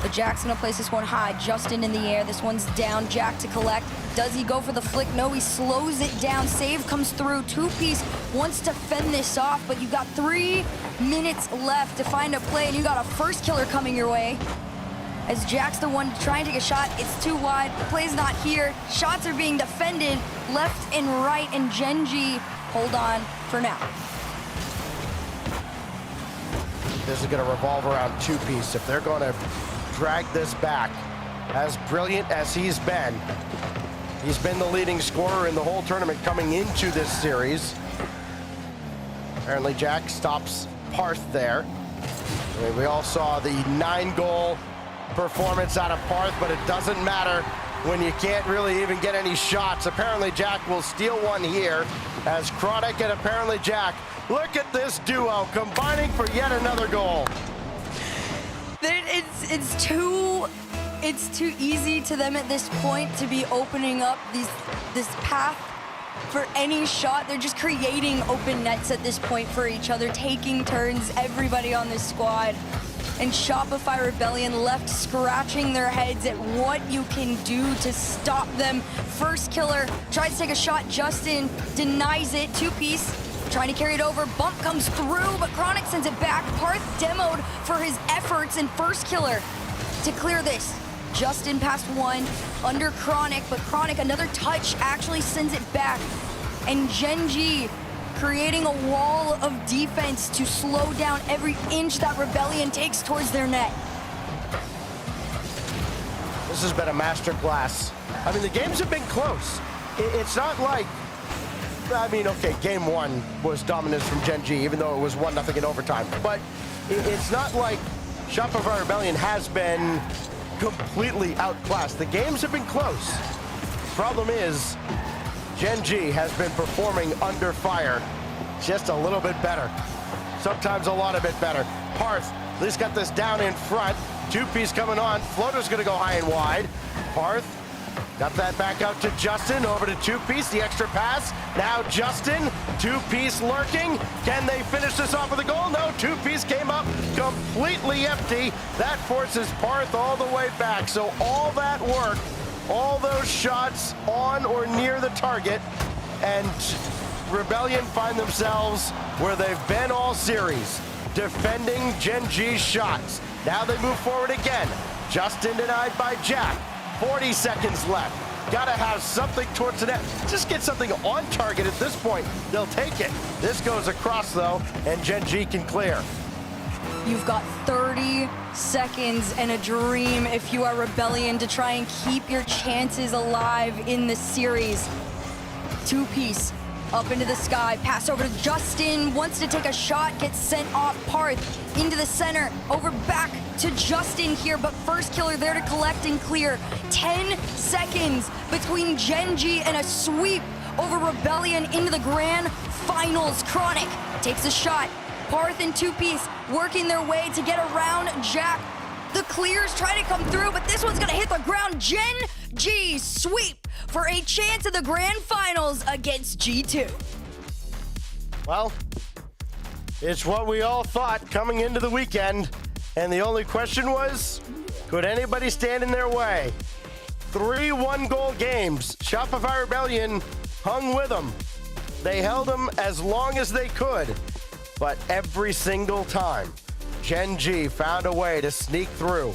But Jack's gonna place this one high. Justin in the air. This one's down. Jack to collect. Does he go for the flick? No, he slows it down. Save comes through. Two Piece wants to fend this off, but you got 3 minutes left to find a play, and you got a First Killer coming your way. As Jack's the one to try and take a shot. It's too wide. The play's not here. Shots are being defended left and right, and Gen.G hold on for now. This is going to revolve around Two Piece. If they're going to drag this back, as brilliant as he's been the leading scorer in the whole tournament coming into this series. Apparently Jack stops Parth there. I mean, we all saw the 9-goal performance out of Parth, but it doesn't matter when you can't really even get any shots. Apparently Jack will steal one here, as Chronic and apparently Jack, look at this duo combining for yet another goal. It's too easy to them at this point to be opening up this path for any shot. They're just creating open nets at this point for each other, taking turns, everybody on this squad. And Shopify Rebellion left scratching their heads at what you can do to stop them. First Killer tries to take a shot. Justin denies it. Two Piece trying to carry it over. Bump comes through, but Chronic sends it back. Parth demoed for his efforts, and First Killer to clear this. Justin passed one under Chronic, but Chronic, another touch, actually sends it back. And Gen.G creating a wall of defense to slow down every inch that Rebellion takes towards their net. This has been a masterclass. I mean, the games have been close. It's not like, I mean, okay, game 1 was dominance from Gen.G, even though it was 1-0 in overtime. But it's not like Shopify Rebellion has been completely outclassed. The games have been close. Problem is, Gen.G has been performing under fire just a little bit better. sometimes a lot of bit better. Parth at least got this down in front. Two-piece coming on. Floater's going to go high and wide. Parth got that back out to Justin. Over to two-piece, the extra pass. Now Justin, two-piece lurking. Can they finish this off with a goal? No, two-piece came up completely empty. That forces Parth all the way back. So all that work, all those shots on or near the target, and Rebellion find themselves where they've been all series, defending Gen.G's shots. Now they move forward again. Justin denied by Jack. 40 seconds left. Gotta have something towards the net. Just get something on target at this point. They'll take it. This goes across though, and Gen.G can clear. You've got 30 seconds and a dream if you are Rebellion to try and keep your chances alive in the series. Two-piece up into the sky, pass over to Justin, wants to take a shot, gets sent off. Parth into the center, over back to Justin here, but first killer there to collect and clear. 10 seconds between Gen.G and a sweep over Rebellion into the grand finals. Chronic takes a shot. Parth and two-piece working their way to get around Jack. The clears try to come through, but this one's gonna hit the ground. Gen.G sweep for a chance at the grand finals against G2. Well, it's what we all thought coming into the weekend, and the only question was, could anybody stand in their way? 3 one-goal games. Shopify Rebellion hung with them. They held them as long as they could, but every single time, Gen.G found a way to sneak through.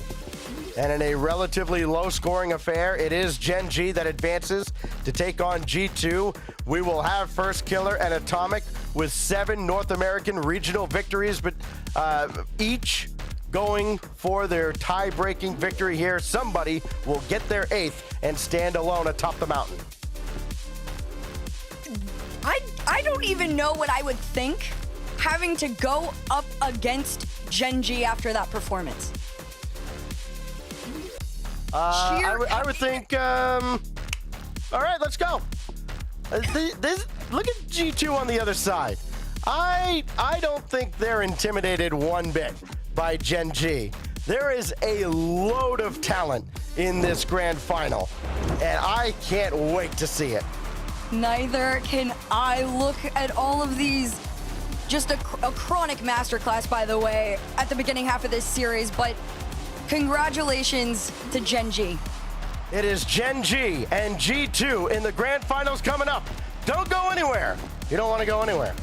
And in a relatively low-scoring affair, it is Gen.G that advances to take on G2. We will have First Killer and Atomic with 7 North American regional victories, but each going for their tie-breaking victory here. Somebody will get their 8th and stand alone atop the mountain. I don't even know what I would think having to go up against Gen.G after that performance. I would think, all right, let's go. Look at G2 on the other side. I don't think they're intimidated one bit by Gen.G. There is a load of talent in this grand final, and I can't wait to see it. Neither can I. Look at all of these. Just a chronic masterclass, by the way, at the beginning half of this series, but congratulations to Gen.G. It is Gen.G and G2 in the grand finals coming up. Don't go anywhere. You don't want to go anywhere.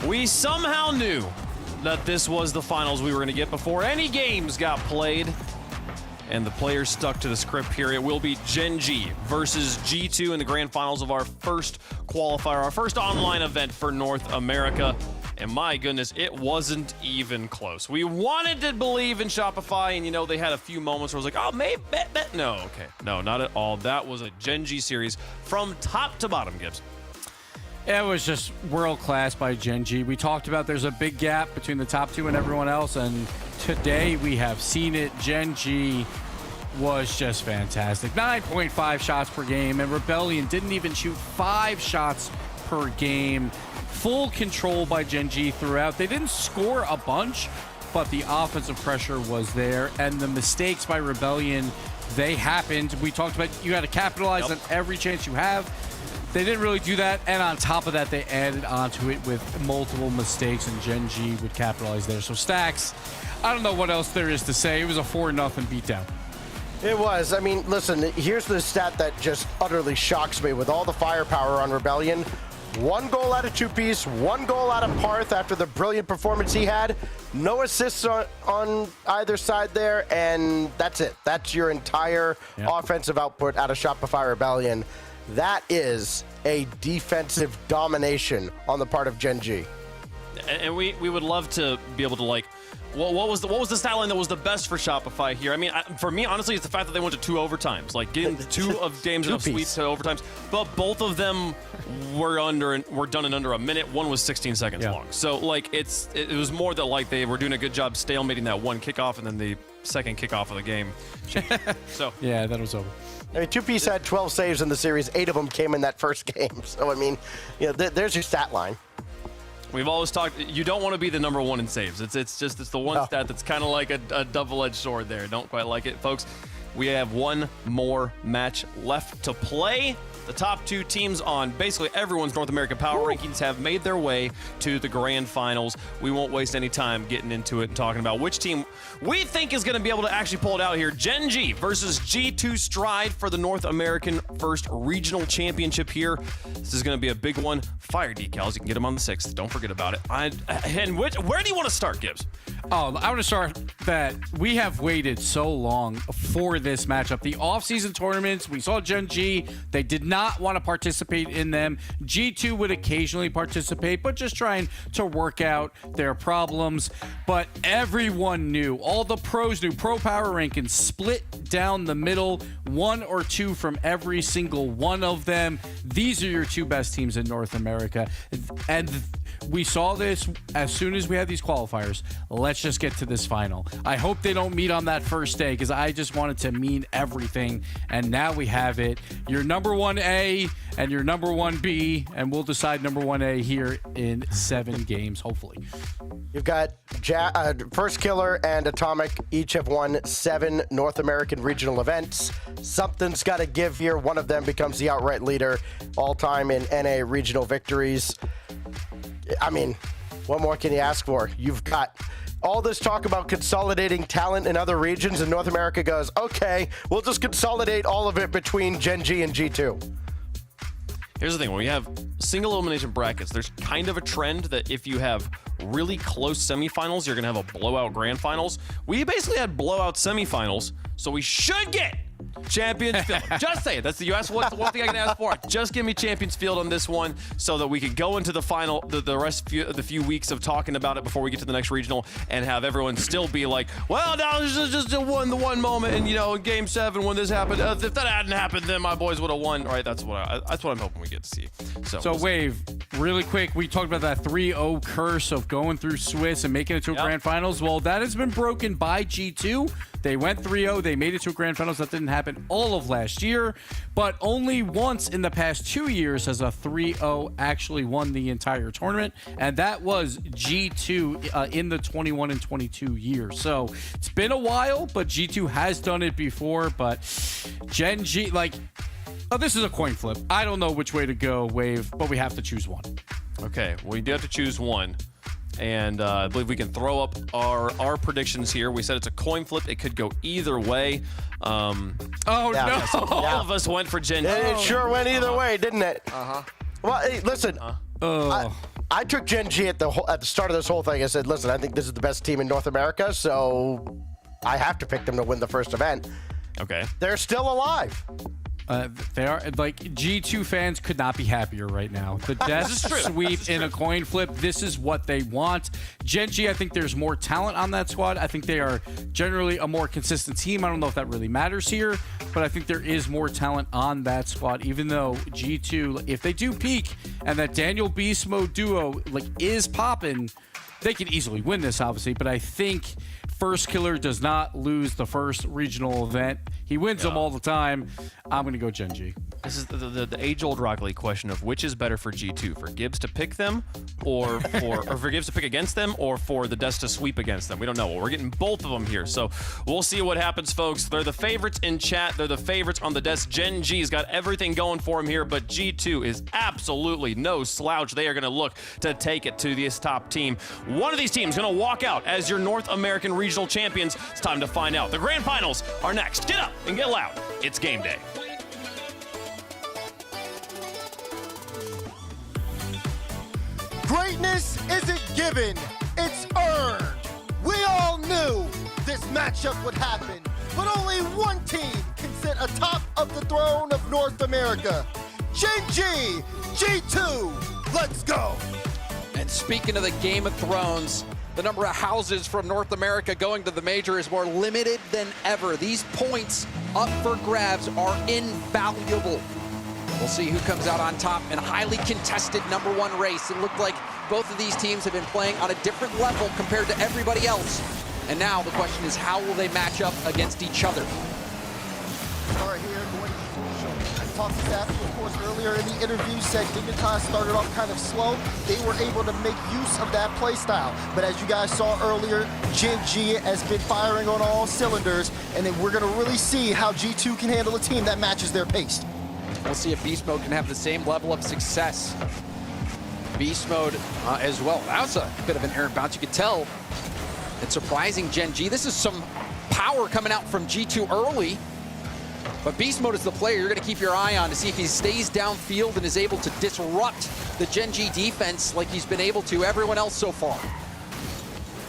We somehow knew that this was the finals we were going to get before any games got played. And the players stuck to the script here. It will be Gen.G versus G2 in the grand finals of our first qualifier, our first online event for North America. And my goodness, it wasn't even close. We wanted to believe in Shopify, and you know, they had a few moments where I was like, oh, maybe, bet. No, okay. No, not at all. That was a Gen.G series from top to bottom, Gibbs. It was just world class by Gen.G. We talked about there's a big gap between the top two and everyone else, and today we have seen it. Gen.G was just fantastic. 9.5 shots per game, and Rebellion didn't even shoot 5 shots per game. Full control by Gen.G throughout. They didn't score a bunch, but the offensive pressure was there, and the mistakes by Rebellion, they happened. We talked about you got to capitalize on every chance you have. They didn't really do that, and on top of that, they added onto it with multiple mistakes, and Gen.G would capitalize there. So Stacks, I don't know what else there is to say. It was a 4-0 beatdown. It was. I mean, listen, here's the stat that just utterly shocks me. With all the firepower on Rebellion, 1 goal out of 2-piece, 1 goal out of Parth after the brilliant performance he had. No assists on either side there, and that's it. That's your entire offensive output out of Shopify Rebellion. That is a defensive domination on the part of Gen.G. And we would love to be able to, like, what was the stat line that was the best for Shopify here? I mean, for me, honestly, it's the fact that they went to 2 overtimes, like getting 2 of games of sweeps to overtimes. But both of them were done in under a minute. One was 16 seconds long. So like it was more that like they were doing a good job stalemating that one kickoff and then the second kickoff of the game. So yeah, that was over. I mean, 2-piece had 12 saves in the series. 8 of them came in that first game. So I mean, you know, there's your stat line. We've always talked, you don't want to be the number 1 in saves. It's the one stat that's kind of like a double-edged sword there. Don't quite like it, folks. We have one more match left to play. The top 2 teams on basically everyone's North American power rankings have made their way to the grand finals. We won't waste any time getting into it and talking about which team we think is going to be able to actually pull it out here. Gen.G versus G2 Stride for the North American first regional championship here. This is going to be a big one. Fire decals. You can get them on the 6th. Don't forget about it. And where do you want to start, Gibbs? Oh, I want to start that we have waited so long for this matchup. The off-season tournaments, we saw Gen.G. They did not want to participate in them. G2 would occasionally participate, but just trying to work out their problems. But everyone knew, all the pros knew, pro power rankings split down the middle, 1 or 2 from every single one of them. These are your 2 best teams in North America. And we saw this as soon as we had these qualifiers. Let's just get to this final. I hope they don't meet on that first day because I just want it to mean everything. And now we have it. Your number 1A and your number 1B, and we'll decide number 1A here in 7 games, hopefully. You've got First Killer and Atomic each have won 7 North American regional events. Something's got to give here. One of them becomes the outright leader all-time in NA regional victories. I mean, what more can you ask for? You've got all this talk about consolidating talent in other regions, and North America goes, okay, we'll just consolidate all of it between Gen.G and G2. Here's the thing, when we have single elimination brackets, there's kind of a trend that if you have really close semifinals, you're going to have a blowout grand finals. We basically had blowout semifinals, so we should get Champions Field. Just say it. That's the US. What's the one thing I can ask for? Just give me Champions Field on this one so that we can go into the final, the rest of the few weeks of talking about it before we get to the next regional and have everyone still be like, well, no, this is just the one moment, and you know, in Game 7 when this happened, if that hadn't happened, then my boys would have won. Right? That's what I'm hoping we get to see. So Wave, really quick, we talked about that 3-0 curse of going through Swiss and making it to a grand finals. Well, that has been broken by G2. They went 3-0. They made it to a grand finals. That didn't happen all of last year, but only once in the past 2 years has a 3-0 actually won the entire tournament, and that was G2 in the 21 and 22 years. So it's been a while, but G2 has done it before. But Gen.G, this is a coin flip. I don't know which way to go, Wave, but we have to choose one. Okay, we do have to choose one. And I believe we can throw up our predictions here. We said it's a coin flip. It could go either way. No. All of us went for Gen.G. It sure went either way, didn't it? Well, hey, listen. I took Gen.G at the start of this whole thing. I said, listen, I think this is the best team in North America, so I have to pick them to win the first event. Okay. They're still alive. They are, like, G2 fans could not be happier right now. The death sweep in a coin flip, this is what they want. Gen.G, I think there's more talent on that squad. I think they are generally a more consistent team. I don't know if that really matters here, but I think there is more talent on that squad, even though G2, if they do peak and that Daniel Beast Mode duo, like, is popping, they can easily win this, obviously, but I think First Killer does not lose the first regional event. He wins them all the time. I'm going to go Gen.G. This is the age-old Rocket League question of which is better for G2, for Gibbs to pick them, or for Gibbs to pick against them, or for the Des to sweep against them. We don't know. Well, we're getting both of them here, so we'll see what happens, folks. They're the favorites in chat. They're the favorites on the Des. Gen.G's got everything going for him here, but G2 is absolutely no slouch. They are going to look to take it to this top team. One of these teams going to walk out as your North American regional champions. It's time to find out. The grand finals are next. Get up and get loud. It's game day. Greatness isn't given, it's earned. We all knew this matchup would happen, but only one team can sit atop of the throne of North America. Gen.G, G2, let's go. And speaking of the Game of Thrones, the number of houses from North America going to the major is more limited than ever. These points up for grabs are invaluable. We'll see who comes out on top in a highly contested #1 race. It looked like both of these teams have been playing on a different level compared to everybody else. And now the question is, how will they match up against each other? Start here, going to show. I talked to Safi, of course, earlier in the interview, said Dignitas started off kind of slow. They were able to make use of that play style. But as you guys saw earlier, Gen.G has been firing on all cylinders, and then we're going to really see how G2 can handle a team that matches their pace. We'll see if Beast Mode can have the same level of success. Beast Mode as well. That was a bit of an errant bounce. You could tell it's surprising Gen.G. This is some power coming out from G2 early. But Beast Mode is the player you're going to keep your eye on to see if he stays downfield and is able to disrupt the Gen.G defense like he's been able to everyone else so far.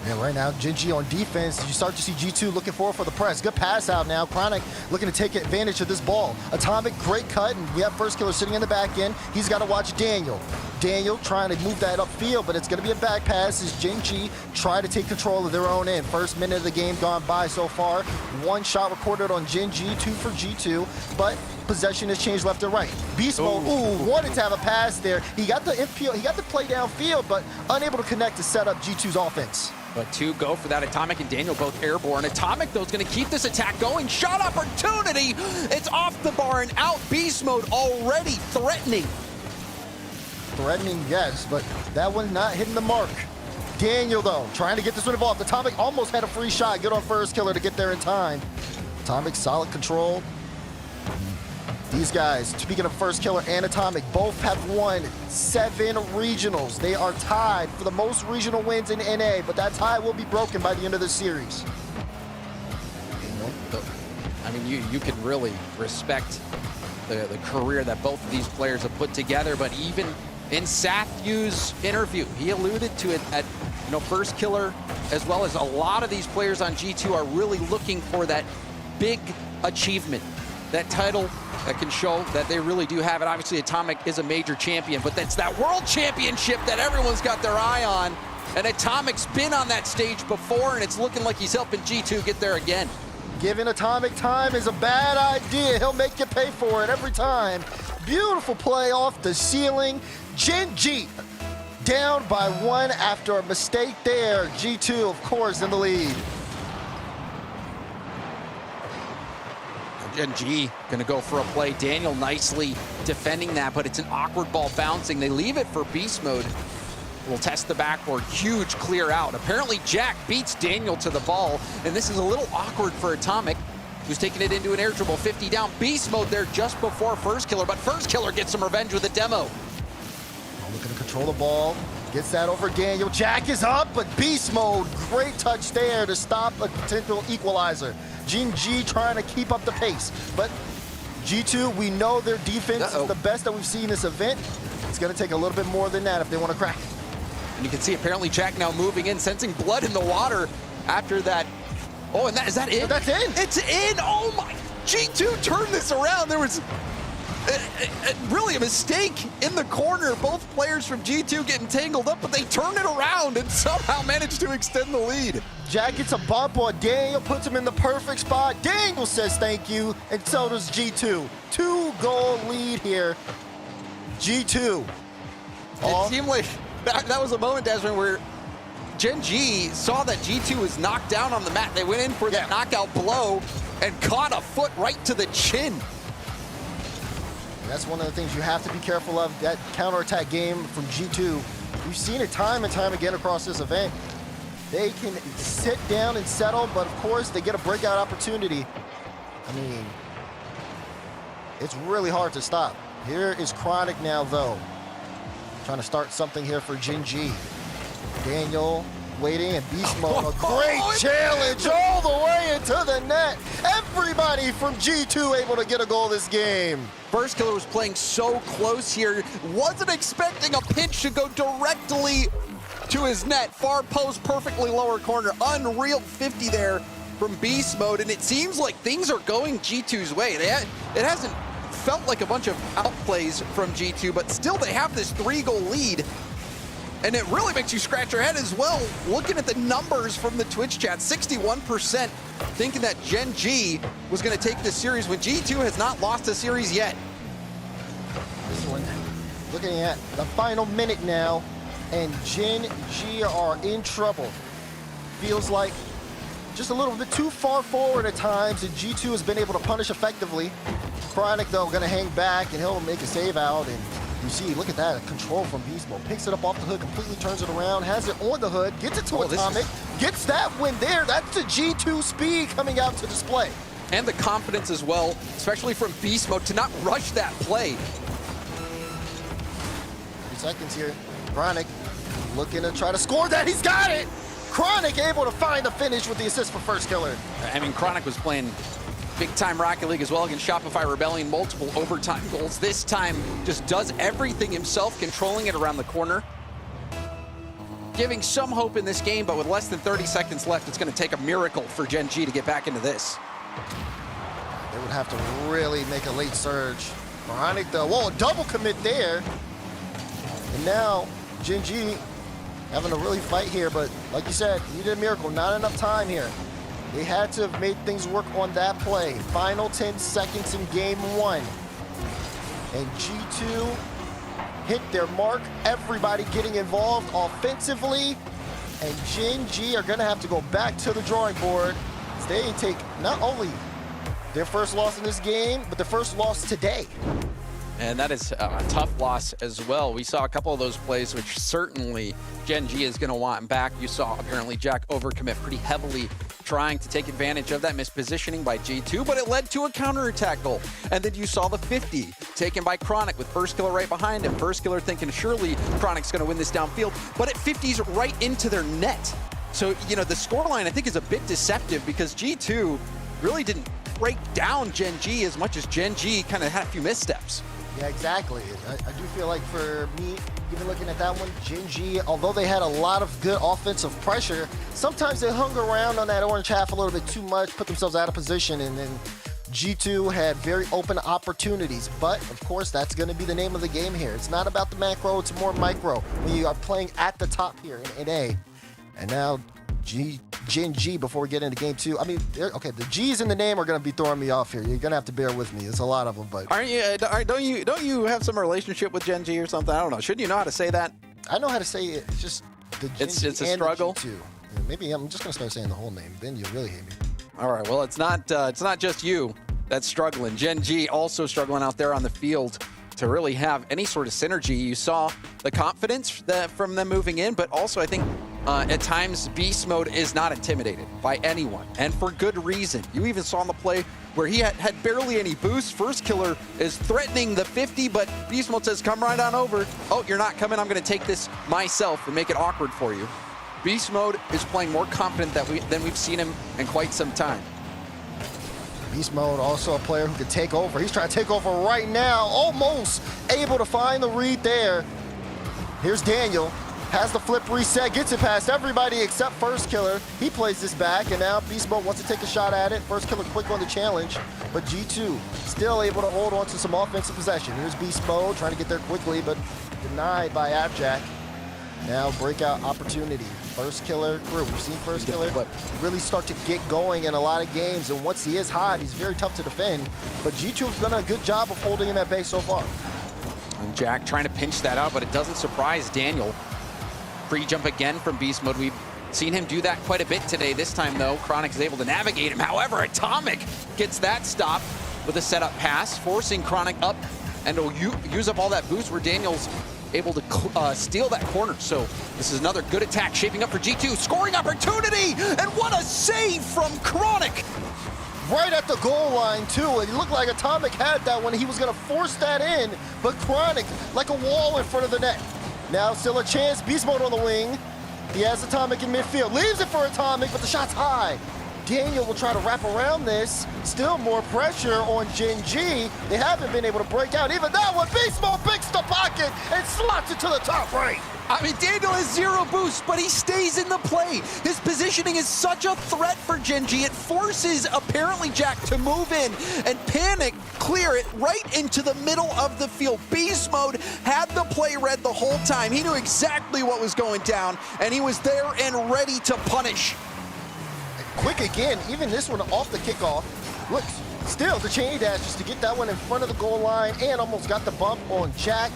Yeah, right now, Gen.G on defense, you start to see G2 looking for the press. Good pass out now. Chronic looking to take advantage of this ball. Atomic, great cut, and we have First Killer sitting in the back end. He's got to watch Daniel. Daniel trying to move that upfield, but it's going to be a back pass as Gen.G try to take control of their own end. First minute of the game gone by so far. One shot recorded on Gen.G, 2 for G2, but possession has changed left and right. Beast Mode, wanted to have a pass there. He got the infield, he got the play downfield, but unable to connect to set up G2's offense. But two go for that. Atomic and Daniel both airborne. Atomic, though, is going to keep this attack going. Shot opportunity! It's off the bar and out. Beast Mode already threatening. Threatening, yes, but that one's not hitting the mark. Daniel, though, trying to get this one involved. Atomic almost had a free shot. Good on First Killer to get there in time. Atomic, solid control. These guys, speaking of First Killer and Atomic, both have won 7 regionals. They are tied for the most regional wins in NA, but that tie will be broken by the end of the series. I mean, you can really respect the career that both of these players have put together, but even in Sathyu's interview, he alluded to it at First Killer, as well as a lot of these players on G2 are really looking for that big achievement, that title that can show that they really do have it. Obviously, Atomic is a major champion, but that's that world championship that everyone's got their eye on. And Atomic's been on that stage before, and it's looking like he's helping G2 get there again. Giving Atomic time is a bad idea. He'll make you pay for it every time. Beautiful play off the ceiling. Gen.G down by 1 after a mistake there. G2, of course, in the lead. Gen.G gonna go for a play. Daniel nicely defending that, but it's an awkward ball bouncing. They leave it for Beast Mode. Will test the backboard. Huge clear out. Apparently Jack beats Daniel to the ball, and this is a little awkward for Atomic, who's taking it into an air dribble. 50 down. Beast Mode there just before First Killer, but First Killer gets some revenge with a demo. Looking to control the ball. Gets that over Daniel. Jack is up, but Beast Mode, great touch there to stop a potential equalizer. Gen.G trying to keep up the pace, but G2, we know their defense is the best that we've seen this event. It's going to take a little bit more than that if they want to crack. And you can see apparently Jack now moving in, sensing blood in the water after that. Oh, and is that it? That's in. It's in. Oh my. G2 turned this around. There was really a mistake in the corner. Both players from G2 getting tangled up, but they turn it around and somehow managed to extend the lead. Jack gets a bump on Daniel, puts him in the perfect spot. Daniel says thank you, and so does G2. 2-goal lead here. G2. It seemed like that was a moment, Desmond, where Gen.G saw that G2 was knocked down on the mat. They went in for that knockout blow and caught a foot right to the chin. That's one of the things you have to be careful of, that counterattack game from G2. We've seen it time and time again across this event. They can sit down and settle, but of course they get a breakout opportunity. I mean, it's really hard to stop. Here is Chronic now, though. Trying to start something here for Gen.G. Daniel waiting, and Beast Mode, a great challenge all the way into the net. Everybody from G2 able to get a goal this game. First Killer was playing so close here. Wasn't expecting a pitch to go directly to his net. Far post, perfectly lower corner. Unreal 50 there from Beast Mode, and it seems like things are going G2's way. It hasn't felt like a bunch of outplays from G2, but still they have this 3-goal lead. And it really makes you scratch your head as well, looking at the numbers from the Twitch chat. 61% thinking that Gen.G was going to take this series when G2 has not lost a series yet. This one, looking at the final minute now, and Gen.G are in trouble. Feels like just a little bit too far forward at times, and G2 has been able to punish effectively. Chronic, though, going to hang back, and he'll make a save out, and you see, look at that, control from Beast Mode. Picks it up off the hood, completely turns it around, has it on the hood, gets it to Atomic, gets that win there. That's the G2 speed coming out to display. And the confidence as well, especially from Beast Mode, to not rush that play. 3 seconds here. Chronic looking to try to score that. He's got it! Chronic able to find the finish with the assist for First Killer. I mean, Chronic was playing big-time Rocket League as well against Shopify Rebellion, multiple overtime goals. This time, just does everything himself, controlling it around the corner. Giving some hope in this game, but with less than 30 seconds left, it's going to take a miracle for Gen.G to get back into this. They would have to really make a late surge. Chronic, though, whoa, double commit there. And now, Gen.G having to really fight here, but like you said, needed a miracle, not enough time here. They had to have made things work on that play. Final 10 seconds in game 1. And G2 hit their mark. Everybody getting involved offensively. And Gen.G are going to have to go back to the drawing board. They take not only their first loss in this game, but their first loss today. And that is a tough loss as well. We saw a couple of those plays, which certainly Gen.G is going to want back. You saw apparently Jack overcommit pretty heavily, trying to take advantage of that mispositioning by G2, but it led to a counterattack goal. And then you saw the 50 taken by Chronic with First Killer right behind him. First Killer thinking surely Chronic's going to win this downfield, but it 50s right into their net. So, you know, the scoreline I think is a bit deceptive because G2 really didn't break down Gen.G as much as Gen.G kind of had a few missteps. Yeah, exactly. I do feel like for me, even looking at that one, Gen.G, although they had a lot of good offensive pressure, sometimes they hung around on that orange half a little bit too much, put themselves out of position, and then G2 had very open opportunities. But, of course, that's going to be the name of the game here. It's not about the macro, it's more micro when you are playing at the top here in A. And now Gen.G, before we get into game 2, I mean, okay, the G's in the name are going to be throwing me off here. You're going to have to bear with me. It's a lot of them, but Don't you have some relationship with Gen.G or something? I don't know. Shouldn't you know how to say that? I know how to say it. It's just the Gen.G it's a and struggle. The G2. Yeah, maybe I'm just going to start saying the whole name. Then you'll really hate me. All right. Well, it's not just you that's struggling. Gen.G also struggling out there on the field to really have any sort of synergy. You saw the confidence from them moving in, but also I think at times Beast Mode is not intimidated by anyone, and for good reason. You even saw on the play where he had barely any boost. First Killer is threatening the 50, but Beast Mode says, come right on over. Oh, you're not coming. I'm going to take this myself and make it awkward for you. Beast Mode is playing more confident than we've seen him in quite some time. Beast Mode, also a player who could take over. He's trying to take over right now. Almost able to find the read there. Here's Daniel. has the flip reset, gets it past everybody except First Killer. He plays this back, and now Beast Mode wants to take a shot at it. First Killer quick on the challenge, but G2 still able to hold on to some offensive possession. Here's Beast Mode trying to get there quickly, but denied by Abjack. Now breakout opportunity. First Killer crew. We've seen First Killer really start to get going in a lot of games, and once he is hot, he's very tough to defend. But G2 has done a good job of holding him at bay so far. And Jack trying to pinch that out, but it doesn't surprise Daniel. Free jump again from Beast Mode. We've seen him do that quite a bit today. This time, though, Chronic is able to navigate him. However, Atomic gets that stop with a setup pass, forcing Chronic up, and will use up all that boost where Daniel's able to steal that corner. So this is another good attack shaping up for G2. Scoring opportunity, and what a save from Chronic. Right at the goal line, too. It looked like Atomic had that when he was going to force that in, but Chronic, like a wall in front of the net. Now still a chance, Beast Mode on the wing. He has Atomic in midfield, leaves it for Atomic, but the shot's high. Daniel will try to wrap around this. Still more pressure on Gen.G. They haven't been able to break out. Even that one, Beast Mode picks the pocket and slots it to the top right. I mean, Daniel has 0 boost, but he stays in the play. His positioning is such a threat for Gen.G. It forces, apparently, Jack to move in and panic, clear it right into the middle of the field. Beast Mode had the play read the whole time. He knew exactly what was going down, and he was there and ready to punish. Quick again, even this one off the kickoff. Look, still the chain dash just to get that one in front of the goal line and almost got the bump on Jack.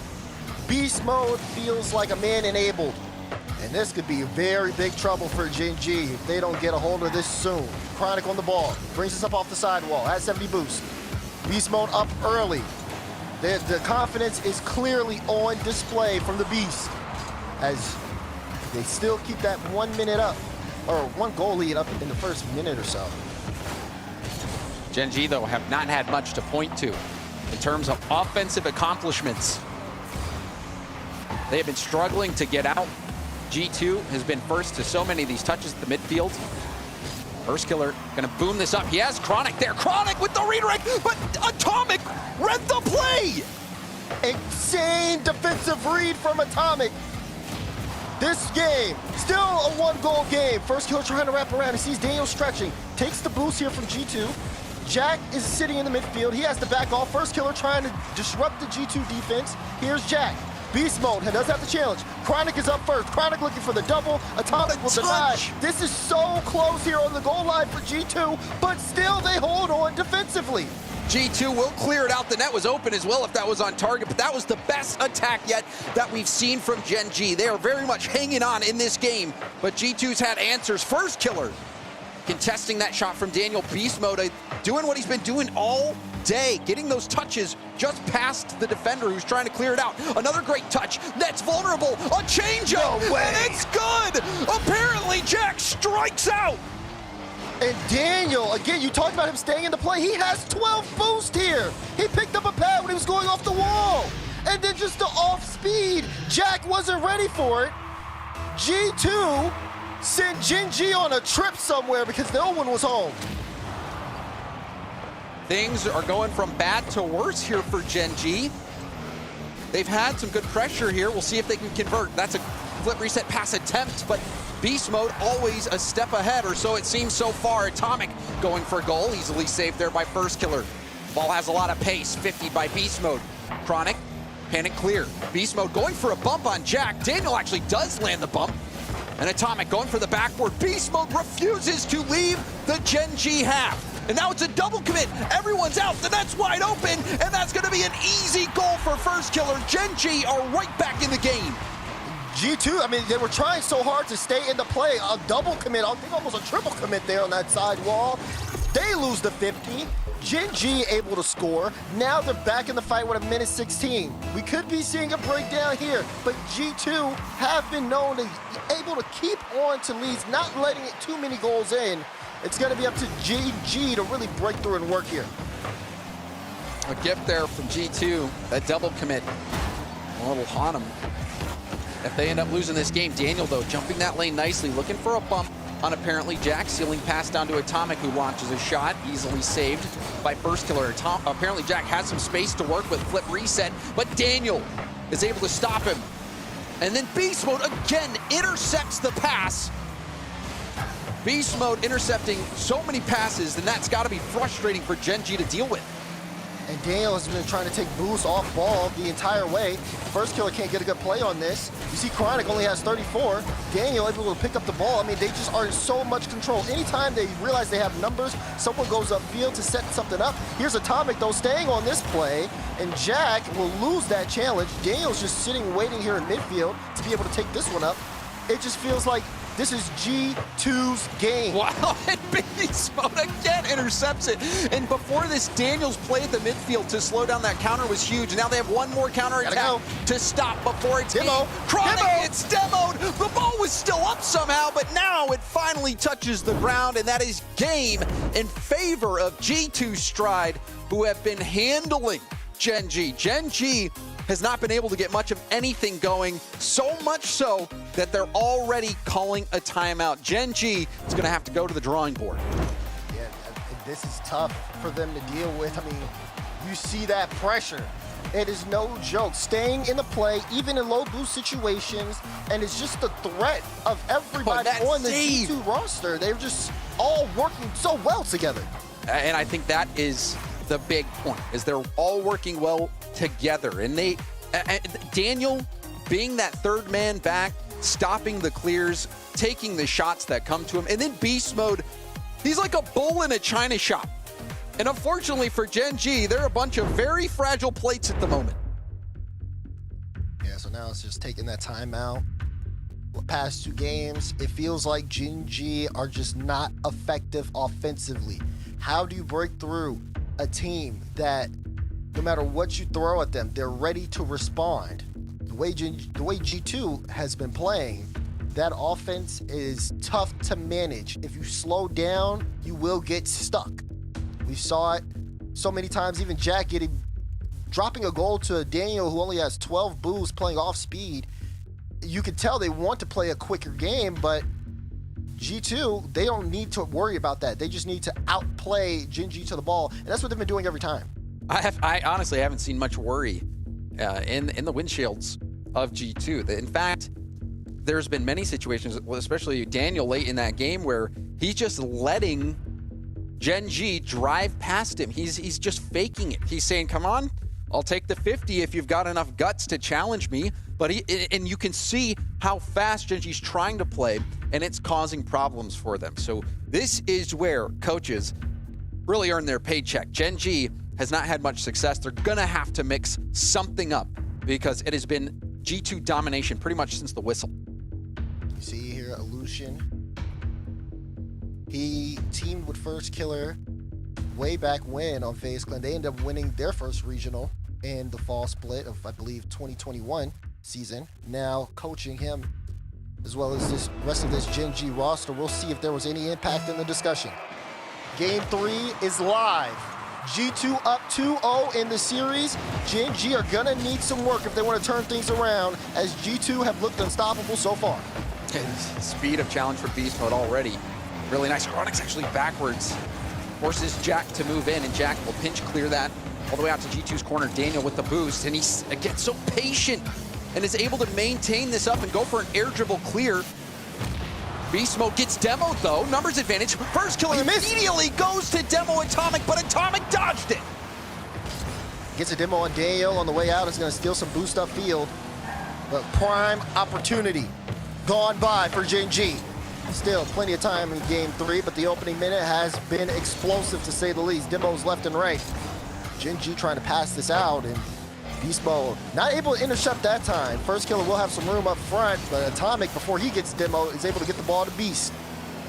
Beast Mode feels like a man enabled. And this could be very big trouble for Gen.G if they don't get a hold of this soon. Chronic on the ball, brings us up off the sidewall, has 70 boost. Beast Mode up early. The confidence is clearly on display from the Beast as they still keep that 1 minute up, or 1 goal lead up in the first minute or so. Gen.G, though, have not had much to point to in terms of offensive accomplishments. They have been struggling to get out. G2 has been first to so many of these touches at the midfield. First Killer gonna boom this up. He has Chronic there. Chronic with the redirect, but Atomic read the play! Insane defensive read from Atomic. This game, still a 1-goal game. First Killer trying to wrap around. He sees Daniel stretching. Takes the boost here from G2. Jack is sitting in the midfield. He has to back off. First Killer trying to disrupt the G2 defense. Here's Jack. Beast Mode does have the challenge. Chronic is up first. Chronic looking for the double. Atomic will deny. This is so close here on the goal line for G2, but still they hold on defensively. G2 will clear it out. The net was open as well if that was on target, but that was the best attack yet that we've seen from Gen.G. They are very much hanging on in this game, but G2's had answers. First Killer contesting that shot from Daniel. Beast Mode doing what he's been doing all day, getting those touches just past the defender who's trying to clear it out. Another great touch. That's vulnerable. A changeup, and it's good. Apparently, Jack strikes out. And Daniel, again, you talked about him staying in the play. He has 12 boost here. He picked up a pad when he was going off the wall. And then just the off speed. Jack wasn't ready for it. G2 sent Gen.G on a trip somewhere because no one was home. Things are going from bad to worse here for Gen.G. They've had some good pressure here. We'll see if they can convert. That's a flip reset pass attempt, but Beast Mode always a step ahead, or so it seems so far. Atomic going for a goal, easily saved there by First Killer. Ball has a lot of pace, 50 by Beast Mode. Chronic, panic clear. Beast Mode going for a bump on Jack. Daniel actually does land the bump. And Atomic going for the backboard. Beast Mode refuses to leave the Gen.G half. And now it's a double commit. Everyone's out. The net's wide open. And that's going to be an easy goal for First Killer. Gen.G are right back in the game. G2, I mean, they were trying so hard to stay in the play. A double commit, I think almost a triple commit there on that side wall. They lose the 50. Gen.G able to score. Now they're back in the fight with a minute 16. We could be seeing a breakdown here, but G2 have been known to be able to keep on to leads, not letting it too many goals in. It's going to be up to Gen.G to really break through and work here. A gift there from G2, that double commit. A little haunt them if they end up losing this game. Daniel, though, jumping that lane nicely, looking for a bump on apparently Jack, sealing pass down to Atomic, who launches a shot, easily saved by First Killer. Apparently Jack has some space to work with, flip reset, but Daniel is able to stop him. And then Beast Mode again intercepts the pass. Beast Mode intercepting so many passes, then that's got to be frustrating for Gen.G to deal with. And Daniel has been trying to take boost off ball the entire way. First Killer can't get a good play on this. You see Chronic only has 34. Daniel able to pick up the ball. I mean, they just are in so much control. Anytime they realize they have numbers, someone goes upfield to set something up. Here's Atomic, though, staying on this play, and Jack will lose that challenge. Daniel's just sitting, waiting here in midfield to be able to take this one up. It just feels like this is G2's game. Wow, and Beast Mode again intercepts it. And before this, Daniel's play at the midfield to slow down that counter was huge. Now they have one more counter attack to stop before it's Demo. Chronic, Demo. it's demoed. The ball was still up somehow, but now it finally touches the ground, and that is game in favor of G2 Stride, who have been handling Gen.G. Gen.G has not been able to get much of anything going, so much so that they're already calling a timeout. Gen.G is going to have to go to the drawing board. Yeah, this is tough for them to deal with. I mean, you see that pressure. It is no joke. Staying in the play, even in low boost situations, and it's just the threat of everybody on the G2 roster. They're just all working so well together. And I think that is the big point, is they're all working well together. And they, Daniel being that third man back, stopping the clears, taking the shots that come to him. And then Beast Mode, he's like a bull in a china shop. And unfortunately for Gen.G, they're a bunch of very fragile plates at the moment. Yeah, so now it's just taking that timeout. Past 2 games, it feels like Gen.G are just not effective offensively. How do you break through a team that no matter what you throw at them, they're ready to respond? The way G2 has been playing, that offense is tough to manage. If you slow down, you will get stuck. We saw it so many times, even Jack dropping a goal to Daniel, who only has 12 boosts, playing off speed. You can tell they want to play a quicker game, but G2, they don't need to worry about that. They just need to outplay Gen.G to the ball, and that's what they've been doing every time. I honestly haven't seen much worry in the windshields of G2. In fact, there's been many situations, especially Daniel late in that game, where he's just letting Gen.G drive past him. He's just faking it. He's saying, come on, I'll take the 50 if you've got enough guts to challenge me. But and you can see how fast Gen.G's trying to play, and it's causing problems for them. So this is where coaches really earn their paycheck. Gen.G has not had much success. They're gonna have to mix something up because it has been G2 domination pretty much since the whistle. You see here, Illusion. He teamed with First Killer way back when on FaZe Clan. They ended up winning their first regional in the fall split of, I believe, 2021 season. Now coaching him as well as this rest of this Gen.G roster. We'll see if there was any impact in the discussion. Game 3 is live. G2 up 2-0 in the series. Gen.G are gonna need some work if they want to turn things around, as G2 have looked unstoppable so far. Speed of challenge for Beast Mode already. Really nice. Chronic's actually backwards. Forces Jack to move in, and Jack will pinch clear that all the way out to G2's corner. Daniel with the boost, and he's again so patient and is able to maintain this up and go for an air dribble clear. Beast Mode gets demoed though, numbers advantage. First Killer immediately goes to demo Atomic, but Atomic dodged it. Gets a demo on Daniel on the way out. It's gonna steal some boost up field. But prime opportunity gone by for Gen.G. Still plenty of time in game 3, but the opening minute has been explosive to say the least. Demos left and right. Gen.G trying to pass this out, and Beast Mode not able to intercept that time. First Killer will have some room up front, but Atomic, before he gets demo, is able to get the ball to Beast.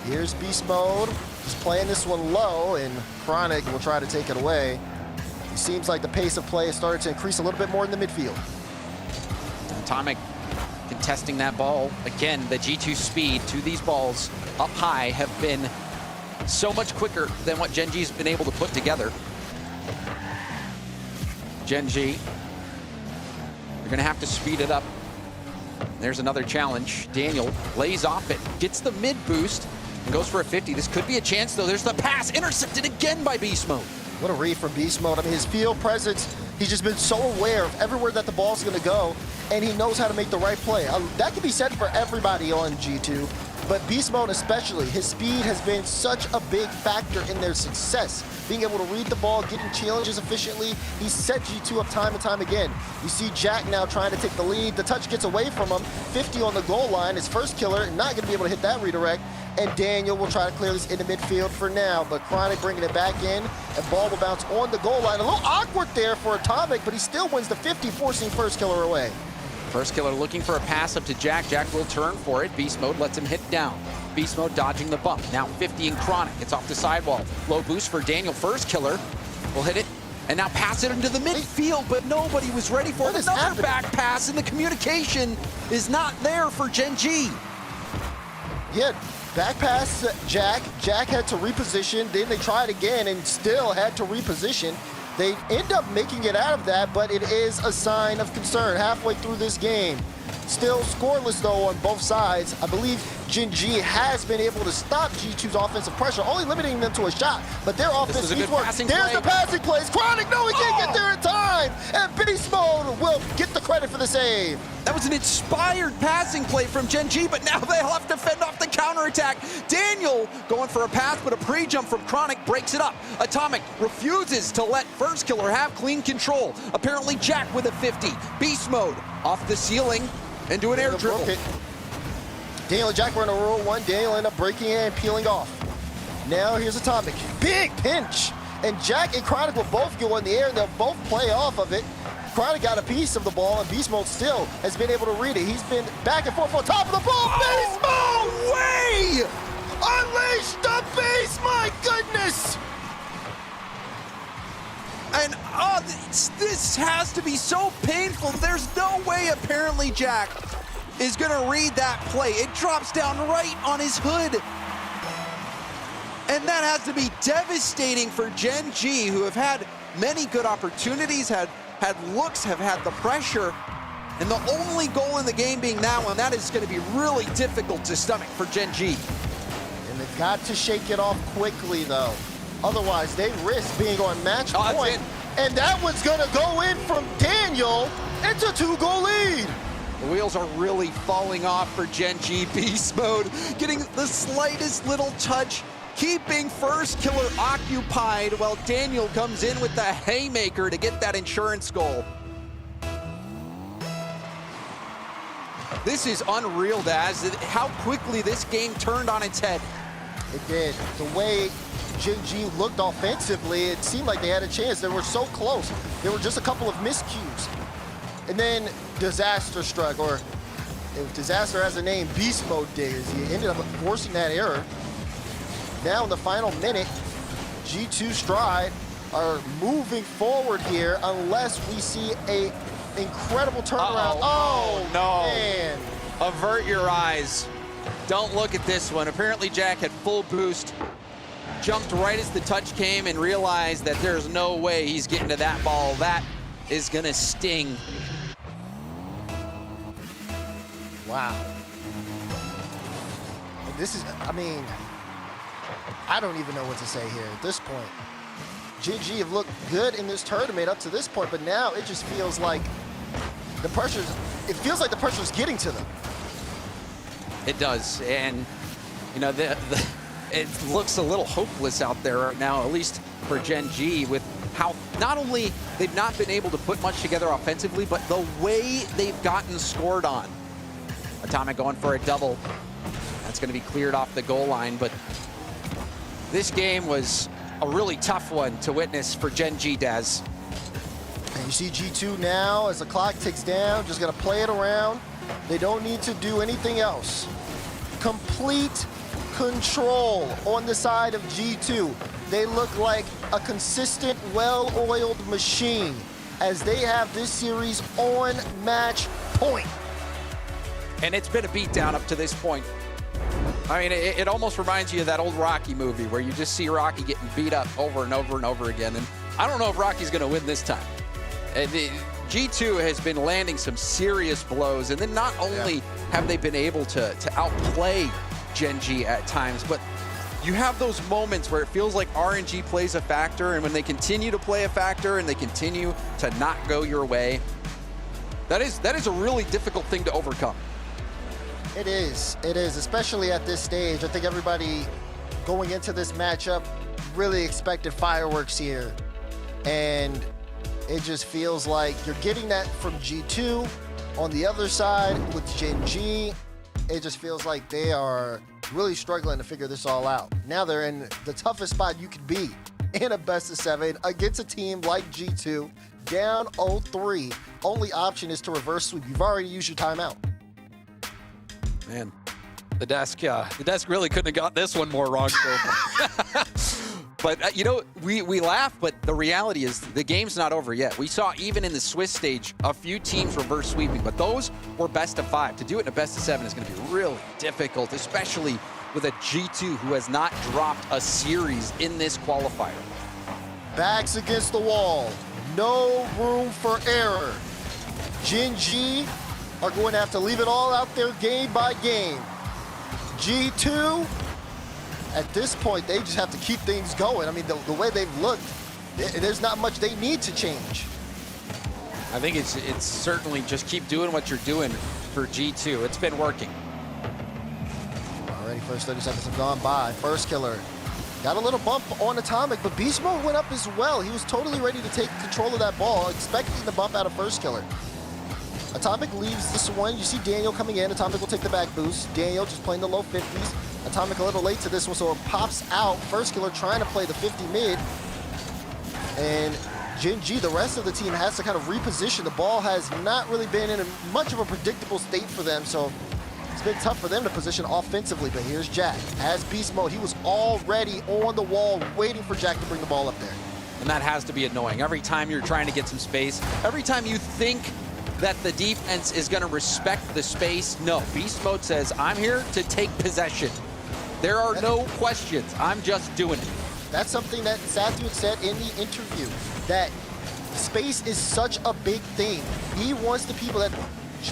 Here's Beast Mode, just playing this one low, and Chronic will try to take it away. It seems like the pace of play has started to increase a little bit more in the midfield. Atomic contesting that ball. Again, the G2 speed to these balls up high have been so much quicker than what Gen.G's been able to put together. Gen.G, you're gonna have to speed it up. There's another challenge. Daniel lays off it, gets the mid boost, and goes for a 50. This could be a chance though. There's the pass, intercepted again by Beast Mode. What a read from Beast Mode. I mean, his field presence, he's just been so aware of everywhere that the ball's gonna go. and he knows how to make the right play. That can be said for everybody on G2, but Beast Mode especially. His speed has been such a big factor in their success. Being able to read the ball, getting challenges efficiently, he set G2 up time and time again. You see Jack now trying to take the lead. The touch gets away from him. 50 on the goal line. His first killer, not going to be able to hit that redirect. And Daniel will try to clear this into midfield for now, but Chronic bringing it back in, and ball will bounce on the goal line. A little awkward there for Atomic, but he still wins the 50, forcing first killer away. First killer looking for a pass up to Jack. Jack will turn for it. Beast Mode lets him hit down. Beast Mode dodging the bump. Now 50 in Chronic. It's off the sidewall. Low boost for Daniel. First killer will hit it. And now pass it into the midfield, but nobody was ready for it. Another back pass, and the communication is not there for Gen.G. Yeah, back pass Jack. Jack had to reposition. Then they tried again and still had to reposition. They end up making it out of that, but it is a sign of concern halfway through this game. Still scoreless, though, on both sides. I believe Gen.G has been able to stop G2's offensive pressure, only limiting them to a shot, but their offense needs work. There's the passing plays. Chronic, no, he can't get there in time, and Beast Mode will get the credit for the save. That was an inspired passing play from Gen.G, but now they'll have to fend off the counterattack. Daniel going for a pass, but a pre-jump from Chronic breaks it up. Atomic refuses to let First Killer have clean control. Apparently Jack with a 50. Beast Mode off the ceiling and do an air dribble. Daniel and Jack were in a roll one. Daniel ended up breaking it and peeling off. Now here's Atomic. Big pinch. And Jack and Chronic will both go in the air, and they'll both play off of it. Chronic got a piece of the ball, and Beast Mode still has been able to read it. He's been back and forth on top of the ball. Beast Mode! Way! Unleash the beast! My goodness! And this has to be so painful. There's no way apparently Jack is gonna read that play. It drops down right on his hood. And that has to be devastating for Gen.G, who have had many good opportunities, had looks, have had the pressure, and the only goal in the game being that one. That is gonna be really difficult to stomach for Gen.G. And they've got to shake it off quickly, though. Otherwise, they risk being on match point. And that one's gonna go in from Daniel. It's a 2-goal lead. The wheels are really falling off for Gen.G. Beast Mode, getting the slightest little touch, keeping First Killer occupied while Daniel comes in with the haymaker to get that insurance goal. This is unreal, Daz, how quickly this game turned on its head. It did. The way Gen.G looked offensively, it seemed like they had a chance. They were so close. There were just a couple of miscues. And then Disaster struck, or if Disaster has a name, Beast Mode did. He ended up forcing that error. Now in the final minute, G2 Stride are moving forward here unless we see a incredible turnaround. Oh no, man. Avert your eyes. Don't look at this one. Apparently Jack had full boost, jumped right as the touch came and realized that there's no way he's getting to that ball. That is gonna sting. Wow. This is, I mean, I don't even know what to say here at this point. Gen.G have looked good in this tournament up to this point, but now it just feels like the pressure's, it feels like the pressure's getting to them. It does, and you know, it looks a little hopeless out there right now, at least for Gen.G, with how not only they've not been able to put much together offensively, but the way they've gotten scored on. Atomic going for a double. That's going to be cleared off the goal line, but this game was a really tough one to witness for Gen.G, Daz. And you see G2 now, as the clock ticks down, just going to play it around. They don't need to do anything else. Complete control on the side of G2. They look like a consistent, well-oiled machine as they have this series on match point. And it's been a beatdown up to this point. I mean, it almost reminds you of that old Rocky movie where you just see Rocky getting beat up over and over and over again. And I don't know if Rocky's going to win this time. G2 has been landing some serious blows, and then not only have they been able to outplay Gen.G at times, but you have those moments where it feels like RNG plays a factor, and when they continue to play a factor and they continue to not go your way, That is a really difficult thing to overcome. It is, especially at this stage. I think everybody going into this matchup really expected fireworks here. And it just feels like you're getting that from G2. On the other side with Gen.G, it just feels like they are really struggling to figure this all out. Now they're in the toughest spot you could be in a best of 7 against a team like G2, down 0-3. Only option is to reverse sweep. You've already used your timeout. Man, the desk really couldn't have got this one more wrong. So. But, you know, we laugh, but the reality is the game's not over yet. We saw even in the Swiss stage a few teams reverse sweeping, but those were best of 5. To do it in a best of 7 is going to be really difficult, especially with a G2 who has not dropped a series in this qualifier. Backs against the wall. No room for error. Gen.G are going to have to leave it all out there game by game. G2, at this point, they just have to keep things going. I mean, the way they've looked, there's not much they need to change. I think it's certainly just keep doing what you're doing for G2. It's been working. Already first 30 seconds have gone by. First killer got a little bump on Atomic, but Beast Mode went up as well. He was totally ready to take control of that ball, expecting the bump out of first killer. Atomic leaves this one. You see Daniel coming in. Atomic will take the back boost. Daniel just playing the low 50s. Atomic a little late to this one, so it pops out. First killer trying to play the 50 mid. And Gen.G, the rest of the team has to kind of reposition. The ball has not really been in much of a predictable state for them, so it's been tough for them to position offensively. But here's Jack. As Beast Mode, he was already on the wall waiting for Jack to bring the ball up there. And that has to be annoying. Every time you're trying to get some space, every time you think that the defense is going to respect the space, no. Beast Mode says, I'm here to take possession. There are no questions. I'm just doing it. That's something that Sathu said in the interview, that space is such a big thing. He wants the people that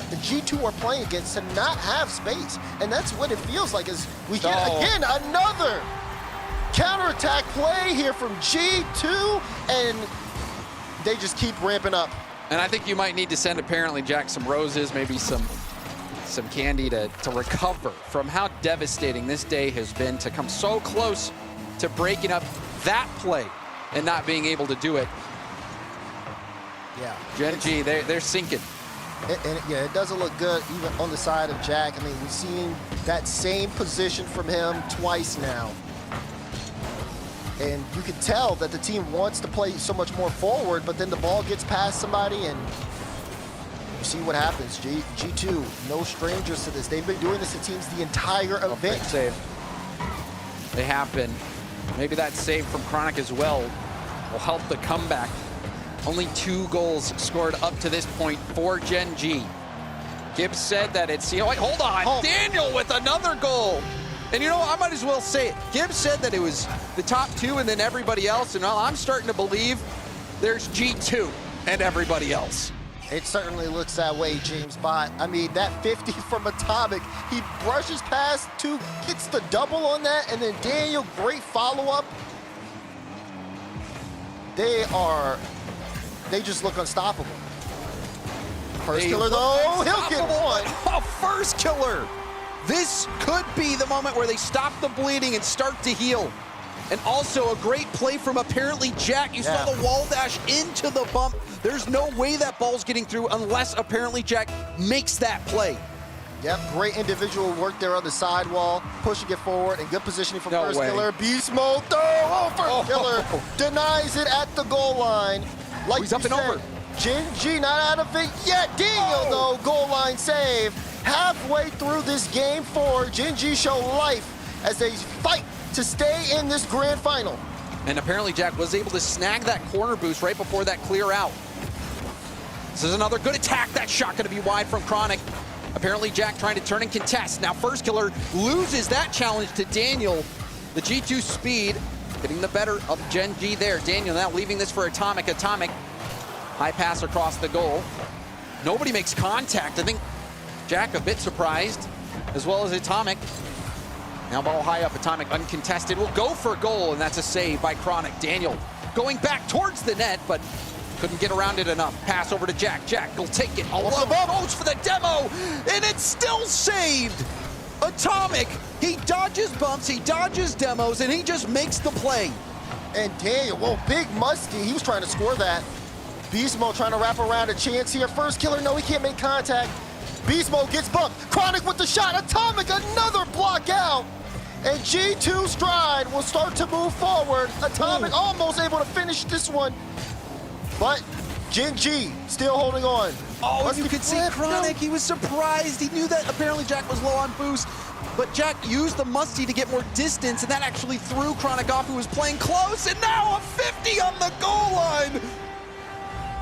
the G2 are playing against to not have space. And that's what it feels like as we hear again another counterattack play here from G2, and they just keep ramping up. And I think you might need to send apparently Jack some roses, maybe some candy to recover from how devastating this day has been, to come so close to breaking up that play and not being able to do it. Yeah. Gen.G, they're sinking. Yeah, it doesn't look good even on the side of Jack. I mean, we've seen that same position from him twice now. And you can tell that the team wants to play so much more forward, but then the ball gets past somebody and you see what happens. G2, no strangers to this. They've been doing this to teams the entire event. Save. They have been. Maybe that save from Chronic as well will help the comeback. Only 2 goals scored up to this point for Gen.G. Gibbs said that it's, wait, hold on. Oh. Daniel with another goal. And you know, I might as well say it. Gibbs said that it was the top 2 and then everybody else. And I'm starting to believe there's G2 and everybody else. It certainly looks that way, James Bott. I mean, that 50 from Atomic, he brushes past 2, gets the double on that, and then Daniel, great follow-up. They just look unstoppable. First killer, though, he'll get one. Oh, first killer. This could be the moment where they stop the bleeding and start to heal. And also a great play from apparently Jack. You saw the wall dash into the bump. There's no way that ball's getting through unless apparently Jack makes that play. Yep, great individual work there on the sidewall, pushing it forward, and good positioning from first killer. Beast Mode, first killer denies it at the goal line. Like he's up and over. Gen.G not out of it yet. Daniel, though, goal line save. Halfway through this game 4, Gen.G show life as they fight to stay in this grand final. And apparently Jack was able to snag that corner boost right before that clear out. This is another good attack. That shot going to be wide from Chronic. Apparently Jack trying to turn and contest. Now first killer loses that challenge to Daniel. The G2 speed getting the better of Gen.G there. Daniel now leaving this for Atomic. Atomic, high pass across the goal. Nobody makes contact. I think Jack a bit surprised, as well as Atomic. Now ball high up, Atomic uncontested. Will go for a goal, and that's a save by Chronic. Daniel going back towards the net, but Couldn't get around it enough. Pass over to Jack. Jack will take it. Goes for the demo, and it's still saved. Atomic, he dodges bumps, he dodges demos, and he just makes the play. And Daniel, well, Big Musty, he was trying to score that. Beast Mode trying to wrap around a chance here. First killer, no, he can't make contact. Beast Mode gets bumped. Chronic with the shot. Atomic, another block out. And G2 Stride will start to move forward. Atomic almost able to finish this one. But Gen.G still holding on. Oh, Musty you could see flip, Chronic. no. He was surprised. He knew that apparently Jack was low on boost. But Jack used the Musty to get more distance, and that actually threw Chronic off, who was playing close. And now a 50 on the goal line.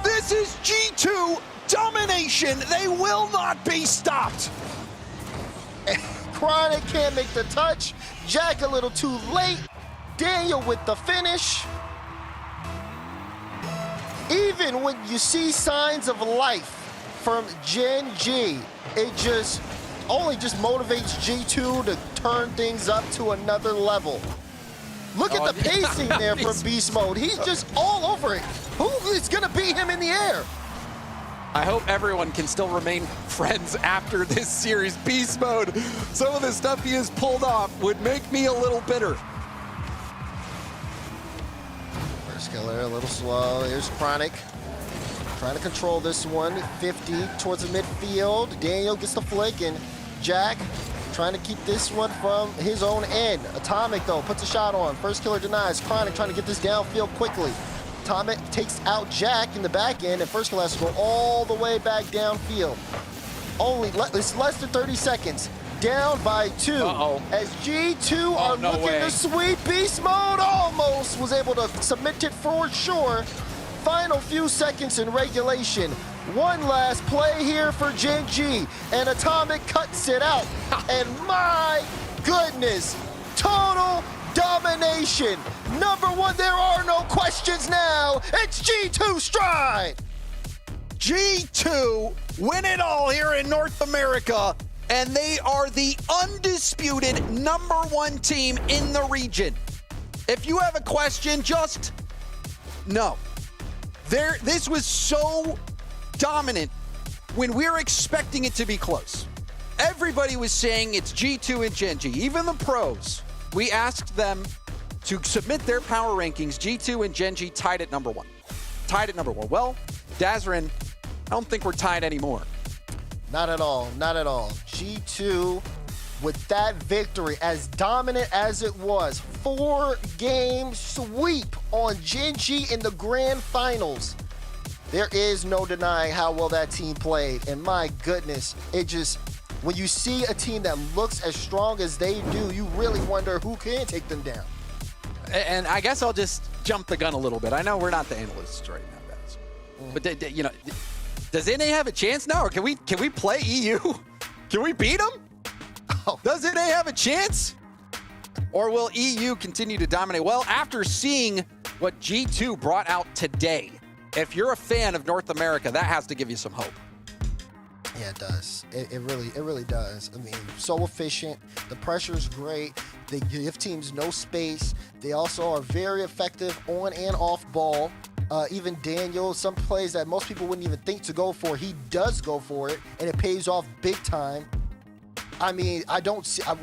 This is G2 domination. They will not be stopped. Chronic can't make the touch. Jack a little too late. Daniel with the finish. Even when you see signs of life from Gen.G, it just motivates G2 to turn things up to another level. Look at the pacing there from Beast Mode. He's just all over it. Who is gonna beat him in the air? I hope everyone can still remain friends after this series. Beast Mode, some of the stuff he has pulled off would make me a little bitter. First killer, a little slow. Here's Chronic. Trying to control this one. 50 towards the midfield. Daniel gets the flick, and Jack trying to keep this one from his own end. Atomic, though, puts a shot on. First killer denies. Chronic trying to get this downfield quickly. Atomic takes out Jack in the back end, and First killer has to go all the way back downfield. It's less than 30 seconds. Down by 2. As G2 are looking to sweep. Beast Mode almost was able to submit it for sure. Final few seconds in regulation. One last play here for Gen.G, and Atomic cuts it out. And my goodness, total domination. Number 1, there are no questions now. It's G2 Stride. G2 win it all here in North America, and they are the undisputed #1 team in the region. If you have a question, just no. This was so dominant when we were expecting it to be close. Everybody was saying it's G2 and Gen.G, even the pros. We asked them to submit their power rankings. G2 and Gen.G tied at #1. Tied at #1. Well, Dazarin, I don't think we're tied anymore. Not at all, not at all. G2, with that victory, as dominant as it was, 4-game sweep on Gen.G in the grand finals. There is no denying how well that team played. And my goodness, when you see a team that looks as strong as they do, you really wonder who can take them down. And I guess I'll just jump the gun a little bit. I know we're not the analysts right now, guys. But, you know, does NA have a chance now? Or can we play EU? Can we beat them? Does NA have a chance? Or will EU continue to dominate? Well, after seeing what G2 brought out today, if you're a fan of North America, that has to give you some hope. Yeah, it does. It really does. I mean, so efficient. The pressure is great. They give teams no space. They also are very effective on and off ball. Even Daniel, some plays that most people wouldn't even think to go for, he does go for it, and it pays off big time. I mean,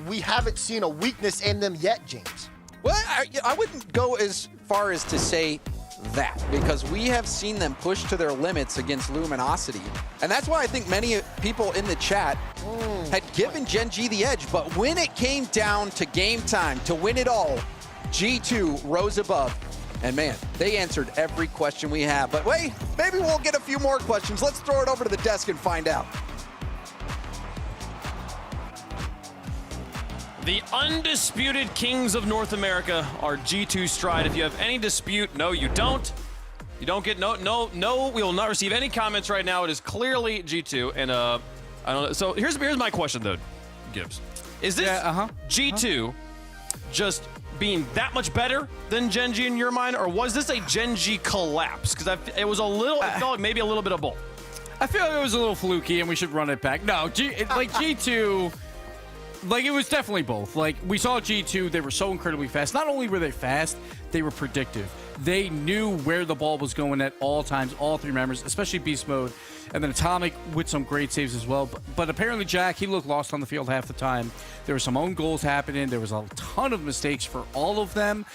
we haven't seen a weakness in them yet, James. Well, I wouldn't go as far as to say that, because we have seen them push to their limits against Luminosity. And that's why I think many people in the chat had given Gen.G the edge. But when it came down to game time to win it all, G2 rose above. And man, they answered every question we have. But wait, maybe we'll get a few more questions. Let's throw it over to the desk and find out. The undisputed kings of North America are G2 Stride. If you have any dispute, no, you don't. You don't get no. We will not receive any comments right now. It is clearly G2, and I don't know. So here's my question though, Gibbs. Is this G2 just being that much better than Gen.G in your mind, or was this a Gen.G collapse? Because it was a little. It felt like maybe a little bit of both. I feel like it was a little fluky, and we should run it back. No, G2. Like, it was definitely both. Like, we saw G2, they were so incredibly fast. Not only were they fast, they were predictive. They knew where the ball was going at all times, all three members, especially Beast Mode, and then Atomic with some great saves as well. But apparently Jack, he looked lost on the field half the time. There were some own goals happening. There was a ton of mistakes for all of them.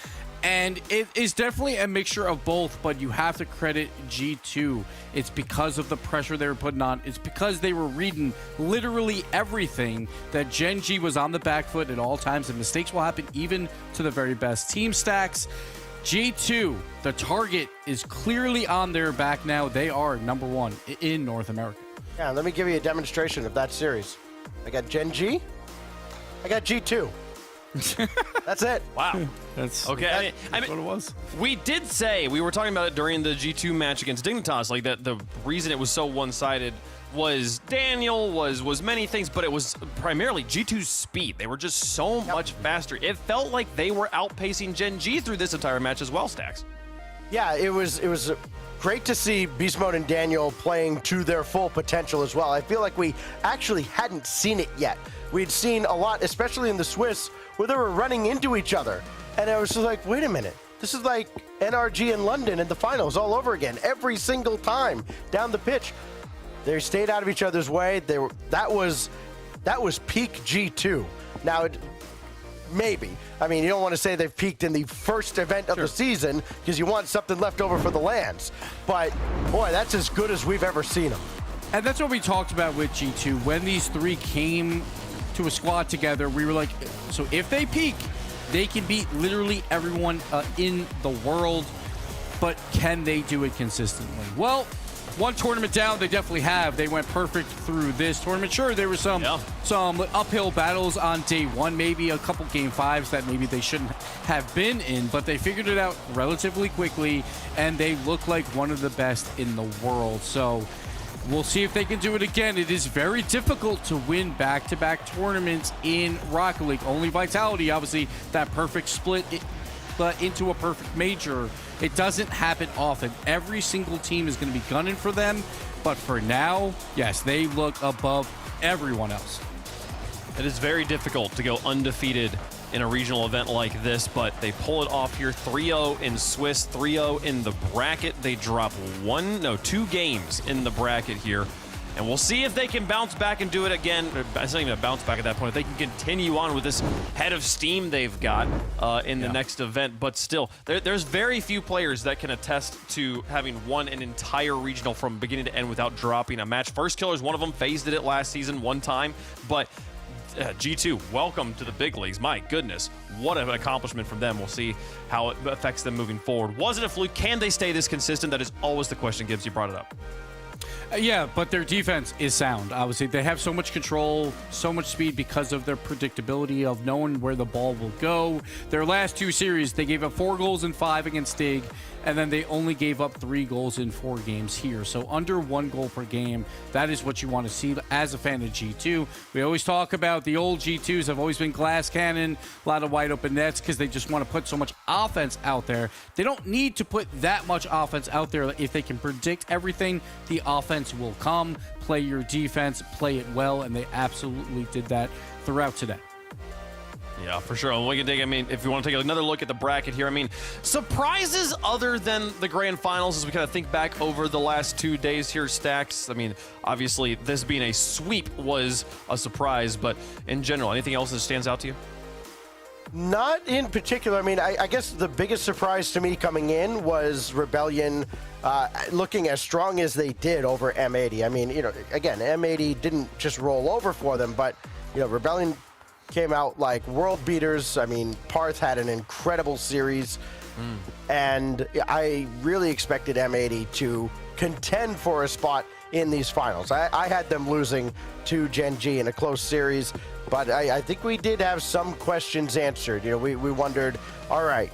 And it is definitely a mixture of both, but you have to credit G2. It's because of the pressure they were putting on. It's because they were reading literally everything, that Gen.G was on the back foot at all times, and mistakes will happen even to the very best team stacks. G2, the target is clearly on their back now. They are number one in North America. Yeah, let me give you a demonstration of that series. I got Gen.G, I got G2. That's it. Wow. That's Okay. that's what it was. We did say, we were talking about it during the G2 match against Dignitas, like that the reason it was so one-sided was Daniel, was many things, but it was primarily G2's speed. They were just so much faster. It felt like they were outpacing Gen.G through this entire match as well, Stacks. Yeah, it was great to see Beast Mode and Daniel playing to their full potential as well. I feel like we actually hadn't seen it yet. We'd seen a lot, especially in the Swiss, where they were running into each other. And I was just like, wait a minute. This is like NRG in London in the finals all over again. Every single time down the pitch, they stayed out of each other's way. That was peak G2. Now, maybe. I mean, you don't want to say they've peaked in the first event of the season because you want something left over for the lands. But, boy, that's as good as we've ever seen them. And that's what we talked about with G2. When these three came to a squad together, we were like, so if they peak, they can beat literally everyone in the world, but can they do it consistently? Well, one tournament down, they definitely have. They went perfect through this tournament. Sure, there were some uphill battles on day one, maybe a couple game fives that maybe they shouldn't have been in, but they figured it out relatively quickly, and they look like one of the best in the world. So we'll see if they can do it again. It is very difficult to win back-to-back tournaments in Rocket League. Only Vitality, obviously, that perfect split into a perfect major. It doesn't happen often. Every single team is going to be gunning for them, but for now, yes, they look above everyone else. It is very difficult to go undefeated in a regional event like this, but they pull it off here. 3-0 in Swiss, 3-0 in the bracket. They drop 2 games in the bracket here. And we'll see if they can bounce back and do it again. It's not even a bounce back at that point. If they can continue on with this head of steam they've got in the next event. But still, there's very few players that can attest to having won an entire regional from beginning to end without dropping a match. First Killer is one of them. FaZe did it last season one time. But G2, welcome to the big leagues. My goodness, what an accomplishment from them. We'll see how it affects them moving forward. Was it a fluke? Can they stay this consistent? That is always the question, Gibbs. You brought it up. Yeah, but their defense is sound. Obviously, they have so much control, so much speed because of their predictability of knowing where the ball will go. Their last 2 series, they gave up 4 goals in 5 against Dig, and then they only gave up 3 goals in 4 games here. So under 1 goal per game, that is what you want to see as a fan of G2. We always talk about the old G2s have always been glass cannon, a lot of wide open nets because they just want to put so much offense out there. They don't need to put that much offense out there. If they can predict everything, the offense will come. Play your defense, play it well, and they absolutely did that throughout today. Yeah, for sure. And we can take, if you want to take another look at the bracket here, surprises other than the grand finals as we kind of think back over the last 2 days here, Stacks. Obviously, this being a sweep was a surprise, but in general, anything else that stands out to you? Not in particular. I guess the biggest surprise to me coming in was Rebellion looking as strong as they did over M80. Again, M80 didn't just roll over for them, but, Rebellion came out like world beaters. Parth had an incredible series, and I really expected M80 to contend for a spot in these finals. I had them losing to Gen.G in a close series, but I think we did have some questions answered. We wondered, all right,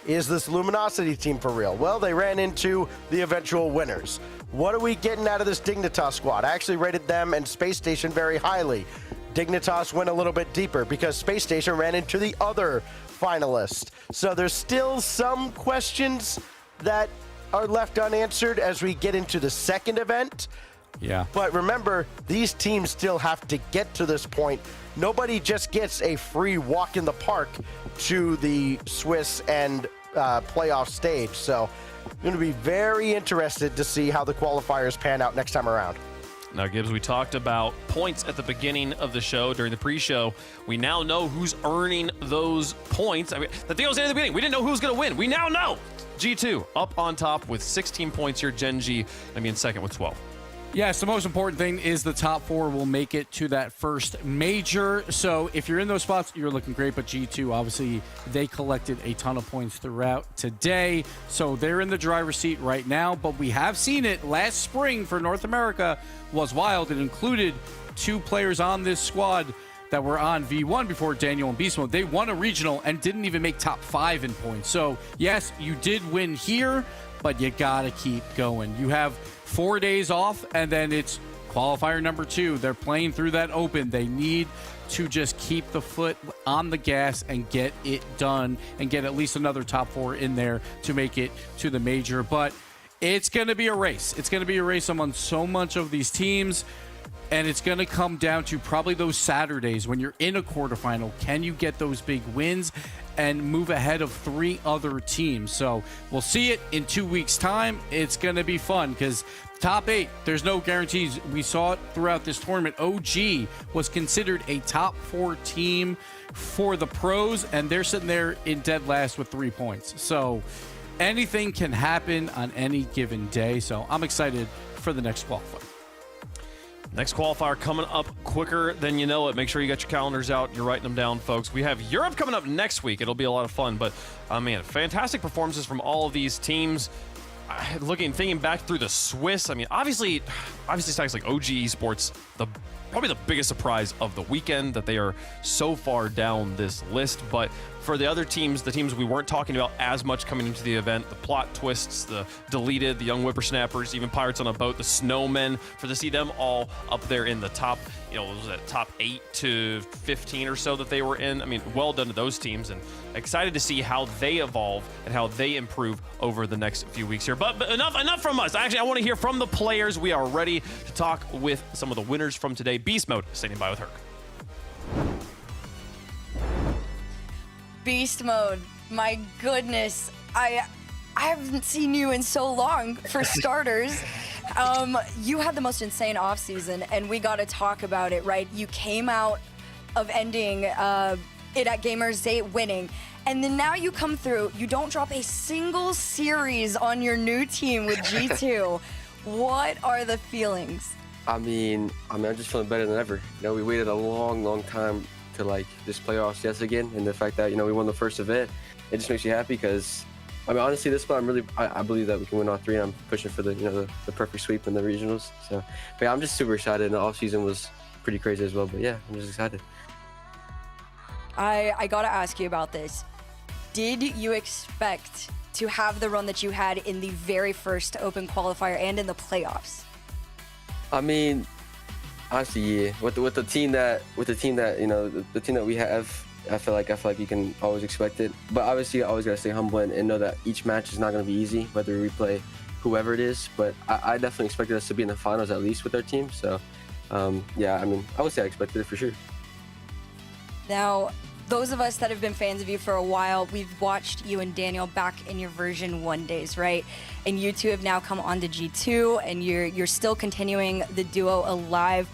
is this Luminosity team for real? Well, they ran into the eventual winners. What are we getting out of this Dignitas squad? I actually rated them and Space Station very highly. Dignitas went a little bit deeper because Space Station ran into the other finalist. So there's still some questions that are left unanswered as we get into the second event. Yeah. But remember, these teams still have to get to this point. Nobody just gets a free walk in the park to the Swiss and playoff stage. So I'm going to be very interested to see how the qualifiers pan out next time around. Now, Gibbs, we talked about points at the beginning of the show during the pre-show. We now know who's earning those points. I mean, the thing I was saying at the beginning, we didn't know who was going to win. We now know. G2 up on top with 16 points here. Gen.G, I mean, second with 12. Yes, the most important thing is the top 4 will make it to that first major. So if you're in those spots, you're looking great. But G2, obviously, they collected a ton of points throughout today. So they're in the driver's seat right now. But we have seen it last spring for North America was wild. It included 2 players on this squad that were on V1 before Daniel and Beast Mode. They won a regional and didn't even make top 5 in points. So yes, you did win here, but you gotta keep going. You have 4 days off, and then it's qualifier number 2. They're playing through that open. They need to just keep the foot on the gas and get it done and get at least another top 4 in there to make it to the major. But it's going to be a race. It's going to be a race among so much of these teams, and it's going to come down to probably those Saturdays when you're in a quarterfinal. Can you get those big wins and move ahead of 3 other teams? So we'll see it in 2 weeks' time. It's going to be fun because top 8, there's no guarantees. We saw it throughout this tournament. OG was considered a top 4 team for the pros, and they're sitting there in dead last with 3 points. So anything can happen on any given day. So I'm excited for the next qualifier. Next qualifier coming up quicker than you know it. Make sure you got your calendars out. You're writing them down, folks. We have Europe coming up next week. It'll be a lot of fun. But, man, fantastic performances from all of these teams. Thinking back through the Swiss, I mean, obviously stacks like OG Esports, probably the biggest surprise of the weekend that they are so far down this list. But for the other teams, the teams we weren't talking about as much coming into the event, the plot twists, the deleted, the young whippersnappers, even Pirates on a Boat, the snowmen, to see them all up there in the top, was that top 8 to 15 or so that they were in. I mean, well done to those teams, and excited to see how they evolve and how they improve over the next few weeks here. But enough from us. Actually, I want to hear from the players. We are ready to talk with some of the winners from today. Beast Mode, standing by with Herc. Beast Mode, my goodness, I haven't seen you in so long, for starters. You had the most insane offseason, and we got to talk about it, right? You came out of ending it at Gamers Day winning, and then now you come through, you don't drop a single series on your new team with G2. What are the feelings? I mean, I'm just feeling better than ever. We waited a long time to just playoffs yes again, and the fact that we won the first event, it just makes you happy because I mean honestly this one I believe that we can win all 3, and I'm pushing for the perfect sweep in the regionals. So but yeah, I'm just super excited, and the off season was pretty crazy as well. But yeah, I'm just excited. I gotta ask you about this. Did you expect to have the run that you had in the very first open qualifier and in the playoffs? I mean, honestly, yeah. With the team that the team that we have, I feel like you can always expect it. But obviously, you always gotta stay humble and know that each match is not gonna be easy, whether we play whoever it is. But I definitely expected us to be in the finals at least with our team. So, yeah, I mean, I would say I expected it for sure. Now, those of us that have been fans of you for a while, we've watched you and Daniel back in your version 1 days, right? And you two have now come on to G2, and you're still continuing the duo alive.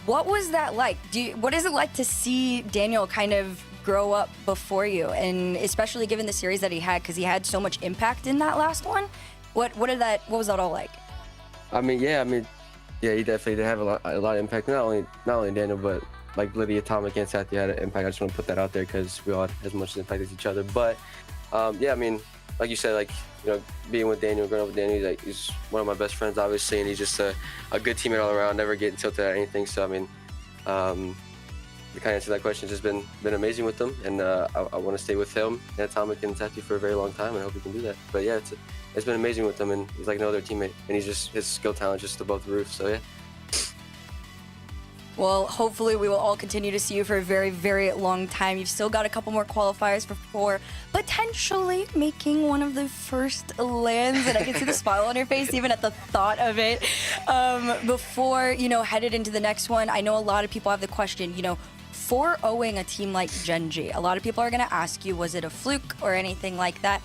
What was that like? What is it like to see Daniel kind of grow up before you, and especially given the series that he had, because he had so much impact in that last one? What was that all like? I mean, yeah, he definitely did have a lot of impact. Not only Daniel, but like Blitty, Atomic, and Satya had an impact. I just want to put that out there because we all had as much impact as each other. But yeah, I mean, like you said, being with Daniel, growing up with Daniel, he's one of my best friends, obviously, and he's just a good teammate all around, never getting tilted at anything. So I mean, the kind of answer to that question has just been amazing with him, and I want to stay with him and Atomic and Satya for a very long time, and I hope we can do that. But yeah, it's been amazing with him, and he's like no other teammate, and his skill talent just above the roof. So yeah. Well, hopefully we will all continue to see you for a very, very long time. You've still got a couple more qualifiers before potentially making one of the first lands, and I can see the smile on your face even at the thought of it. Before, headed into the next one, I know a lot of people have the question, 4-0ing a team like Gen.G. A lot of people are going to ask you, was it a fluke or anything like that?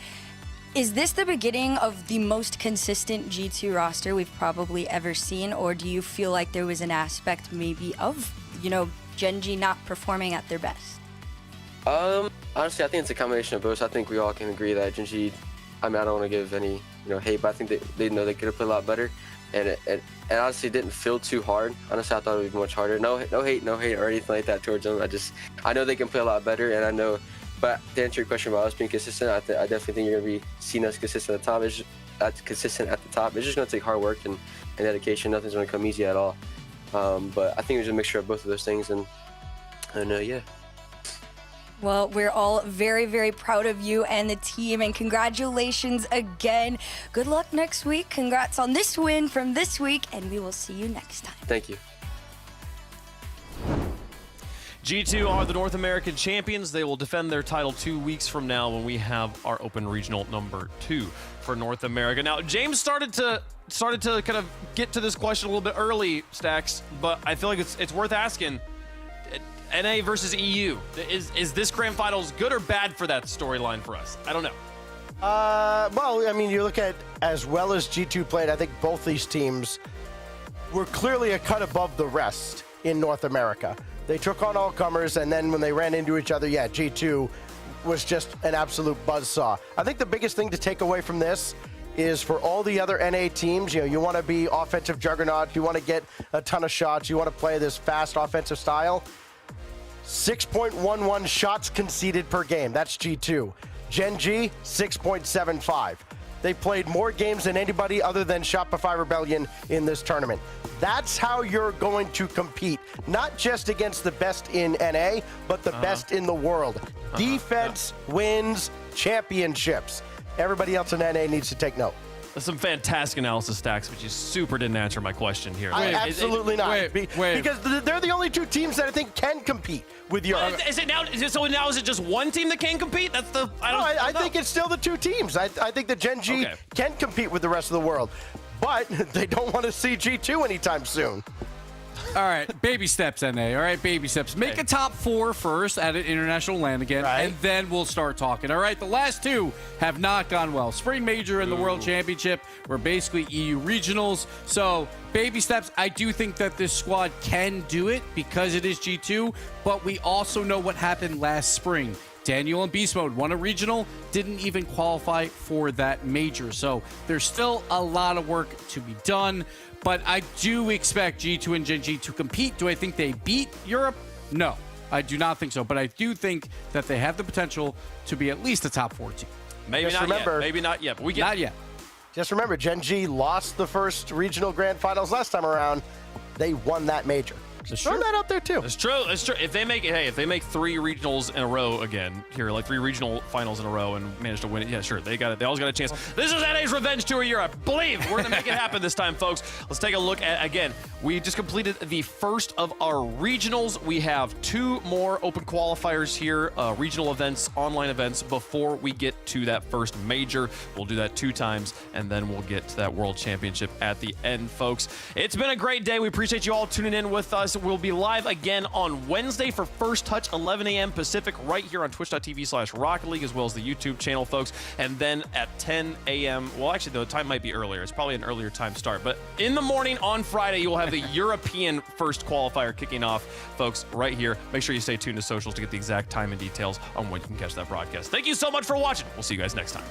Is this the beginning of the most consistent G2 roster we've probably ever seen, or do you feel like there was an aspect maybe of, Gen.G not performing at their best? Honestly, I think it's a combination of both. I think we all can agree that Gen.G, I don't want to give any, hate, but I think they know they could have played a lot better. And it honestly didn't feel too hard. Honestly, I thought it would be much harder. No hate or anything like that towards them. I know they can play a lot better, and I know. But to answer your question about us being consistent, I definitely think you're going to be seeing us consistent at the top. It's just going to take hard work and dedication. Nothing's going to come easy at all. But I think it's a mixture of both of those things, and yeah. Well, we're all very, very proud of you and the team, and congratulations again. Good luck next week. Congrats on this win from this week, and we will see you next time. Thank you. G2 are the North American champions. They will defend their title 2 weeks from now when we have our Open Regional number 2 for North America. Now, James started to kind of get to this question a little bit early, Stacks, but I feel like it's worth asking. NA versus EU. Is this grand finals good or bad for that storyline for us? I don't know. Well, I mean, you look at as well as G2 played, I think both these teams were clearly a cut above the rest in North America. They took on all comers, and then when they ran into each other, G2 was just an absolute buzzsaw. I think the biggest thing to take away from this is for all the other NA teams, you want to be offensive juggernaut, you want to get a ton of shots, you want to play this fast offensive style. 6.11 shots conceded per game. That's G2. Gen.G, 6.75. They played more games than anybody other than Shopify Rebellion in this tournament. That's how you're going to compete, not just against the best in NA, but the best in the world. Defense wins championships. Everybody else in NA needs to take note. That's some fantastic analysis, Stacks, but you super didn't answer my question here. Absolutely not. Wait. Because they're the only two teams that I think can compete with Europe. Now is it just one team that can compete? That's the I think it's still the two teams. I think that Gen.G can compete with the rest of the world, but they don't want to see G2 anytime soon. All right, baby steps, NA. All right, baby steps. Make a top 4 first at an international land again, and then we'll start talking. All right, the last 2 have not gone well. Spring Major and the World Championship were basically EU regionals. So, baby steps. I do think that this squad can do it because it is G2, but we also know what happened last spring. Daniel and Beast Mode won a regional, didn't even qualify for that major. So there's still a lot of work to be done, but I do expect G2 and Gen.G to compete. Do I think they beat Europe? No, I do not think so, but I do think that they have the potential to be at least a top 4 team. Maybe not yet, but we get not yet. Just remember, Gen.G lost the first regional grand finals last time around. They won that major. Throw that out there too. It's true. If they make 3 regionals in a row again here, like 3 regional finals in a row, and manage to win it, sure, they got it. They always got a chance. This is NA's Revenge Tour Europe. Believe we're gonna make it happen this time, folks. Let's take a look at again. We just completed the first of our regionals. We have 2 more open qualifiers here, regional events, online events before we get to that first major. We'll do that 2 times, and then we'll get to that World Championship at the end, folks. It's been a great day. We appreciate you all tuning in with us. We'll be live again on Wednesday for First Touch, 11 a.m. Pacific, right here on twitch.tv/Rocket League, as well as the YouTube channel, folks. And then at 10 a.m., well, actually, the time might be earlier. It's probably an earlier time start. But in the morning on Friday, you will have the European first qualifier kicking off, folks, right here. Make sure you stay tuned to socials to get the exact time and details on when you can catch that broadcast. Thank you so much for watching. We'll see you guys next time.